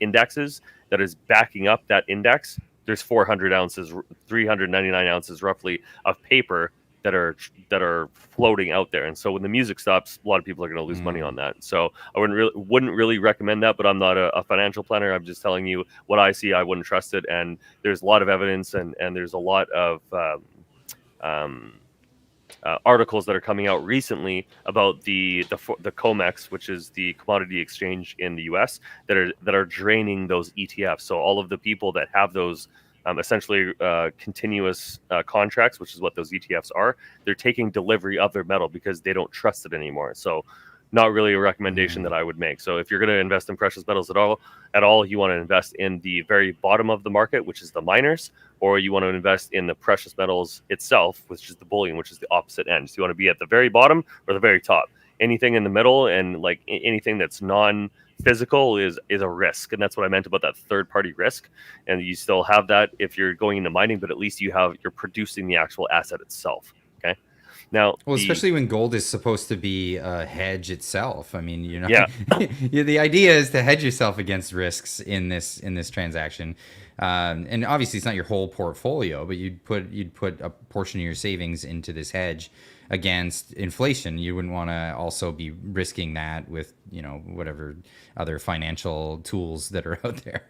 [SPEAKER 3] indexes that is backing up that index, there's 400 ounces, 399 ounces roughly of paper that are floating out there. And so when the music stops, a lot of people are going to lose money on that. So I wouldn't really recommend that, but I'm not a financial planner. I'm just telling you what I see. I wouldn't trust it. And there's a lot of evidence and there's a lot of articles that are coming out recently about the COMEX, which is the commodity exchange in the US, that are draining those ETFs. So all of the people that have those essentially continuous contracts, which is what those ETFs are, they're taking delivery of their metal because they don't trust it anymore. So not really a recommendation that I would make. So if you're going to invest in precious metals at all, you want to invest in the very bottom of the market, which is the miners, or you want to invest in the precious metals itself, which is the bullion, which is the opposite end. So you want to be at the very bottom or the very top. Anything in the middle and like anything that's non-physical is a risk. And that's what I meant about that third-party risk. And you still have that if you're going into mining, but at least you're producing the actual asset itself. Okay. Now,
[SPEAKER 1] especially when gold is supposed to be a hedge itself. I mean,
[SPEAKER 3] yeah.
[SPEAKER 1] The idea is to hedge yourself against risks in this transaction. And obviously, it's not your whole portfolio, but you'd put a portion of your savings into this hedge against inflation. You wouldn't want to also be risking that with whatever other financial tools that are out there.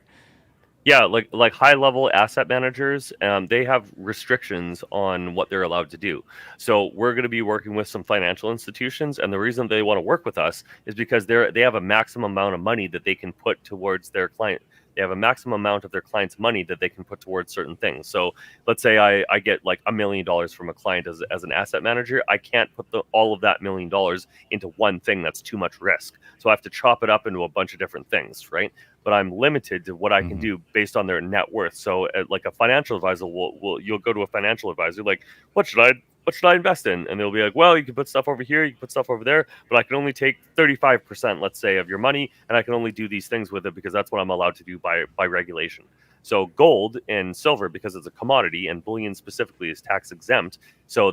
[SPEAKER 3] Yeah, like high level asset managers, they have restrictions on what they're allowed to do. So we're going to be working with some financial institutions, and the reason they want to work with us is because they have a maximum amount of money that they can put towards their client. They have a maximum amount of their client's money that they can put towards certain things. So let's say I get like $1 million from a client as an asset manager. I can't put all of that $1 million into one thing. That's too much risk. So I have to chop it up into a bunch of different things, right? But I'm limited to what I can do based on their net worth. So like a financial advisor you'll go to a financial advisor, like, what should I invest in? And they'll be like, well, you can put stuff over here, you can put stuff over there, but I can only take 35%, let's say, of your money, and I can only do these things with it because that's what I'm allowed to do by regulation. So gold and silver, because it's a commodity, and bullion specifically is tax exempt. So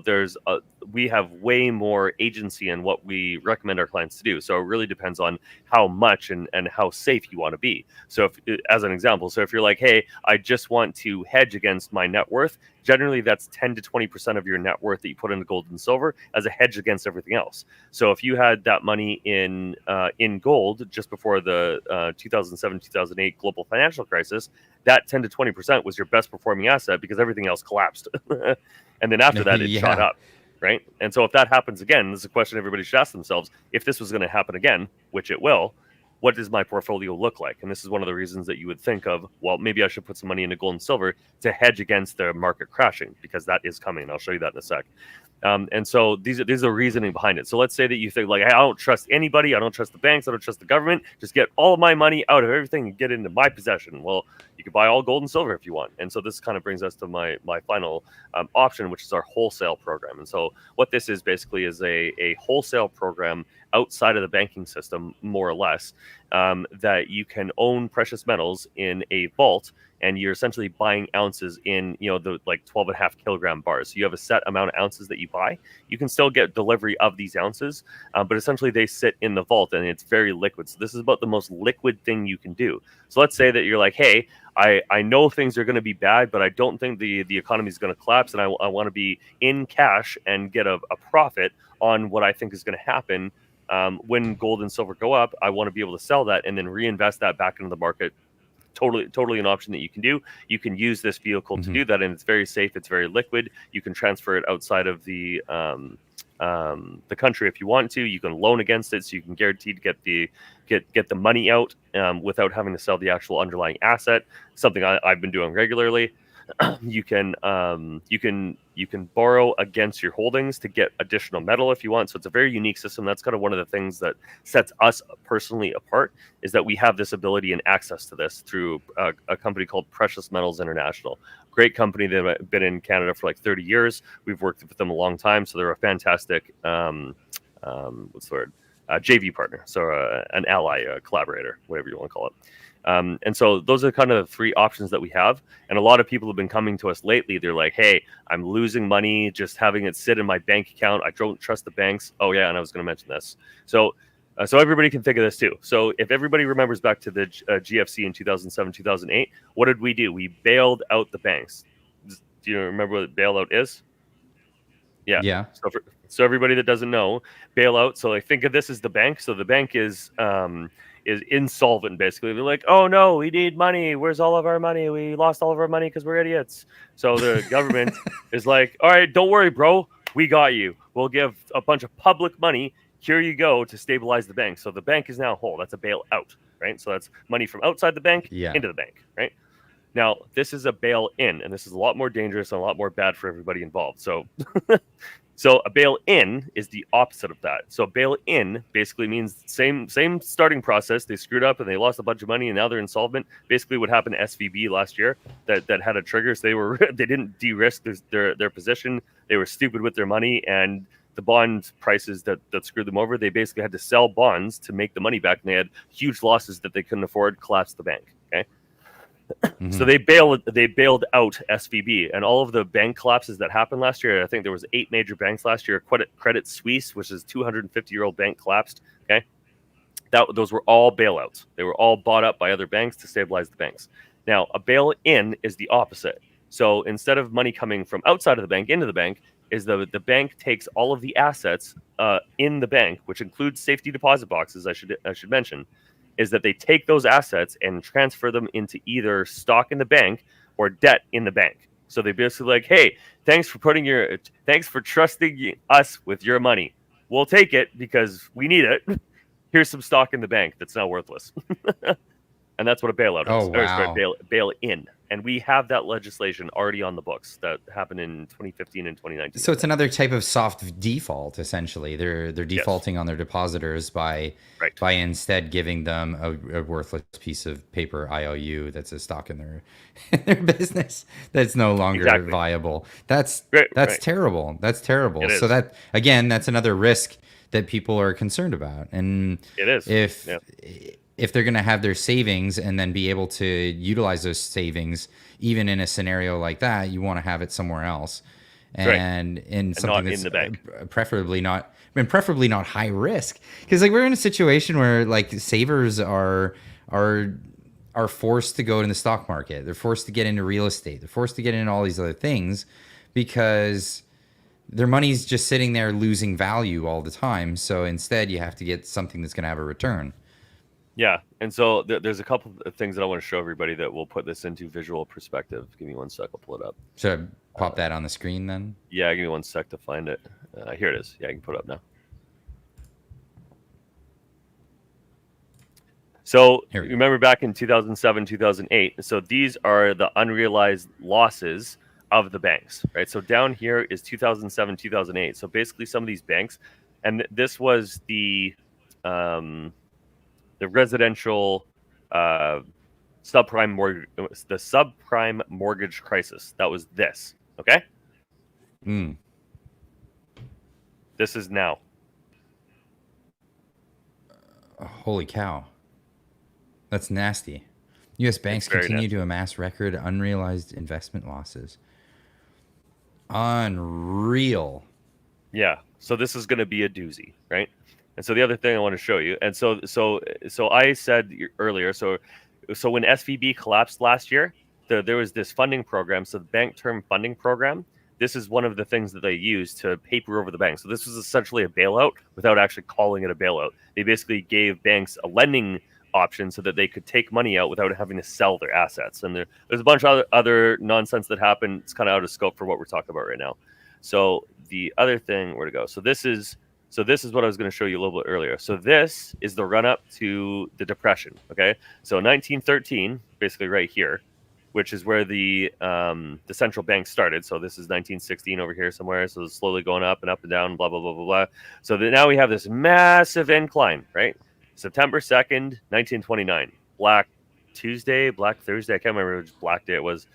[SPEAKER 3] we have way more agency in what we recommend our clients to do. So it really depends on how much and how safe you want to be. So as an example, if you're like, hey, I just want to hedge against my net worth, generally that's 10 to 20% of your net worth that you put into gold and silver as a hedge against everything else. So if you had that money in gold just before the 2007-2008 global financial crisis, that 10 to 20% was your best performing asset because everything else collapsed. And then after that, it shot up, right? And so if that happens again, this is a question everybody should ask themselves. If this was going to happen again, which it will, what does my portfolio look like? And this is one of the reasons that you would think of, well, maybe I should put some money into gold and silver to hedge against the market crashing, because that is coming. I'll show you that in a sec. And so these are the reasoning behind it. So let's say that you think, like, hey, I don't trust anybody. I don't trust the banks. I don't trust the government. Just get all of my money out of everything and get it into my possession. Well, you can buy all gold and silver if you want. And so this kind of brings us to my final option, which is our wholesale program. And so what this is basically is a wholesale program outside of the banking system, more or less, that you can own precious metals in a vault, and you're essentially buying ounces in, the like 12.5 kilogram bars. So you have a set amount of ounces that you buy. You can still get delivery of these ounces, but essentially they sit in the vault and it's very liquid. So this is about the most liquid thing you can do. So let's say that you're like, hey, I know things are going to be bad, but I don't think the economy is going to collapse, and I want to be in cash and get a profit on what I think is going to happen. When gold and silver go up, I want to be able to sell that and then reinvest that back into the market. Totally an option that you can do. You can use this vehicle to do that, and it's very safe. It's very liquid. You can transfer it outside of the country if you want to. You can loan against it, so you can guarantee to get the money out without having to sell the actual underlying asset. Something I've been doing regularly. You can borrow against your holdings to get additional metal if you want. So it's a very unique system. That's kind of one of the things that sets us personally apart, is that we have this ability and access to this through a company called Precious Metals International. Great company. They've been in Canada for like 30 years. We've worked with them a long time. So they're a fantastic, JV partner. So an ally, a collaborator, whatever you want to call it. And so those are kind of the three options that we have. And a lot of people have been coming to us lately. They're like, hey, I'm losing money just having it sit in my bank account. I don't trust the banks. Oh, yeah. And I was going to mention this. So everybody can think of this too. So if everybody remembers back to the GFC in 2007, 2008, what did we do? We bailed out the banks. Do you remember what bailout is? Yeah.
[SPEAKER 1] Yeah.
[SPEAKER 3] So everybody that doesn't know, bailout. So like think of this as the bank. So the bank is insolvent basically. They're like, oh no, we need money. Where's all of our money? We lost all of our money because we're idiots. So the government is like, all right, don't worry, bro. We got you. We'll give a bunch of public money. Here you go to stabilize the bank. So the bank is now whole. That's a bailout, right? So that's money from outside the bank into the bank, right? Now, this is a bail-in, and this is a lot more dangerous and a lot more bad for everybody involved. So so a bail-in is the opposite of that. So bail-in basically means same starting process. They screwed up and they lost a bunch of money and now they're insolvent. Basically what happened to SVB last year that had a trigger. So they didn't de-risk their position. They were stupid with their money, and the bond prices that screwed them over, they basically had to sell bonds to make the money back, and they had huge losses that they couldn't afford, collapsed the bank. Okay. Mm-hmm. So they bailed out SVB, and all of the bank collapses that happened last year. I think there was 8 major banks last year. Credit Suisse, which is 250-year-old bank, collapsed. Okay, those were all bailouts. They were all bought up by other banks to stabilize the banks. Now, a bail-in is the opposite. So instead of money coming from outside of the bank into the bank, is the bank takes all of the assets in the bank, which includes safety deposit boxes. I should mention. Is that they take those assets and transfer them into either stock in the bank or debt in the bank. So they basically like, hey, thanks for trusting us with your money. We'll take it because we need it. Here's some stock in the bank that's now worthless. And that's what a bailout is.
[SPEAKER 1] Oh, wow.
[SPEAKER 3] Bail in. And we have that legislation already on the books that happened in 2015 and 2019.
[SPEAKER 1] So it's another type of soft default, essentially. They're defaulting on their depositors by instead giving them a worthless piece of paper IOU that's a stock in their business that's no longer viable. That's terrible. That's terrible. So that's another risk that people are concerned about. And
[SPEAKER 3] it is.
[SPEAKER 1] If they're going to have their savings and then be able to utilize those savings, even in a scenario like that, you want to have it somewhere else, and in something that's
[SPEAKER 3] in the bank.
[SPEAKER 1] preferably not high risk. Because like we're in a situation where like savers are forced to go in the stock market. They're forced to get into real estate. They're forced to get into all these other things because their money's just sitting there losing value all the time. So instead, you have to get something that's going to have a return.
[SPEAKER 3] Yeah, and so there's a couple of things that I want to show everybody that will put this into visual perspective. Give me 1 sec, I'll pull it up.
[SPEAKER 1] Should I pop that on the screen then?
[SPEAKER 3] Yeah, give me 1 sec to find it. Here it is. Yeah, I can put it up now. So remember back in 2007, 2008. So these are the unrealized losses of the banks, right? So down here is 2007, 2008. So basically some of these banks, and this was the residential subprime mortgage crisis. That was this. Okay. This is now.
[SPEAKER 1] Holy cow. That's nasty. U.S. banks continue to amass record unrealized investment losses. Unreal.
[SPEAKER 3] Yeah. So this is going to be a doozy, right? And so the other thing I want to show you, and so I said earlier, so when SVB collapsed last year, there was this funding program, so the Bank Term Funding Program. This is one of the things that they use to paper over the bank. So this was essentially a bailout without actually calling it a bailout. They basically gave banks a lending option so that they could take money out without having to sell their assets. And there's a bunch of other nonsense that happened. It's kind of out of scope for what we're talking about right now. So the other thing, where to go? So this is what I was going to show you a little bit earlier. So this is the run up to the Depression. Okay. So 1913, basically right here, which is where the central bank started. So this is 1916 over here somewhere. So it's slowly going up and down, blah, blah, blah, blah, blah. So now we have this massive incline, right? September 2nd, 1929, Black Tuesday, Black Thursday. I can't remember which Black day it was.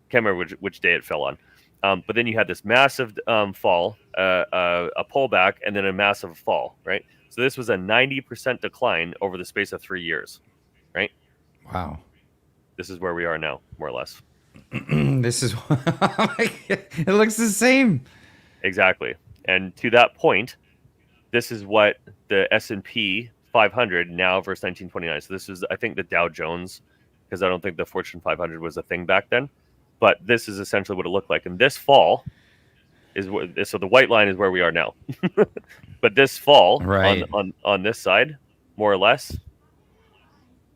[SPEAKER 3] Can't remember which day it fell on. But then you had this massive fall, a pullback, and then a massive fall, right? So this was a 90% decline over the space of 3 years, right?
[SPEAKER 1] Wow.
[SPEAKER 3] This is where we are now, more or less.
[SPEAKER 1] This is it looks the same.
[SPEAKER 3] Exactly. And to that point, this is what the S&P 500 now versus 1929. So this is, I think, the Dow Jones, because I don't think the Fortune 500 was a thing back then. But this is essentially what it looked like. And this fall is what. So the white line is where we are now. But this fall
[SPEAKER 1] Right.
[SPEAKER 3] on this side, more or less,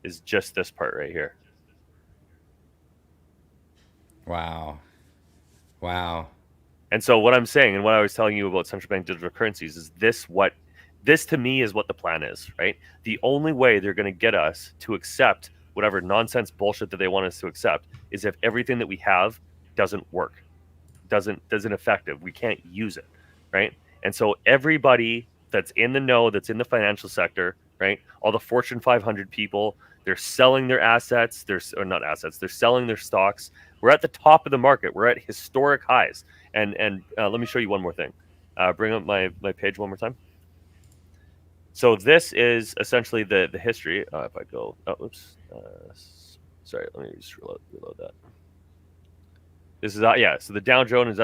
[SPEAKER 3] is just this part right here.
[SPEAKER 1] Wow. Wow.
[SPEAKER 3] And so what I'm saying, and what I was telling you about central bank digital currencies, is this to me is what the plan is, right? The only way they're going to get us to accept whatever nonsense bullshit that they want us to accept is if everything that we have doesn't work, doesn't effective. We can't use it, right? And so everybody that's in the know, that's in the financial sector, right? All the Fortune 500 people, they're selling their assets. They're selling their stocks. We're at the top of the market. We're at historic highs. And let me show you one more thing. Bring up my page one more time. So this is essentially the history. If I go, oops, sorry, let me just reload that. This is so the Dow Jones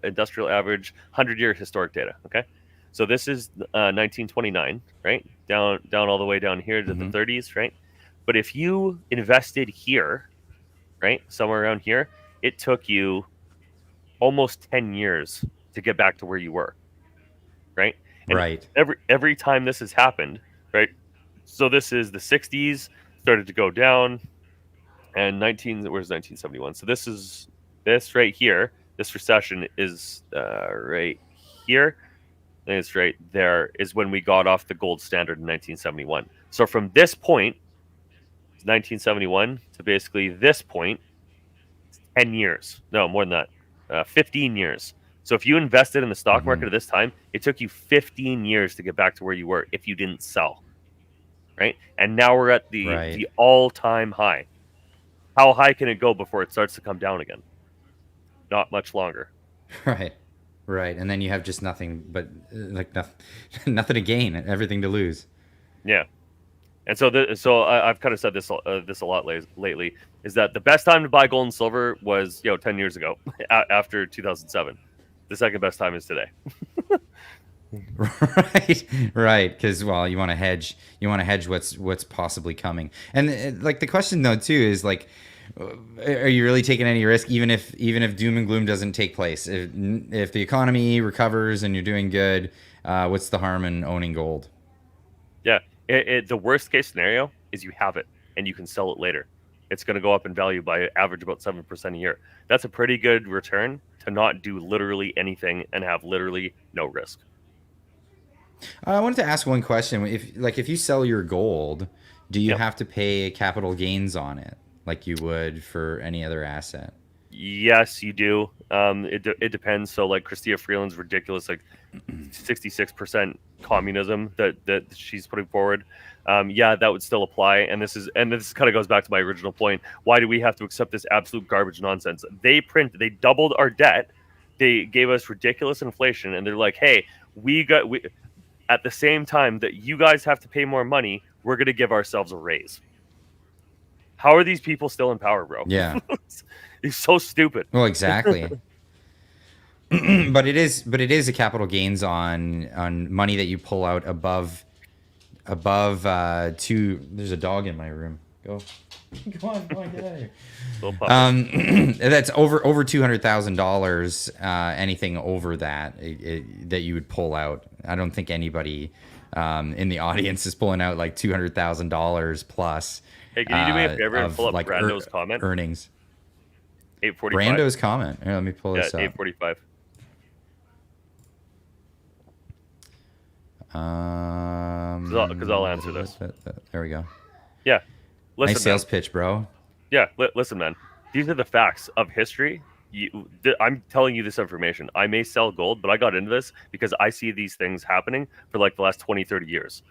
[SPEAKER 3] Industrial Average 100-year historic data. Okay, so this is 1929, right? Down all the way down here to the 30s, right? But if you invested here, right, somewhere around here, it took you almost 10 years to get back to where you were, right? And
[SPEAKER 1] right.
[SPEAKER 3] every time this has happened, right? So this is the 60s, started to go down, and where's 1971? So this right here, this recession is right here, and it's right there is when we got off the gold standard in 1971. So from this point, 1971 to basically this point, 10 years. No, more than that. 15 years. So if you invested in the stock market at this time, it took you 15 years to get back to where you were if you didn't sell. Right? And now we're at the all-time high. How high can it go before it starts to come down again? Not much longer.
[SPEAKER 1] Right. Right. And then you have just nothing but nothing to gain, everything to lose.
[SPEAKER 3] Yeah. And so I've kind of said this a lot lately, is that the best time to buy gold and silver was 10 years ago after 2007. The second best time is today.
[SPEAKER 1] Right, because you want to hedge what's possibly coming. And like the question though too is like, are you really taking any risk even if doom and gloom doesn't take place? If the economy recovers and you're doing good, what's the harm in owning gold?
[SPEAKER 3] Yeah. The worst case scenario is you have it and you can sell it later. It's going to go up in value by average about 7% a year. That's a pretty good return to not do literally anything and have literally no risk.
[SPEAKER 1] I wanted to ask one question. If you sell your gold, do you have to pay capital gains on it like you would for any other asset?
[SPEAKER 3] Yes, you do. It depends. So like Chrystia Freeland's ridiculous, like 66% communism that she's putting forward. That would still apply. And this kind of goes back to my original point. Why do we have to accept this absolute garbage nonsense? They doubled our debt. They gave us ridiculous inflation, and they're like, hey, we at the same time that you guys have to pay more money, we're going to give ourselves a raise. How are these people still in power, bro?
[SPEAKER 1] Yeah.
[SPEAKER 3] It's so stupid.
[SPEAKER 1] Well, exactly. but it is a capital gains on money that you pull out above two. There's a dog in my room. Go on, get out of here. That's over $200,000. Anything over that that you would pull out. I don't think anybody in the audience is pulling out like $200,000 plus.
[SPEAKER 3] Hey, can you do me a favor and pull up like Brando's comment?
[SPEAKER 1] Earnings.
[SPEAKER 3] 845.
[SPEAKER 1] Brando's comment. Here, let me pull this up.
[SPEAKER 3] 845. Because I'll answer this.
[SPEAKER 1] There we go.
[SPEAKER 3] Yeah. Listen,
[SPEAKER 1] nice sales pitch, bro.
[SPEAKER 3] Yeah. Listen, man. These are the facts of history. I'm telling you this information. I may sell gold, but I got into this because I see these things happening for like the last 20, 30 years.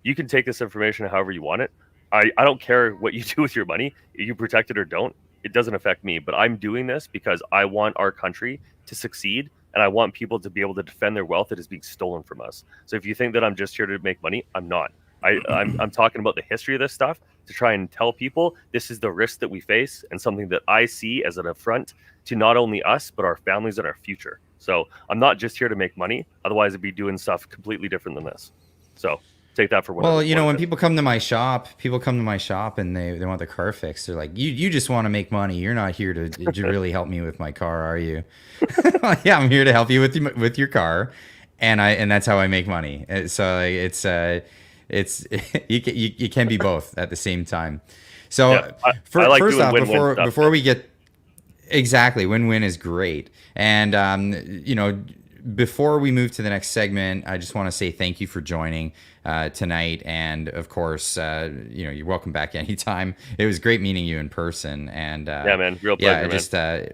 [SPEAKER 3] You can take this information however you want it. I don't care what you do with your money. You protect it or don't. It doesn't affect me. But I'm doing this because I want our country to succeed, and I want people to be able to defend their wealth that is being stolen from us. So if you think that I'm just here to make money, I'm not. I'm talking about the history of this stuff to try and tell people this is the risk that we face and something that I see as an affront to not only us, but our families and our future. So I'm not just here to make money. Otherwise, I'd be doing stuff completely different than this. So take that for what.
[SPEAKER 1] Well, you know, when people come to my shop, and they want the car fixed. They're like, you just want to make money. You're not here to really help me with my car, are you? Yeah, I'm here to help you with your car, and that's how I make money. So it's you can be both at the same time. So
[SPEAKER 3] yeah, I like
[SPEAKER 1] first off,
[SPEAKER 3] win-win
[SPEAKER 1] before we get exactly, win-win is great. And you know, before we move to the next segment, I just want to say thank you for joining tonight. And of course, you know, you're welcome back anytime. It was great meeting you in person. And
[SPEAKER 3] yeah, man, real pleasure, man.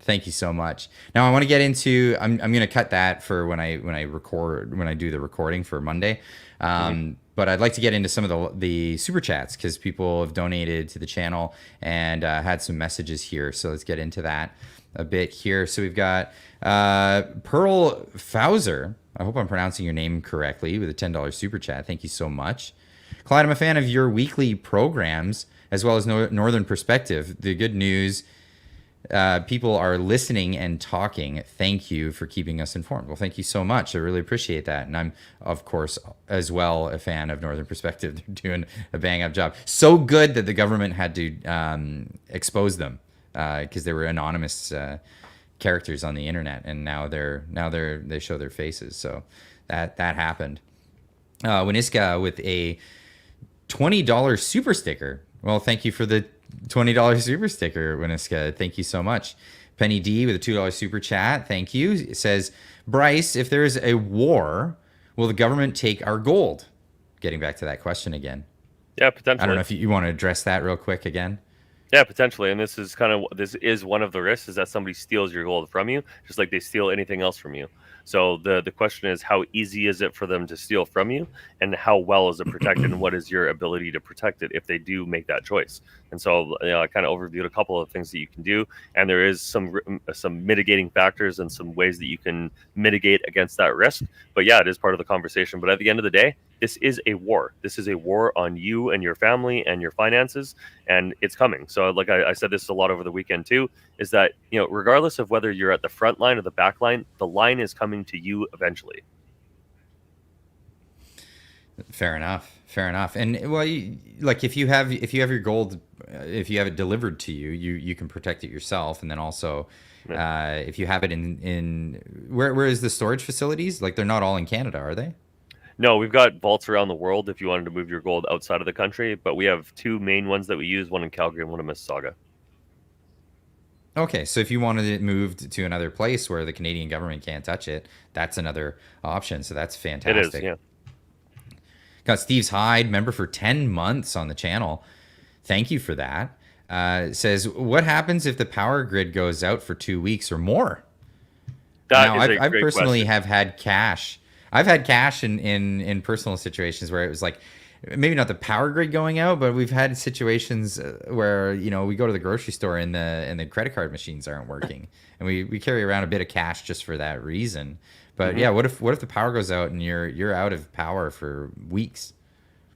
[SPEAKER 1] Thank you so much. Now I want to get into. I'm going to cut that for when I do the recording for Monday. But I'd like to get into some of the super chats because people have donated to the channel and had some messages here. So let's get into that a bit here. So we've got Pearl Fauser. I hope I'm pronouncing your name correctly with a $10 super chat. Thank you so much. Clyde, I'm a fan of your weekly programs as well as Northern Perspective. The good news. People are listening and talking. Thank you for keeping us informed. Well, thank you so much. I really appreciate that. And I'm, of course, as well a fan of Northern Perspective. They're doing a bang-up job. So good that the government had to expose them because they were anonymous characters on the internet, and now they show their faces. So that happened. Winiska with a $20 super sticker. Well, thank you for the $20 super sticker, Winiska. Thank you so much. Penny D with a $2 super chat. Thank you. It says, Bryce, if there is a war, will the government take our gold? Getting back to that question again.
[SPEAKER 3] Yeah, potentially.
[SPEAKER 1] I don't know if you want to address that real quick again.
[SPEAKER 3] Yeah, potentially. And this is one of the risks, is that somebody steals your gold from you, just like they steal anything else from you. So the question is, how easy is it for them to steal from you, and how well is it protected, and what is your ability to protect it if they do make that choice? And so, you know, I kind of overviewed a couple of things that you can do, and there is some mitigating factors and some ways that you can mitigate against that risk. But yeah, it is part of the conversation. But at the end of the day, this is a war. This is a war on you and your family and your finances, and it's coming. So like I said this a lot over the weekend too, is that, you know, regardless of whether you're at the front line or the back line, the line is coming to you eventually.
[SPEAKER 1] Fair enough. And well, like if you have your gold, if you have it delivered to you, you can protect it yourself. And then also, if you have it in where is the storage facilities? Like, they're not all in Canada, are they?
[SPEAKER 3] No, we've got vaults around the world if you wanted to move your gold outside of the country, but we have two main ones that we use, one in Calgary and one in Mississauga.
[SPEAKER 1] Okay, so if you wanted it moved to another place where the Canadian government can't touch it, that's another option. So that's fantastic.
[SPEAKER 3] It is, yeah.
[SPEAKER 1] Got Steve's Hyde, member for 10 months on the channel. Thank you for that. Says, what happens if the power grid goes out for 2 weeks or more? I personally have had cash. I've had cash in personal situations where it was like, maybe not the power grid going out, but we've had situations where, you know, we go to the grocery store and the credit card machines aren't working, and we carry around a bit of cash just for that reason. But yeah, what if the power goes out and you're out of power for weeks?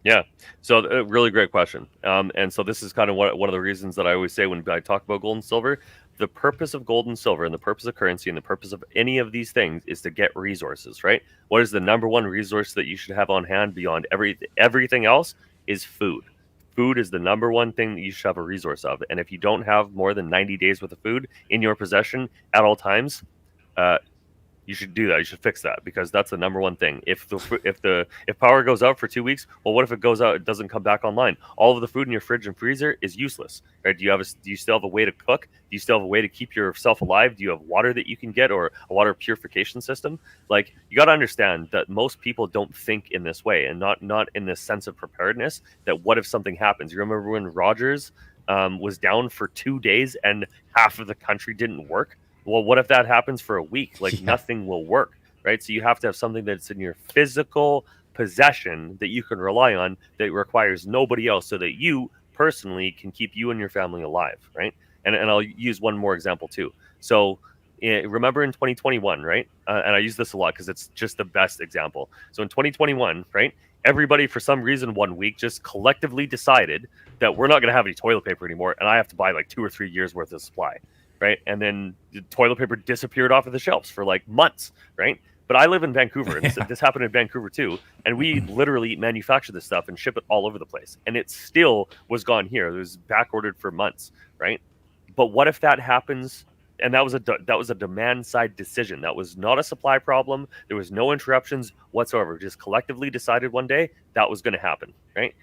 [SPEAKER 3] Yeah, so a really great question. And so this is kind of one of the reasons that I always say when I talk about gold and silver. The purpose of gold and silver and the purpose of currency and the purpose of any of these things is to get resources, right? What is the number one resource that you should have on hand beyond everything else is food. Food is the number one thing that you should have a resource of. And if you don't have more than 90 days worth of food in your possession at all times, you should do that. You should fix that, because that's the number one thing. If power goes out for 2 weeks, well, what if it goes out? It doesn't come back online. All of the food in your fridge and freezer is useless, right? Do you still have a way to cook? Do you still have a way to keep yourself alive? Do you have water that you can get, or a water purification system? Like, you got to understand that most people don't think in this way, and not in this sense of preparedness. That what if something happens? You remember when Rogers was down for 2 days and half of the country didn't work? Well, what if that happens for a week? Like, nothing will work, right? So you have to have something that's in your physical possession that you can rely on, that requires nobody else, so that you personally can keep you and your family alive, right? And I'll use one more example too. So remember in 2021, right? And I use this a lot because it's just the best example. So in 2021, right? everybody for some reason 1 week just collectively decided that we're not going to have any toilet paper anymore, and I have to buy like 2 or 3 years worth of supply, right? And then the toilet paper disappeared off of the shelves for like months, right? But I live in Vancouver, and this happened in Vancouver too, and we literally manufacture this stuff and ship it all over the place, and it still was gone here. It was back ordered for months, right? But what if that happens? And that was a demand side decision. That was not a supply problem. There was no interruptions whatsoever. Just collectively decided one day that was going to happen, right?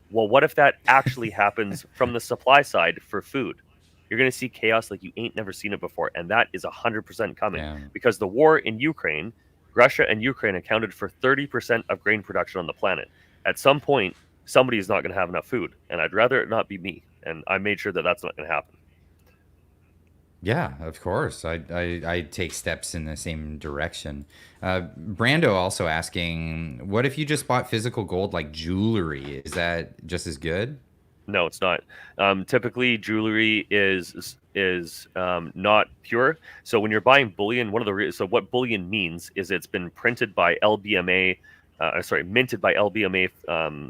[SPEAKER 3] Well, what if that actually happens from the supply side for food? You're going to see chaos like you ain't never seen it before, and that is 100% coming because the war in Ukraine, Russia and Ukraine accounted for 30% of grain production on the planet. At some point, somebody is not going to have enough food, and I'd rather it not be me. And I made sure that that's not going to happen.
[SPEAKER 1] Yeah, of course. I take steps in the same direction. Brando also asking, what if you just bought physical gold like jewelry? Is that just as good?
[SPEAKER 3] No, it's not. Typically, jewelry is not pure. So when you're buying bullion, so what bullion means is it's been printed by LBMA. Minted by LBMA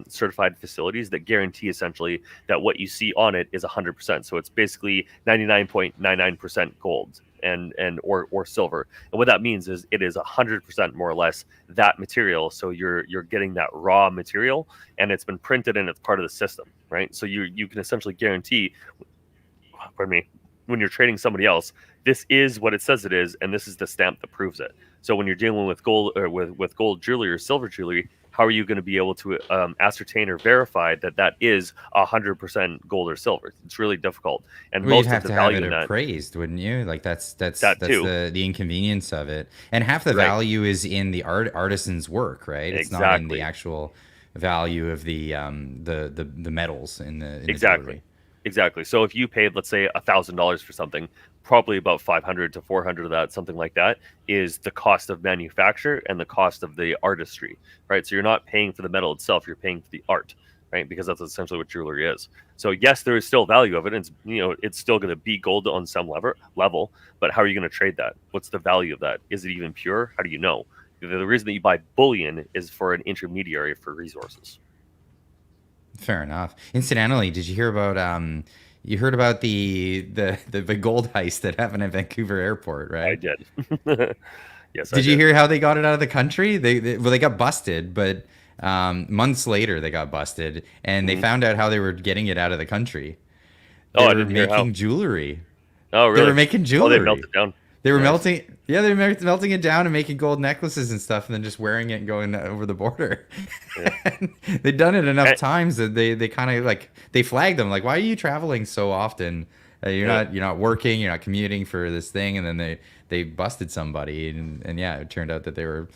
[SPEAKER 3] certified facilities that guarantee essentially that what you see on it is 100%. So it's basically 99.99% gold or silver. And what that means is it is 100% more or less that material. So you're getting that raw material, and it's been printed and it's part of the system, right? So you can essentially guarantee, when you're trading somebody else, this is what it says it is, and this is the stamp that proves it. So when you're dealing with gold or with gold jewelry or silver jewelry, how are you going to be able to ascertain or verify that is 100% gold or silver? It's really difficult. And
[SPEAKER 1] well,
[SPEAKER 3] most
[SPEAKER 1] you'd have
[SPEAKER 3] of the
[SPEAKER 1] to have
[SPEAKER 3] value
[SPEAKER 1] it
[SPEAKER 3] in that,
[SPEAKER 1] appraised, wouldn't you? Like that's
[SPEAKER 3] too.
[SPEAKER 1] the inconvenience of it, and half the
[SPEAKER 3] Right.
[SPEAKER 1] value is in the artisan's work, right? It's not in the actual value of the metals in the jewelry.
[SPEAKER 3] Exactly. So if you paid, let's say, $1,000 for something, probably about 500 to 400 of that, something like that, is the cost of manufacture and the cost of the artistry, right? So you're not paying for the metal itself; you're paying for the art, right? Because that's essentially what jewelry is. So yes, there is still value of it. And it's still going to be gold on some level, but how are you going to trade that? What's the value of that? Is it even pure? How do you know? The reason that you buy bullion is for an intermediary for resources.
[SPEAKER 1] Fair enough. Incidentally, did you hear about you heard about the gold heist that happened at Vancouver Airport, right?
[SPEAKER 3] I did. Yes.
[SPEAKER 1] Did you hear how they got it out of the country? They got busted, but months later they got busted, and they found out how they were getting it out of the country. They were making jewelry.
[SPEAKER 3] Oh, really?
[SPEAKER 1] They were making jewelry.
[SPEAKER 3] Oh, they melted down.
[SPEAKER 1] They were melting. Yeah, they were melting it down and making gold necklaces and stuff, and then just wearing it and going over the border. Yeah. They'd done it enough times that they kind of like they flagged them like, why are you traveling so often? You're not working, you're not commuting for this thing, and then they busted somebody, and yeah, it turned out that they were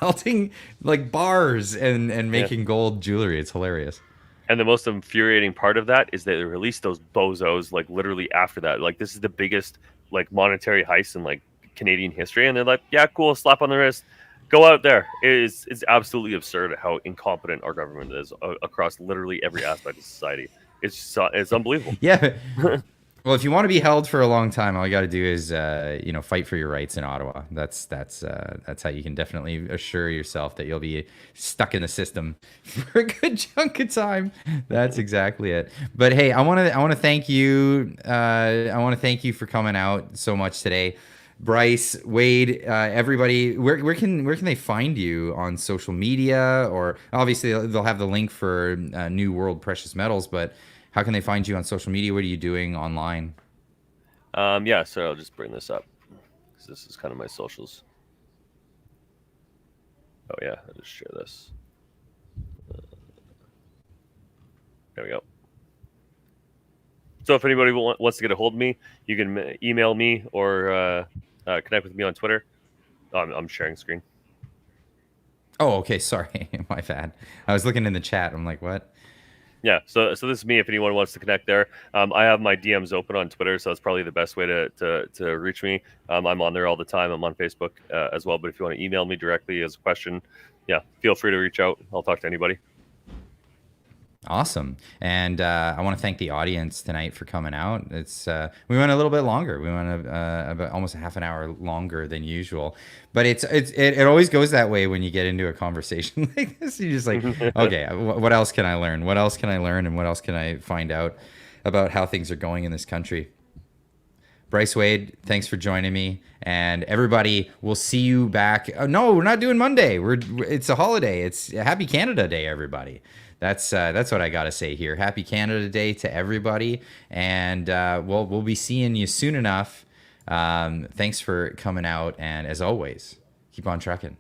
[SPEAKER 1] melting like bars and making gold jewelry. It's hilarious.
[SPEAKER 3] And the most infuriating part of that is that they released those bozos like literally after that. Like this is the biggest like monetary heist in like Canadian history, and they're like, yeah, cool, slap on the wrist, go out there. It's absolutely absurd how incompetent our government is across literally every aspect of society. It's unbelievable.
[SPEAKER 1] Yeah. Well, if you want to be held for a long time, all you got to do is fight for your rights in Ottawa. That's how you can definitely assure yourself that you'll be stuck in the system for a good chunk of time. That's exactly it. But hey, I want to thank you. I want to thank you for coming out so much today, Bryce Wade. Everybody, where can they find you on social media? Or obviously they'll have the link for New World Precious Metals, but how can they find you on social media? What are you doing online?
[SPEAKER 3] Yeah, so I'll just bring this up because this is kind of my socials. Oh yeah, I'll just share this. There we go. So if anybody wants to get a hold of me, you can email me or connect with me on Twitter. Oh, I'm sharing screen.
[SPEAKER 1] Oh, okay. Sorry, my bad. I was looking in the chat. I'm like, what?
[SPEAKER 3] Yeah, so this is me. If anyone wants to connect there, I have my DMs open on Twitter, so that's probably the best way to reach me. I'm on there all the time. I'm on Facebook as well. But if you want to email me directly as a question, yeah, feel free to reach out. I'll talk to anybody.
[SPEAKER 1] Awesome. And I want to thank the audience tonight for coming out. It's we went a little bit longer. We went about almost a half an hour longer than usual. But it always goes that way when you get into a conversation like this. You're just like, okay, what else can I learn? What else can I learn? And what else can I find out about how things are going in this country? Bryce Wade, thanks for joining me. And everybody, we'll see you back. Oh, no, we're not doing Monday. It's a holiday. It's Happy Canada Day, everybody. That's what I gotta say here. Happy Canada Day to everybody, and we'll be seeing you soon enough. Thanks for coming out, and as always, keep on trucking.